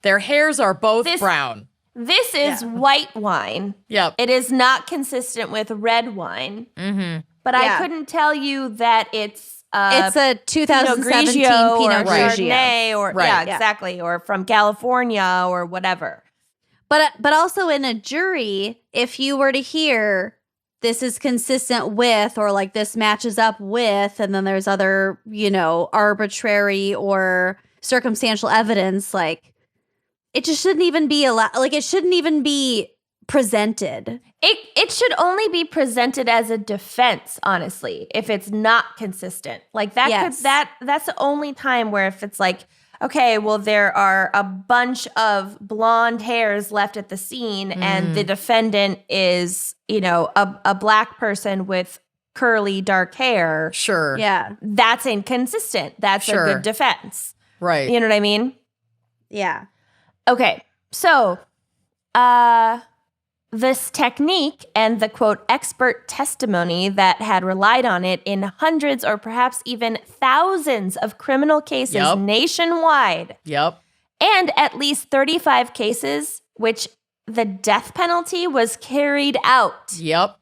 Speaker 1: their hairs are both brown.
Speaker 2: This is white wine.
Speaker 1: Yep.
Speaker 2: It is not consistent with red wine.
Speaker 1: Mm-hmm.
Speaker 2: But I couldn't tell you that it's
Speaker 3: a 2017 Pinot Grigio.
Speaker 2: Chardonnay or exactly, or from California or whatever.
Speaker 3: But also in a jury, if you were to hear this is consistent with, or like this matches up with, and then there's other, arbitrary or circumstantial evidence, like it just shouldn't even be allowed. Like it shouldn't even be presented.
Speaker 2: It should only be presented as a defense, honestly, if it's not consistent. Like that's the only time where if it's like, okay, well, there are a bunch of blonde hairs left at the scene and the defendant is, a black person with curly dark hair.
Speaker 1: Sure.
Speaker 3: Yeah.
Speaker 2: That's inconsistent. That's a good defense.
Speaker 1: Right.
Speaker 2: You know what I mean?
Speaker 3: Yeah.
Speaker 2: Okay. So, this technique and the, quote, expert testimony that had relied on it in hundreds or perhaps even thousands of criminal cases nationwide.
Speaker 1: Yep.
Speaker 2: And at least 35 cases which the death penalty was carried out.
Speaker 1: Yep.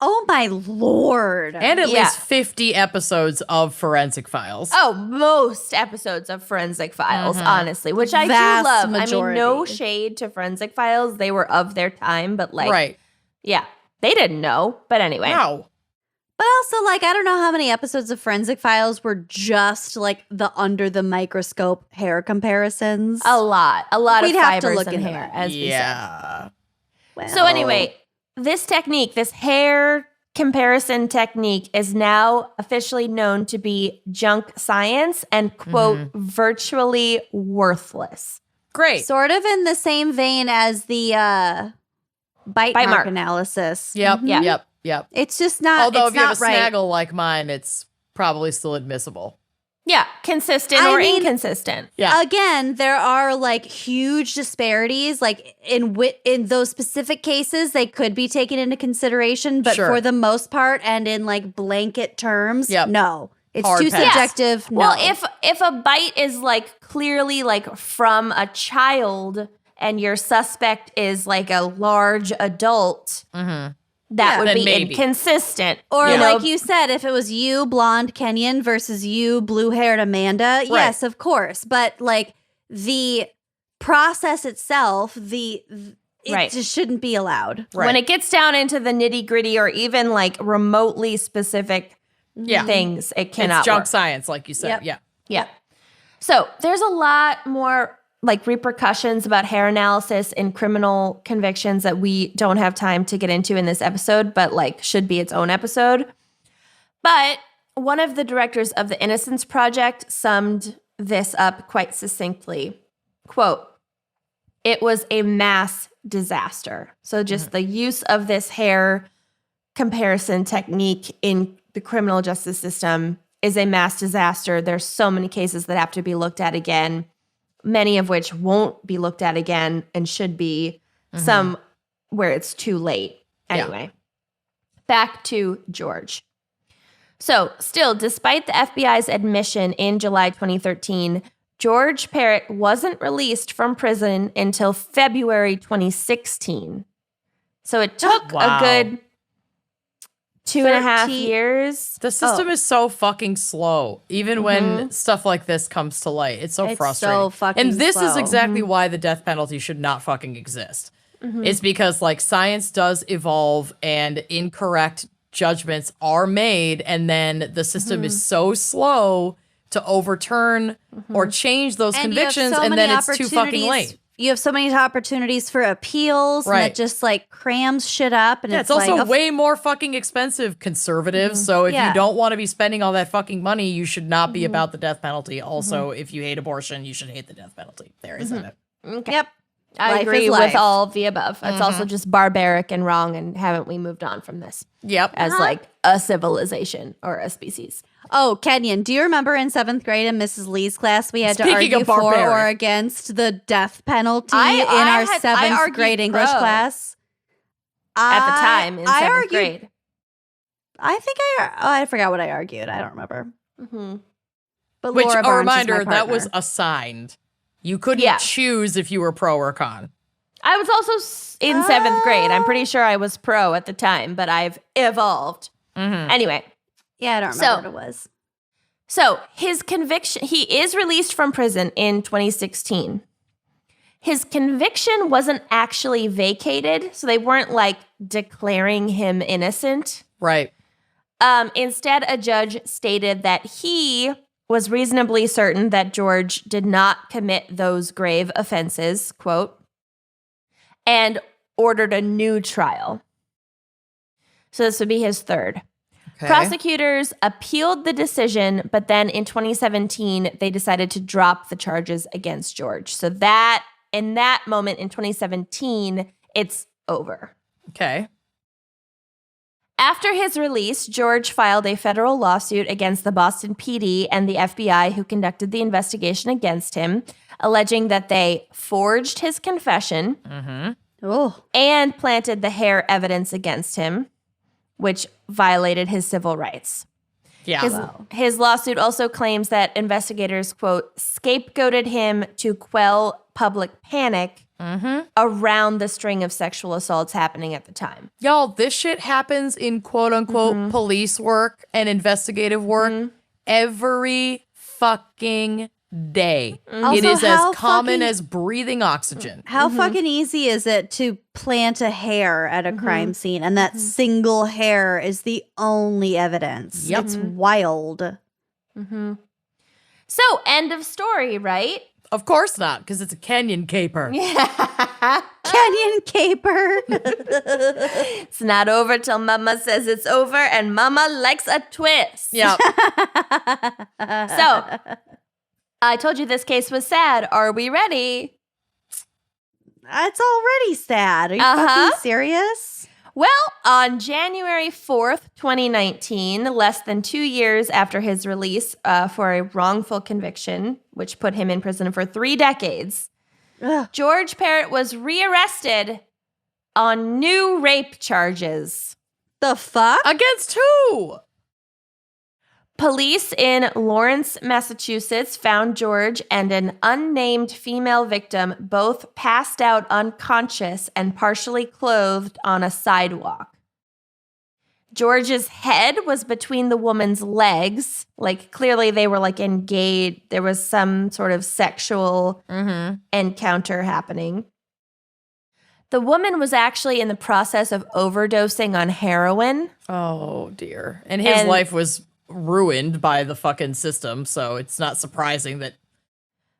Speaker 3: Oh, my Lord.
Speaker 1: And at least 50 episodes of Forensic Files.
Speaker 2: Oh, most episodes of Forensic Files, honestly, which I
Speaker 3: Vast
Speaker 2: do love.
Speaker 3: majority.
Speaker 2: I mean, no shade to Forensic Files. They were of their time, but yeah, they didn't know. But anyway.
Speaker 1: No.
Speaker 3: But also, like, I don't know how many episodes of Forensic Files were just like the under the microscope hair comparisons.
Speaker 2: A lot of
Speaker 3: We'd have to
Speaker 2: fibers
Speaker 3: look
Speaker 2: in
Speaker 3: into
Speaker 2: hair,
Speaker 3: that.
Speaker 2: as we said.
Speaker 3: Well,
Speaker 2: So anyway, this technique, this hair comparison technique is now officially known to be junk science and, quote, virtually worthless.
Speaker 1: Great.
Speaker 3: sort of in the same vein as the bite mark analysis.
Speaker 1: Yep.
Speaker 2: Yeah.
Speaker 1: Yep.
Speaker 3: It's just not.
Speaker 1: Although
Speaker 3: it's
Speaker 1: if you have a
Speaker 3: not right.
Speaker 1: snaggle like mine, it's probably still admissible.
Speaker 2: Yeah, consistent or inconsistent.
Speaker 1: Yeah.
Speaker 3: Again, there are like huge disparities. Like in those specific cases, they could be taken into consideration, but for the most part, and in like blanket terms, no, it's
Speaker 1: Hard
Speaker 3: too
Speaker 1: pass.
Speaker 3: subjective. No.
Speaker 2: Well, if a bite is like clearly like from a child, and your suspect is like a large adult. That would be
Speaker 1: maybe
Speaker 2: inconsistent.
Speaker 3: Or like you said, if it was you, blonde Kenyan, versus you, blue-haired Amanda, yes, of course. But like the process itself, it just shouldn't be allowed.
Speaker 1: Right.
Speaker 2: When it gets down into the nitty-gritty or even like remotely specific things, it cannot
Speaker 1: It's junk
Speaker 2: work.
Speaker 1: science, like you said.
Speaker 2: Yeah. So there's a lot more like repercussions about hair analysis in criminal convictions that we don't have time to get into in this episode, but like should be its own episode. But one of the directors of the Innocence Project summed this up quite succinctly. Quote, "It was a mass disaster." So just the use of this hair comparison technique in the criminal justice system is a mass disaster. There's so many cases that have to be looked at again, many of which won't be looked at again and should be, some where it's too late. Anyway, back to George. So still, despite the FBI's admission in July 2013, George Parrott wasn't released from prison until February 2016. So it took a good 2.5 years.
Speaker 1: The system is so fucking slow, even when stuff like this comes to light. It's so frustrating.
Speaker 3: So fucking
Speaker 1: and this is
Speaker 3: slow.
Speaker 1: exactly why the death penalty should not fucking exist. It's because like science does evolve and incorrect judgments are made, and then the system is so slow to overturn or change those
Speaker 3: And you have
Speaker 1: convictions,
Speaker 3: so
Speaker 1: and
Speaker 3: many
Speaker 1: then it's too fucking
Speaker 3: opportunities
Speaker 1: late.
Speaker 3: you have so many opportunities for appeals, and it just like crams shit up. And
Speaker 1: it's also
Speaker 3: like,
Speaker 1: way more fucking expensive, conservatives. So if you don't want to be spending all that fucking money, you should not be about the death penalty. Also, if you hate abortion, you should hate the death penalty. There is it.
Speaker 2: Okay.
Speaker 3: Yep.
Speaker 2: I
Speaker 3: Life
Speaker 2: agree
Speaker 3: is
Speaker 2: with
Speaker 3: life.
Speaker 2: all of the above. It's also just barbaric and wrong, and haven't we moved on from this
Speaker 1: Yep.
Speaker 2: as like a civilization or a species?
Speaker 3: Oh, Kenyon, do you remember in 7th grade in Mrs. Lee's class, we had to
Speaker 1: Speaking
Speaker 3: argue
Speaker 1: of
Speaker 3: for or
Speaker 1: barbaric.
Speaker 3: against the death penalty
Speaker 2: I
Speaker 3: in our
Speaker 2: had-
Speaker 3: 7th
Speaker 2: I argued
Speaker 3: grade English
Speaker 2: pro.
Speaker 3: class?
Speaker 2: At the time in 7th grade.
Speaker 3: I think I forgot what I argued. I don't remember.
Speaker 2: Mm-hmm.
Speaker 3: But
Speaker 1: Which,
Speaker 3: Laura
Speaker 1: a
Speaker 3: Barnes is
Speaker 1: reminder,
Speaker 3: my
Speaker 1: that was
Speaker 3: partner.
Speaker 1: assigned. You couldn't choose if you were pro or con.
Speaker 2: I was also in 7th grade. I'm pretty sure I was pro at the time, but I've evolved. Anyway.
Speaker 3: Yeah, I don't remember what it was.
Speaker 2: So his conviction, he is released from prison in 2016. His conviction wasn't actually vacated, so they weren't like declaring him innocent.
Speaker 1: Right.
Speaker 2: Instead, a judge stated that he was reasonably certain that George did not commit those grave offenses, quote, and ordered a new trial. So this would be his third.
Speaker 1: Okay.
Speaker 2: Prosecutors appealed the decision, but then in 2017, they decided to drop the charges against George. So that, in that moment in 2017, it's over.
Speaker 1: Okay.
Speaker 2: After his release, George filed a federal lawsuit against the Boston PD and the FBI who conducted the investigation against him, alleging that they forged his confession and planted the hair evidence against him, which violated his civil rights.
Speaker 1: Yeah.
Speaker 2: His lawsuit also claims that investigators, quote, scapegoated him to quell public panic around the string of sexual assaults happening at the time.
Speaker 1: Y'all, this shit happens in quote unquote police work and investigative work every fucking day.
Speaker 3: Also,
Speaker 1: It is
Speaker 3: how
Speaker 1: as common
Speaker 3: fucking-
Speaker 1: as breathing oxygen.
Speaker 3: How fucking easy is it to plant a hair at a crime scene and that single hair is the only evidence?
Speaker 1: Yep.
Speaker 3: It's wild.
Speaker 2: So, end of story, right?
Speaker 1: Of course not, because it's a Kenyan caper.
Speaker 3: Kenyon caper.
Speaker 2: It's not over till mama says it's over, and mama likes a twist.
Speaker 1: Yeah.
Speaker 2: So, I told you this case was sad. Are we ready?
Speaker 3: It's already sad. Are you fucking serious?
Speaker 2: Well, on January 4th, 2019, less than 2 years after his release for a wrongful conviction, which put him in prison for 3 decades, George Parrott was rearrested on new rape charges.
Speaker 3: The fuck?
Speaker 1: Against who?
Speaker 2: Police in Lawrence, Massachusetts found George and an unnamed female victim both passed out unconscious and partially clothed on a sidewalk. George's head was between the woman's legs. Like, clearly they were like engaged. There was some sort of sexual encounter happening. The woman was actually in the process of overdosing on heroin.
Speaker 1: Oh, dear. And his life was ruined by the fucking system, so it's not surprising that.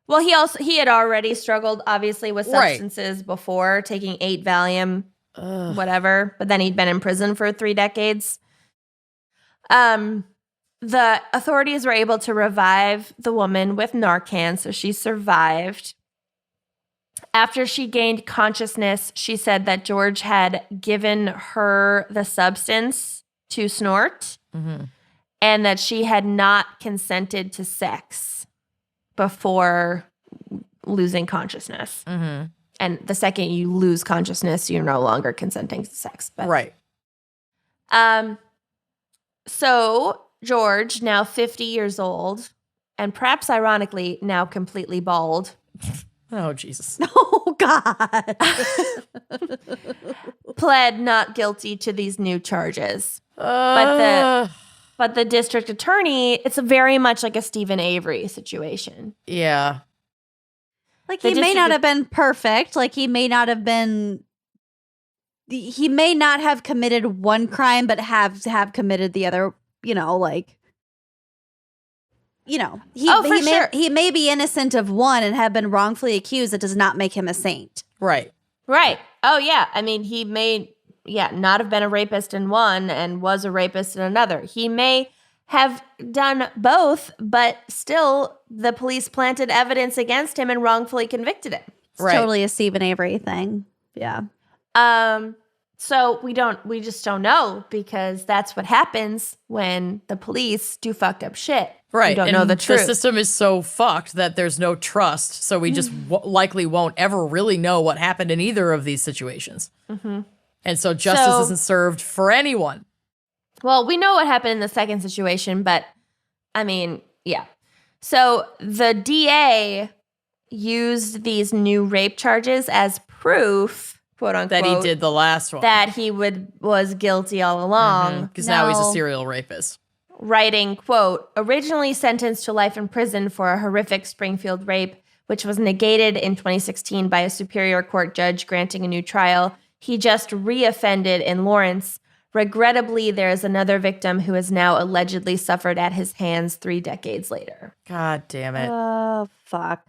Speaker 2: Well, he had already struggled, obviously, with substances before, taking 8 Valium, whatever. But then he'd been in prison for 3 decades. The authorities were able to revive the woman with Narcan, so she survived. After she gained consciousness, she said that George had given her the substance to snort. And that she had not consented to sex before losing consciousness. And the second you lose consciousness, you're no longer consenting to sex. But,
Speaker 1: Right.
Speaker 2: So George, now 50 years old, and perhaps ironically, now completely bald.
Speaker 1: Oh, Jesus.
Speaker 3: Oh, God.
Speaker 2: pled not guilty to these new charges. But the district attorney, it's very much like a Stephen Avery situation.
Speaker 1: Yeah.
Speaker 3: Like, he may not have been perfect. Like, he may not have committed one crime, but have committed the other, you know, like. he
Speaker 2: sure.
Speaker 3: he may be innocent of one and have been wrongfully accused. It does not make him a saint.
Speaker 1: Right.
Speaker 2: Right. Oh, yeah. I mean, he may, not have been a rapist in one and was a rapist in another. He may have done both, but still the police planted evidence against him and wrongfully convicted him.
Speaker 3: It's totally a Stephen Avery thing. Yeah.
Speaker 2: So we just don't know, because that's what happens when the police do fucked up shit.
Speaker 1: Right.
Speaker 2: We don't know the truth.
Speaker 1: The system is so fucked that there's no trust. So we just likely won't ever really know what happened in either of these situations. Mm-hmm. And so justice isn't served for anyone.
Speaker 2: Well, we know what happened in the second situation, but I mean, yeah. So the DA used these new rape charges as proof, quote unquote,
Speaker 1: that he did the last one.
Speaker 2: That he was guilty all along.
Speaker 1: Because now he's a serial rapist.
Speaker 2: Writing, quote, originally sentenced to life in prison for a horrific Springfield rape, which was negated in 2016 by a Superior Court judge granting a new trial. He just reoffended in Lawrence. Regrettably, there is another victim who has now allegedly suffered at his hands 3 decades later.
Speaker 1: God damn it.
Speaker 3: Oh, fuck.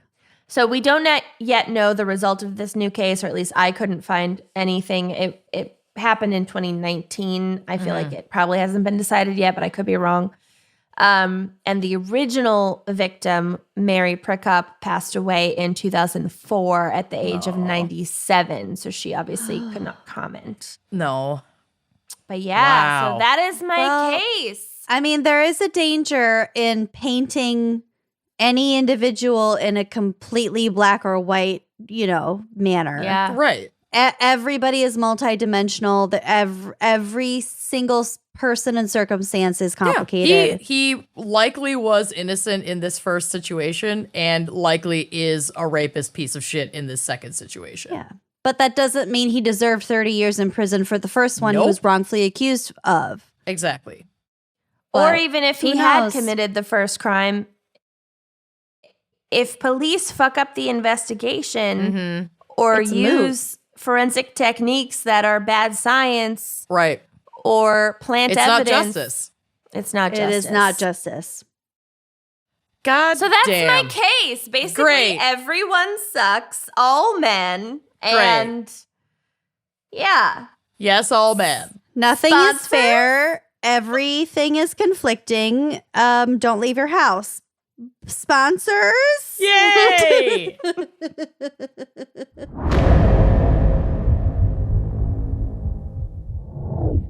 Speaker 2: So we don't yet know the result of this new case, or at least I couldn't find anything. It happened in 2019. I feel like it probably hasn't been decided yet, but I could be wrong. And the original victim, Mary Prikop, passed away in 2004 at the age of 97. So she obviously could not comment.
Speaker 1: No.
Speaker 2: But yeah,
Speaker 1: Wow.
Speaker 2: so that is my case.
Speaker 3: I mean, there is a danger in painting any individual in a completely black or white, manner.
Speaker 2: Yeah.
Speaker 1: Right.
Speaker 3: Everybody is multidimensional. Every single person and circumstance is complicated.
Speaker 1: Yeah, he likely was innocent in this first situation and likely is a rapist piece of shit in this second situation.
Speaker 3: Yeah. But that doesn't mean he deserved 30 years in prison for the first one he was wrongfully accused of.
Speaker 1: Exactly.
Speaker 2: Or
Speaker 3: But
Speaker 2: even if
Speaker 3: who
Speaker 2: he had
Speaker 3: knows?
Speaker 2: committed the first crime, if police fuck up the investigation or
Speaker 3: It's
Speaker 2: use forensic techniques that are bad science
Speaker 1: Right.
Speaker 2: or plant
Speaker 1: It's
Speaker 2: evidence,
Speaker 1: not justice.
Speaker 2: it's not
Speaker 3: It
Speaker 2: justice.
Speaker 3: is not justice.
Speaker 1: God
Speaker 2: So that's
Speaker 1: damn.
Speaker 2: my case. Basically,
Speaker 1: Great.
Speaker 2: everyone sucks, all men, and yeah.
Speaker 1: Yes, all men.
Speaker 3: Nothing
Speaker 2: Sponsors?
Speaker 3: is fair. Everything is conflicting. Don't leave your house. Sponsors?
Speaker 1: Yay!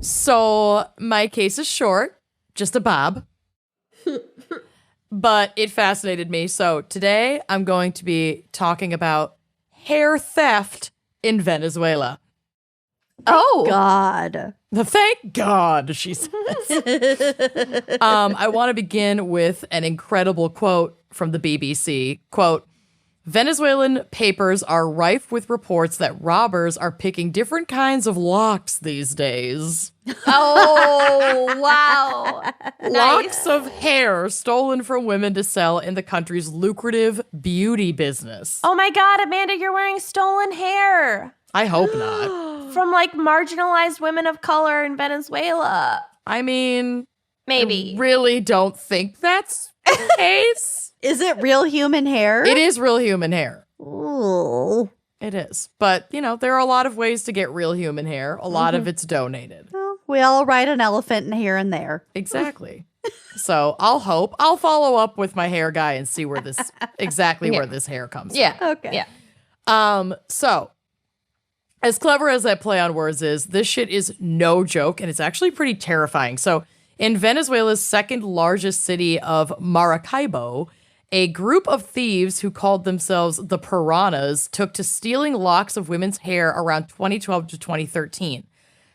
Speaker 1: So my case is short, just a bob. But it fascinated me. So today I'm going to be talking about hair theft in Venezuela.
Speaker 2: Oh,
Speaker 3: God.
Speaker 1: Thank God, she says. I want to begin with an incredible quote from the BBC. Quote, Venezuelan papers are rife with reports that robbers are picking different kinds of locks these days.
Speaker 2: Oh, wow.
Speaker 1: Locks of hair stolen from women to sell in the country's lucrative beauty business.
Speaker 2: Oh my God, Amanda, you're wearing stolen hair
Speaker 1: I hope not.
Speaker 2: from like marginalized women of color in Venezuela.
Speaker 1: I mean,
Speaker 2: Maybe.
Speaker 1: I really don't think that's the case.
Speaker 3: Is it real human hair?
Speaker 1: It is real human hair.
Speaker 3: Ooh.
Speaker 1: It is. But, there are a lot of ways to get real human hair. A lot of it's donated.
Speaker 3: Well, we all ride an elephant here and there.
Speaker 1: Exactly. So I'll follow up with my hair guy and see where this where this hair comes from.
Speaker 2: Yeah.
Speaker 3: Okay.
Speaker 2: Yeah.
Speaker 1: So as clever as that play on words is, this shit is no joke, and it's actually pretty terrifying. So in Venezuela's second largest city of Maracaibo, a group of thieves who called themselves the Piranhas took to stealing locks of women's hair around 2012 to 2013.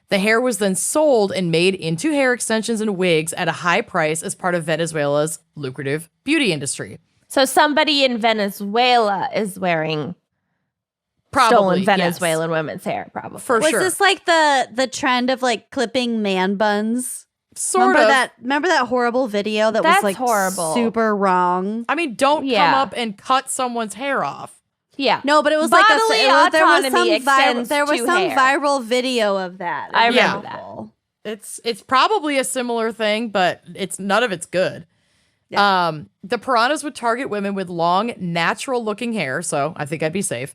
Speaker 1: The hair was then sold and made into hair extensions and wigs at a high price as part of Venezuela's lucrative beauty industry.
Speaker 2: So somebody in Venezuela is wearing stolen Venezuelan women's hair, probably.
Speaker 1: For
Speaker 3: Was
Speaker 1: sure.
Speaker 3: this like the trend of like clipping man buns?
Speaker 1: Sort of.
Speaker 3: Remember that horrible video that
Speaker 2: That's
Speaker 3: was like
Speaker 2: horrible.
Speaker 3: super wrong?
Speaker 1: I mean, don't
Speaker 2: Yeah.
Speaker 1: come up and cut someone's hair off.
Speaker 2: Yeah.
Speaker 3: No, but it was
Speaker 2: Bodily
Speaker 3: like there was
Speaker 2: autonomy extends
Speaker 3: there was
Speaker 2: to
Speaker 3: some
Speaker 2: hair.
Speaker 3: viral video of that.
Speaker 2: I
Speaker 3: It was
Speaker 2: remember
Speaker 3: awful.
Speaker 1: It's probably a similar thing, but none of it's good. The piranhas would target women with long, natural-looking hair, so I think I'd be safe.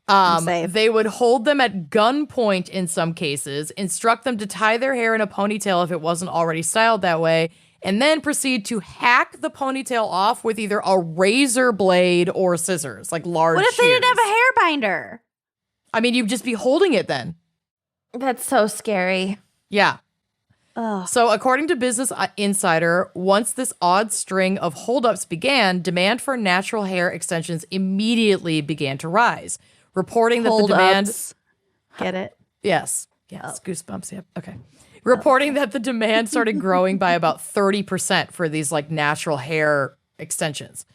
Speaker 3: I'm safe.
Speaker 1: They would hold them at gunpoint in some cases, instruct them to tie their hair in a ponytail if it wasn't already styled that way, and then proceed to hack the ponytail off with either a razor blade or scissors, like large
Speaker 3: What if they didn't
Speaker 1: shears.
Speaker 3: have a hair binder?
Speaker 1: I mean, you'd just be holding it then.
Speaker 2: That's so scary.
Speaker 1: Yeah.
Speaker 3: Ugh.
Speaker 1: So according to Business Insider, once this odd string of holdups began, demand for natural hair extensions immediately began to rise, reporting that the demand...
Speaker 3: Hold-ups. Get it?
Speaker 1: Yes. Goosebumps. Yep. Okay. Reporting that the demand started growing by about 30% for these like natural hair extensions.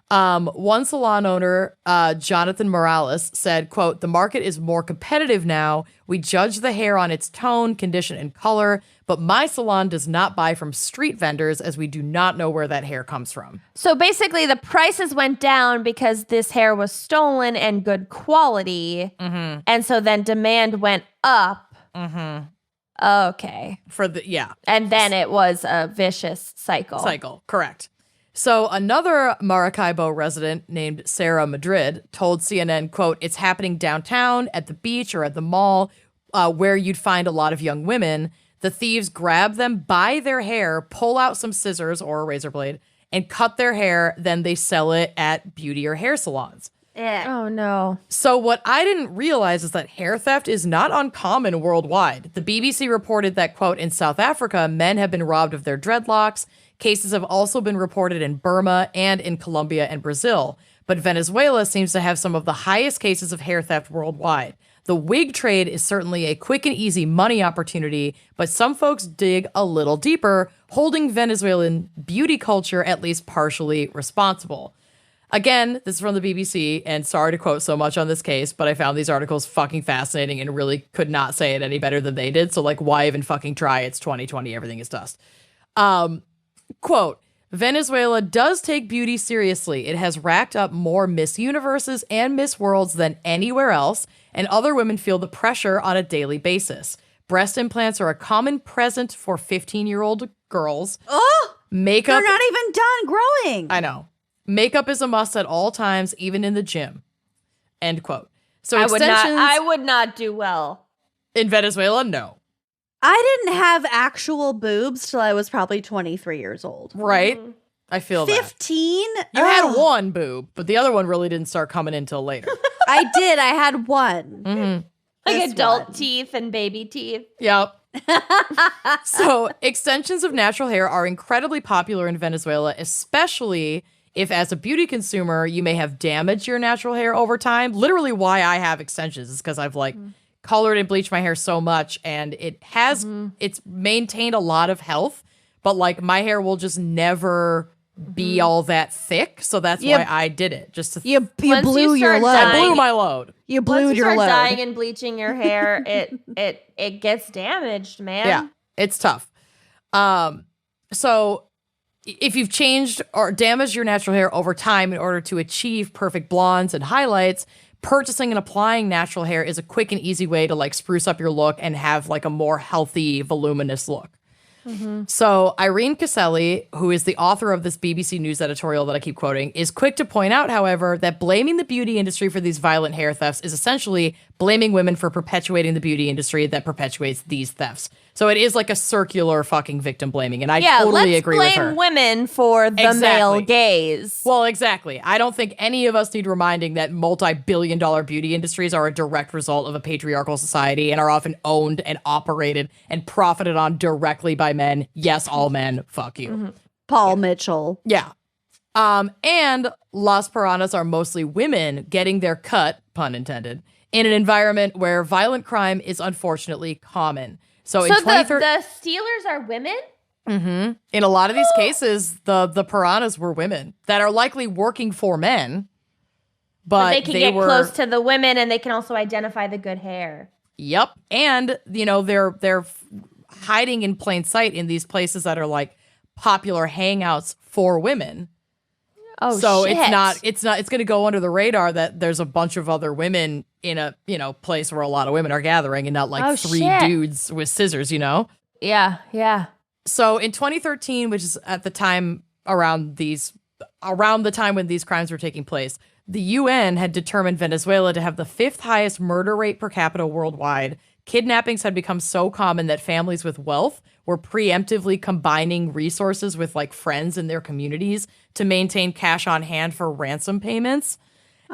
Speaker 1: One salon owner, Jonathan Morales, said, quote, "The market is more competitive now. We judge the hair on its tone, condition, and color, but my salon does not buy from street vendors as we do not know where that hair comes from."
Speaker 2: So basically, the prices went down because this hair was stolen and good quality.
Speaker 1: Mm-hmm.
Speaker 2: And so then demand went up.
Speaker 1: Mm-hmm.
Speaker 2: Okay.
Speaker 1: Yeah.
Speaker 2: And then it was a vicious cycle.
Speaker 1: Correct. So another Maracaibo resident named Sarah Madrid told CNN, quote, "It's happening downtown, at the beach, or at the mall, where you'd find a lot of young women. The thieves grab them by their hair, pull out some scissors or a razor blade, and cut their hair. Then they sell it at beauty or hair salons."
Speaker 2: Oh, no.
Speaker 1: So what I didn't realize is that hair theft is not uncommon worldwide. The BBC reported that, quote, "In South Africa, men have been robbed of their dreadlocks. Cases have also been reported in Burma and in Colombia and Brazil. But Venezuela seems to have some of the highest cases of hair theft worldwide. The wig trade is certainly a quick and easy money opportunity, but some folks dig a little deeper, holding Venezuelan beauty culture at least partially responsible." Again, this is from the BBC, and sorry to quote so much on this case, but I found these articles fucking fascinating and really could not say it any better than they did. So, like, why even fucking try? It's 2020. Everything is dust. Quote, "Venezuela does take beauty seriously. It has racked up more Miss Universes and Miss Worlds than anywhere else, and other women feel the pressure on a daily basis. Breast implants are a common present for 15-year-old girls.
Speaker 3: Oh,
Speaker 1: Makeup...
Speaker 3: they're not even done growing.
Speaker 1: I know. Makeup is a must at all times, even in the gym." End quote. So
Speaker 2: I
Speaker 1: extensions
Speaker 2: would not do well.
Speaker 1: in Venezuela, no.
Speaker 3: I didn't have actual boobs till I was probably 23 years old.
Speaker 1: Right? I feel that.
Speaker 3: 15?
Speaker 1: You had one boob, but the other one really didn't start coming in till later.
Speaker 3: I did. I had one.
Speaker 1: Mm-hmm.
Speaker 2: Like
Speaker 3: This
Speaker 2: adult
Speaker 3: one.
Speaker 2: teeth and baby teeth.
Speaker 1: Yep. So extensions of natural hair are incredibly popular in Venezuela, especially if as a beauty consumer, you may have damaged your natural hair over time. Literally why I have extensions is because I've like colored and bleached my hair so much, and it has, it's maintained a lot of health, but like my hair will just never be all that thick. So that's why I did it. Just to
Speaker 3: You
Speaker 2: Once
Speaker 3: blew
Speaker 2: you
Speaker 3: your
Speaker 2: start
Speaker 3: load.
Speaker 1: I blew
Speaker 2: dying-
Speaker 1: my load.
Speaker 3: You
Speaker 2: Once
Speaker 3: blew
Speaker 2: you
Speaker 3: your
Speaker 2: start
Speaker 3: load.
Speaker 2: dyeing and bleaching your hair, it gets damaged, man.
Speaker 1: Yeah, it's tough. So if you've changed or damaged your natural hair over time in order to achieve perfect blondes and highlights, purchasing and applying natural hair is a quick and easy way to like spruce up your look and have like a more healthy, voluminous look. So Irene Caselli, who is the author of this BBC News editorial that I keep quoting, is quick to point out, however, that blaming the beauty industry for these violent hair thefts is essentially blaming women for perpetuating the beauty industry that perpetuates these thefts. So it is like a circular fucking victim blaming, and I totally
Speaker 2: let's
Speaker 1: agree with her.
Speaker 2: blame women for the male gaze.
Speaker 1: Well, exactly. I don't think any of us need reminding that multi-billion-dollar beauty industries are a direct result of a patriarchal society and are often owned and operated and profited on directly by men. Yes, all men. Fuck you.
Speaker 3: Paul Mitchell.
Speaker 1: Yeah. And Las Piranhas are mostly women getting their cut, pun intended, in an environment where violent crime is unfortunately common. So in
Speaker 2: So
Speaker 1: 2013,
Speaker 2: the stealers are women?
Speaker 1: in a lot of these cases, the piranhas were women that are likely working for men, but
Speaker 2: they can get close to the women, and they can also identify the good hair.
Speaker 1: Yep, and you know they're hiding in plain sight in these places that are like popular hangouts for women.
Speaker 2: Oh,
Speaker 1: So
Speaker 2: shit.
Speaker 1: it's going to go under the radar that there's a bunch of other women in a, place where a lot of women are gathering and not like
Speaker 2: Oh,
Speaker 1: three
Speaker 2: shit.
Speaker 1: dudes with scissors,
Speaker 2: Yeah, yeah.
Speaker 1: So in 2013, which is at the time around the time when these crimes were taking place, the UN had determined Venezuela to have the 5th highest murder rate per capita worldwide. Kidnappings had become so common that families with wealth were preemptively combining resources with like friends in their communities to maintain cash on hand for ransom payments.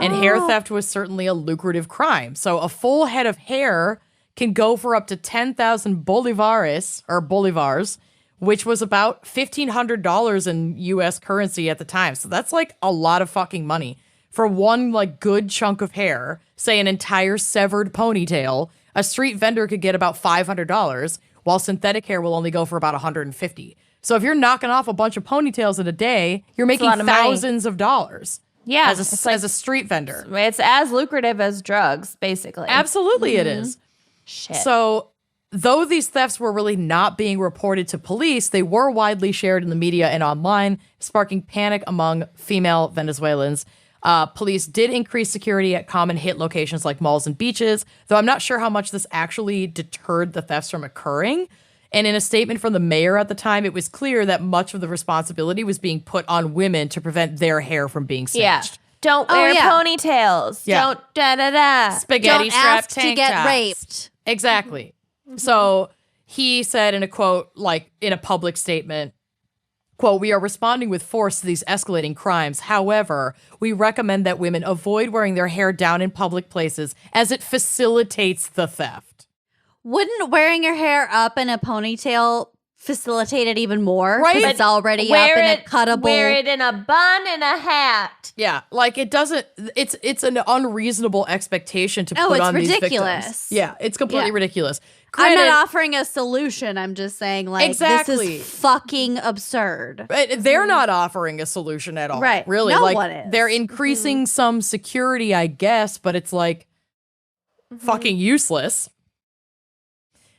Speaker 1: And hair theft was certainly a lucrative crime. So a full head of hair can go for up to 10,000 bolivars, which was about $1,500 in US currency at the time. So that's like a lot of fucking money. For one like good chunk of hair, say an entire severed ponytail, a street vendor could get about $500, while synthetic hair will only go for about $150. So if you're knocking off a bunch of ponytails in a day, you're making thousands of dollars.
Speaker 2: Yeah.
Speaker 1: As a street vendor.
Speaker 2: It's as lucrative as drugs, basically.
Speaker 1: Absolutely it is.
Speaker 2: Shit.
Speaker 1: So though these thefts were really not being reported to police, they were widely shared in the media and online, sparking panic among female Venezuelans. Police did increase security at common hit locations like malls and beaches, though I'm not sure how much this actually deterred the thefts from occurring. And in a statement from the mayor at the time, it was clear that much of the responsibility was being put on women to prevent their hair from being snatched.
Speaker 2: Don't wear ponytails.
Speaker 1: Yeah.
Speaker 2: Don't da-da-da.
Speaker 1: Spaghetti
Speaker 3: Don't
Speaker 1: strap
Speaker 3: ask to
Speaker 1: tank
Speaker 3: get
Speaker 1: tops.
Speaker 3: raped.
Speaker 1: Exactly. So he said in a quote, like in a public statement, quote, "We are responding with force to these escalating crimes. However, we recommend that women avoid wearing their hair down in public places as it facilitates the theft."
Speaker 3: Wouldn't wearing your hair up in a ponytail facilitate it even more?
Speaker 1: Right.
Speaker 3: 'Cause it's already up in a cuttable.
Speaker 2: Wear it in a bun and a hat.
Speaker 1: Yeah, like it doesn't. It's an unreasonable expectation to
Speaker 3: Oh,
Speaker 1: put
Speaker 3: it's
Speaker 1: on these
Speaker 3: ridiculous.
Speaker 1: victims. Yeah, it's completely
Speaker 3: Yeah.
Speaker 1: ridiculous.
Speaker 3: I'm
Speaker 1: Granted,
Speaker 3: not offering a solution. I'm just saying, like,
Speaker 1: Exactly.
Speaker 3: this is fucking absurd.
Speaker 1: they're not offering a solution at all.
Speaker 3: Right.
Speaker 1: Really,
Speaker 3: No
Speaker 1: like
Speaker 3: one is.
Speaker 1: they're increasing some security, I guess, but it's like fucking useless.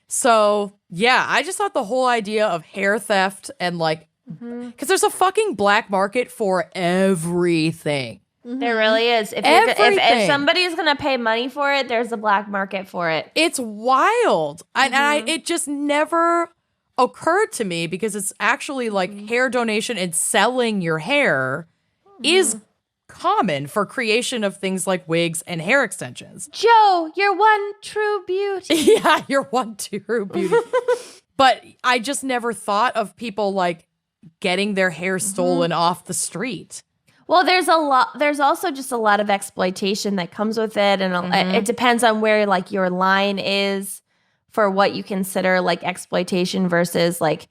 Speaker 1: So yeah, I just thought the whole idea of hair theft and like, because there's a fucking black market for everything.
Speaker 2: There really is. If
Speaker 1: Everything.
Speaker 2: somebody's going to pay money for it, there's a black market for it.
Speaker 1: It's wild. And it just never occurred to me because it's actually like hair donation and selling your hair is common for creation of things like wigs and hair extensions.
Speaker 2: Joe, you're one true beauty.
Speaker 1: Yeah, you're one true beauty. But I just never thought of people like getting their hair stolen off the street.
Speaker 2: Well, there's also just a lot of exploitation that comes with it. And it depends on where like your line is for what you consider like exploitation versus like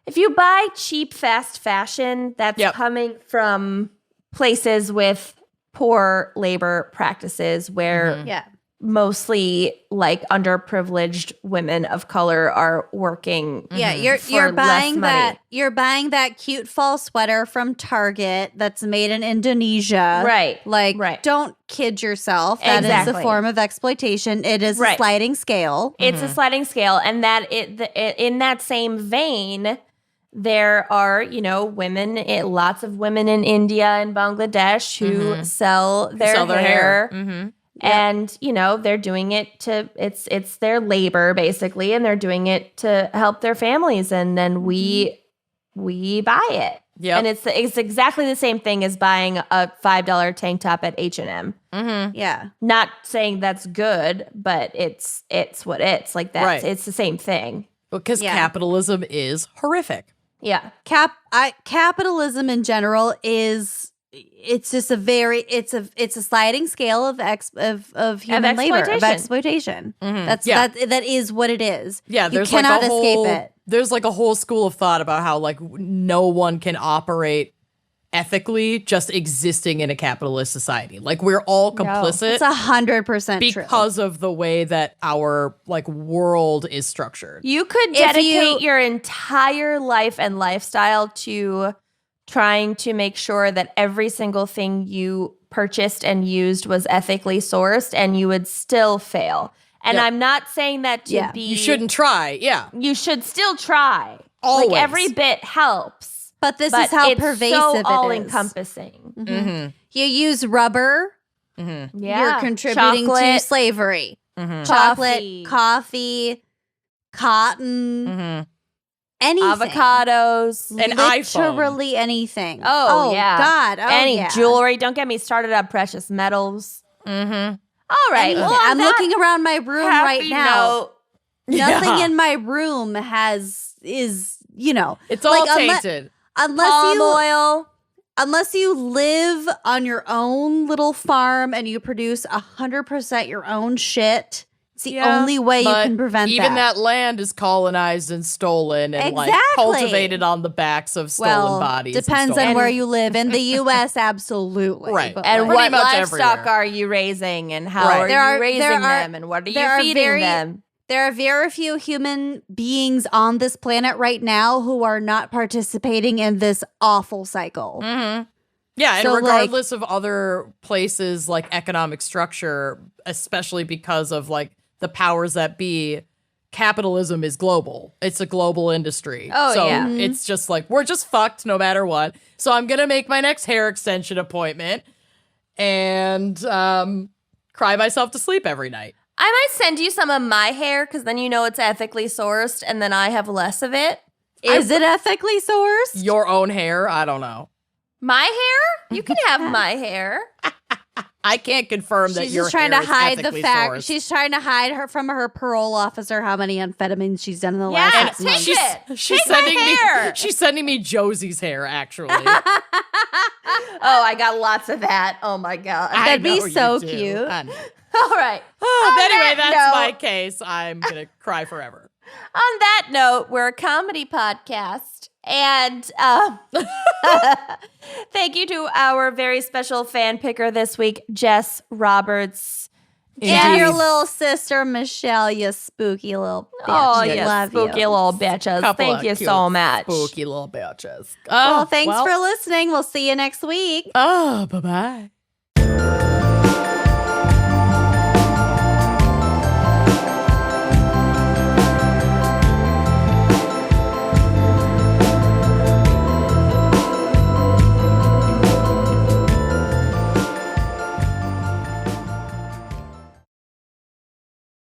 Speaker 2: if you buy cheap, fast fashion, that's coming from places with poor labor practices where mostly like underprivileged women of color are working.
Speaker 3: Yeah, you're buying that cute fall sweater from Target that's made in Indonesia.
Speaker 2: Right.
Speaker 3: Like, don't kid yourself. That is a form of exploitation. It is a sliding scale.
Speaker 2: It's a sliding scale, and that in that same vein, there are, women, lots of women in India and Bangladesh who sell their hair.
Speaker 1: Mm-hmm.
Speaker 2: And, they're doing it it's their labor basically, and they're doing it to help their families. And then we buy it. Yeah. And it's exactly the same thing as buying a $5 tank top at H&M.
Speaker 3: Mm-hmm. Yeah.
Speaker 2: Not saying that's good, but it's what it's like that. Right. It's the same thing.
Speaker 1: Because capitalism is horrific.
Speaker 2: Yeah.
Speaker 3: Capitalism in general is, it's just it's a sliding scale of human labor, of exploitation. Mm-hmm. That is what it is.
Speaker 1: Yeah,
Speaker 3: you cannot escape it.
Speaker 1: There's like a whole school of thought about how like no one can operate ethically just existing in a capitalist society. Like we're all complicit.
Speaker 3: It's 100%
Speaker 1: because of the way that our like world is structured.
Speaker 2: You could dedicate your entire life and lifestyle to trying to make sure that every single thing you purchased and used was ethically sourced, and you would still fail. And I'm not saying that to be...
Speaker 1: You shouldn't try,
Speaker 2: You should still try.
Speaker 1: Always.
Speaker 2: Like, every bit helps.
Speaker 3: But this is how pervasive it is.
Speaker 2: all-encompassing.
Speaker 3: Mm-hmm. You use rubber,
Speaker 2: Yeah.
Speaker 3: you're contributing to slavery.
Speaker 1: Mm-hmm.
Speaker 3: Chocolate, coffee, cotton.
Speaker 1: Mm-hmm.
Speaker 3: anything.
Speaker 2: Avocados.
Speaker 1: An iPhone.
Speaker 3: Literally anything.
Speaker 2: Oh, yeah.
Speaker 3: God. Oh,
Speaker 2: Any
Speaker 3: yeah.
Speaker 2: jewelry. Don't get me started on precious metals.
Speaker 1: Mm-hmm.
Speaker 2: All right.
Speaker 3: Anything.
Speaker 2: Well, on
Speaker 3: I'm
Speaker 2: that
Speaker 3: looking around my room right
Speaker 2: happy
Speaker 3: now.
Speaker 2: note,
Speaker 3: Nothing
Speaker 1: Yeah.
Speaker 3: in my room is,
Speaker 1: It's all
Speaker 3: like,
Speaker 1: tainted.
Speaker 3: Unless you live on your own little farm and you produce 100% your own shit, it's the
Speaker 2: Yeah,
Speaker 3: only way you
Speaker 1: But
Speaker 3: can prevent
Speaker 1: even
Speaker 3: that.
Speaker 1: that land is colonized and stolen and like
Speaker 3: Exactly.
Speaker 1: cultivated on the backs of stolen bodies. and
Speaker 3: depends
Speaker 1: stolen-
Speaker 3: on where you live. In the U.S., absolutely.
Speaker 1: Right.
Speaker 3: But
Speaker 2: and
Speaker 3: like-
Speaker 1: Pretty
Speaker 2: what
Speaker 1: much
Speaker 2: livestock
Speaker 1: everywhere.
Speaker 2: are you raising and how
Speaker 1: Right.
Speaker 2: are
Speaker 3: There are-
Speaker 2: you raising
Speaker 3: there are-
Speaker 2: them and what are
Speaker 3: there
Speaker 2: you
Speaker 3: are
Speaker 2: feeding
Speaker 3: very-
Speaker 2: them?
Speaker 3: There are very few human beings on this planet right now who are not participating in this awful cycle.
Speaker 1: Mhm. Yeah, and
Speaker 3: So, like-
Speaker 1: regardless of other places like economic structure, especially because of like the powers that be, capitalism is global. It's a global industry.
Speaker 2: Oh,
Speaker 1: so
Speaker 2: yeah.
Speaker 1: it's just like we're just fucked no matter what. So I'm gonna make my next hair extension appointment and cry myself to sleep every night.
Speaker 2: I might send you some of my hair because then you know it's ethically sourced and then I have less of it.
Speaker 3: Is it ethically sourced?
Speaker 1: Your own hair? I don't know.
Speaker 2: My hair? You can have my hair.
Speaker 1: I can't confirm that
Speaker 3: She's
Speaker 1: your
Speaker 3: just trying
Speaker 1: hair
Speaker 3: to
Speaker 1: is
Speaker 3: hide the
Speaker 1: ethically
Speaker 3: fact.
Speaker 1: sourced.
Speaker 3: She's trying to hide her from her parole officer how many amphetamines she's done in the
Speaker 2: Yeah,
Speaker 3: last
Speaker 2: and
Speaker 3: 6 months.
Speaker 2: take it.
Speaker 1: She's
Speaker 2: Take my
Speaker 1: sending
Speaker 2: hair.
Speaker 1: me. She's sending me Josie's hair. Actually,
Speaker 2: Oh, I got lots of that. Oh my God.
Speaker 1: I
Speaker 3: That'd be
Speaker 1: know you
Speaker 3: so
Speaker 1: do.
Speaker 3: cute.
Speaker 1: I know.
Speaker 2: All right.
Speaker 1: Oh,
Speaker 2: On
Speaker 1: anyway,
Speaker 2: that
Speaker 1: that's
Speaker 2: note-
Speaker 1: my case. I'm gonna cry forever.
Speaker 2: On that note, we're a comedy podcast. And thank you to our very special fan picker this week, Jess Roberts.
Speaker 3: And
Speaker 1: Indeed.
Speaker 3: your little sister, Michelle, you spooky little bitch.
Speaker 2: Oh,
Speaker 3: We
Speaker 2: yes,
Speaker 3: love
Speaker 2: spooky
Speaker 3: you.
Speaker 2: little bitches.
Speaker 1: Couple
Speaker 2: Thank
Speaker 1: of
Speaker 2: you
Speaker 1: cute,
Speaker 2: so much.
Speaker 1: Spooky little bitches.
Speaker 3: Well, thanks for listening. We'll see you next week.
Speaker 1: Oh, bye bye.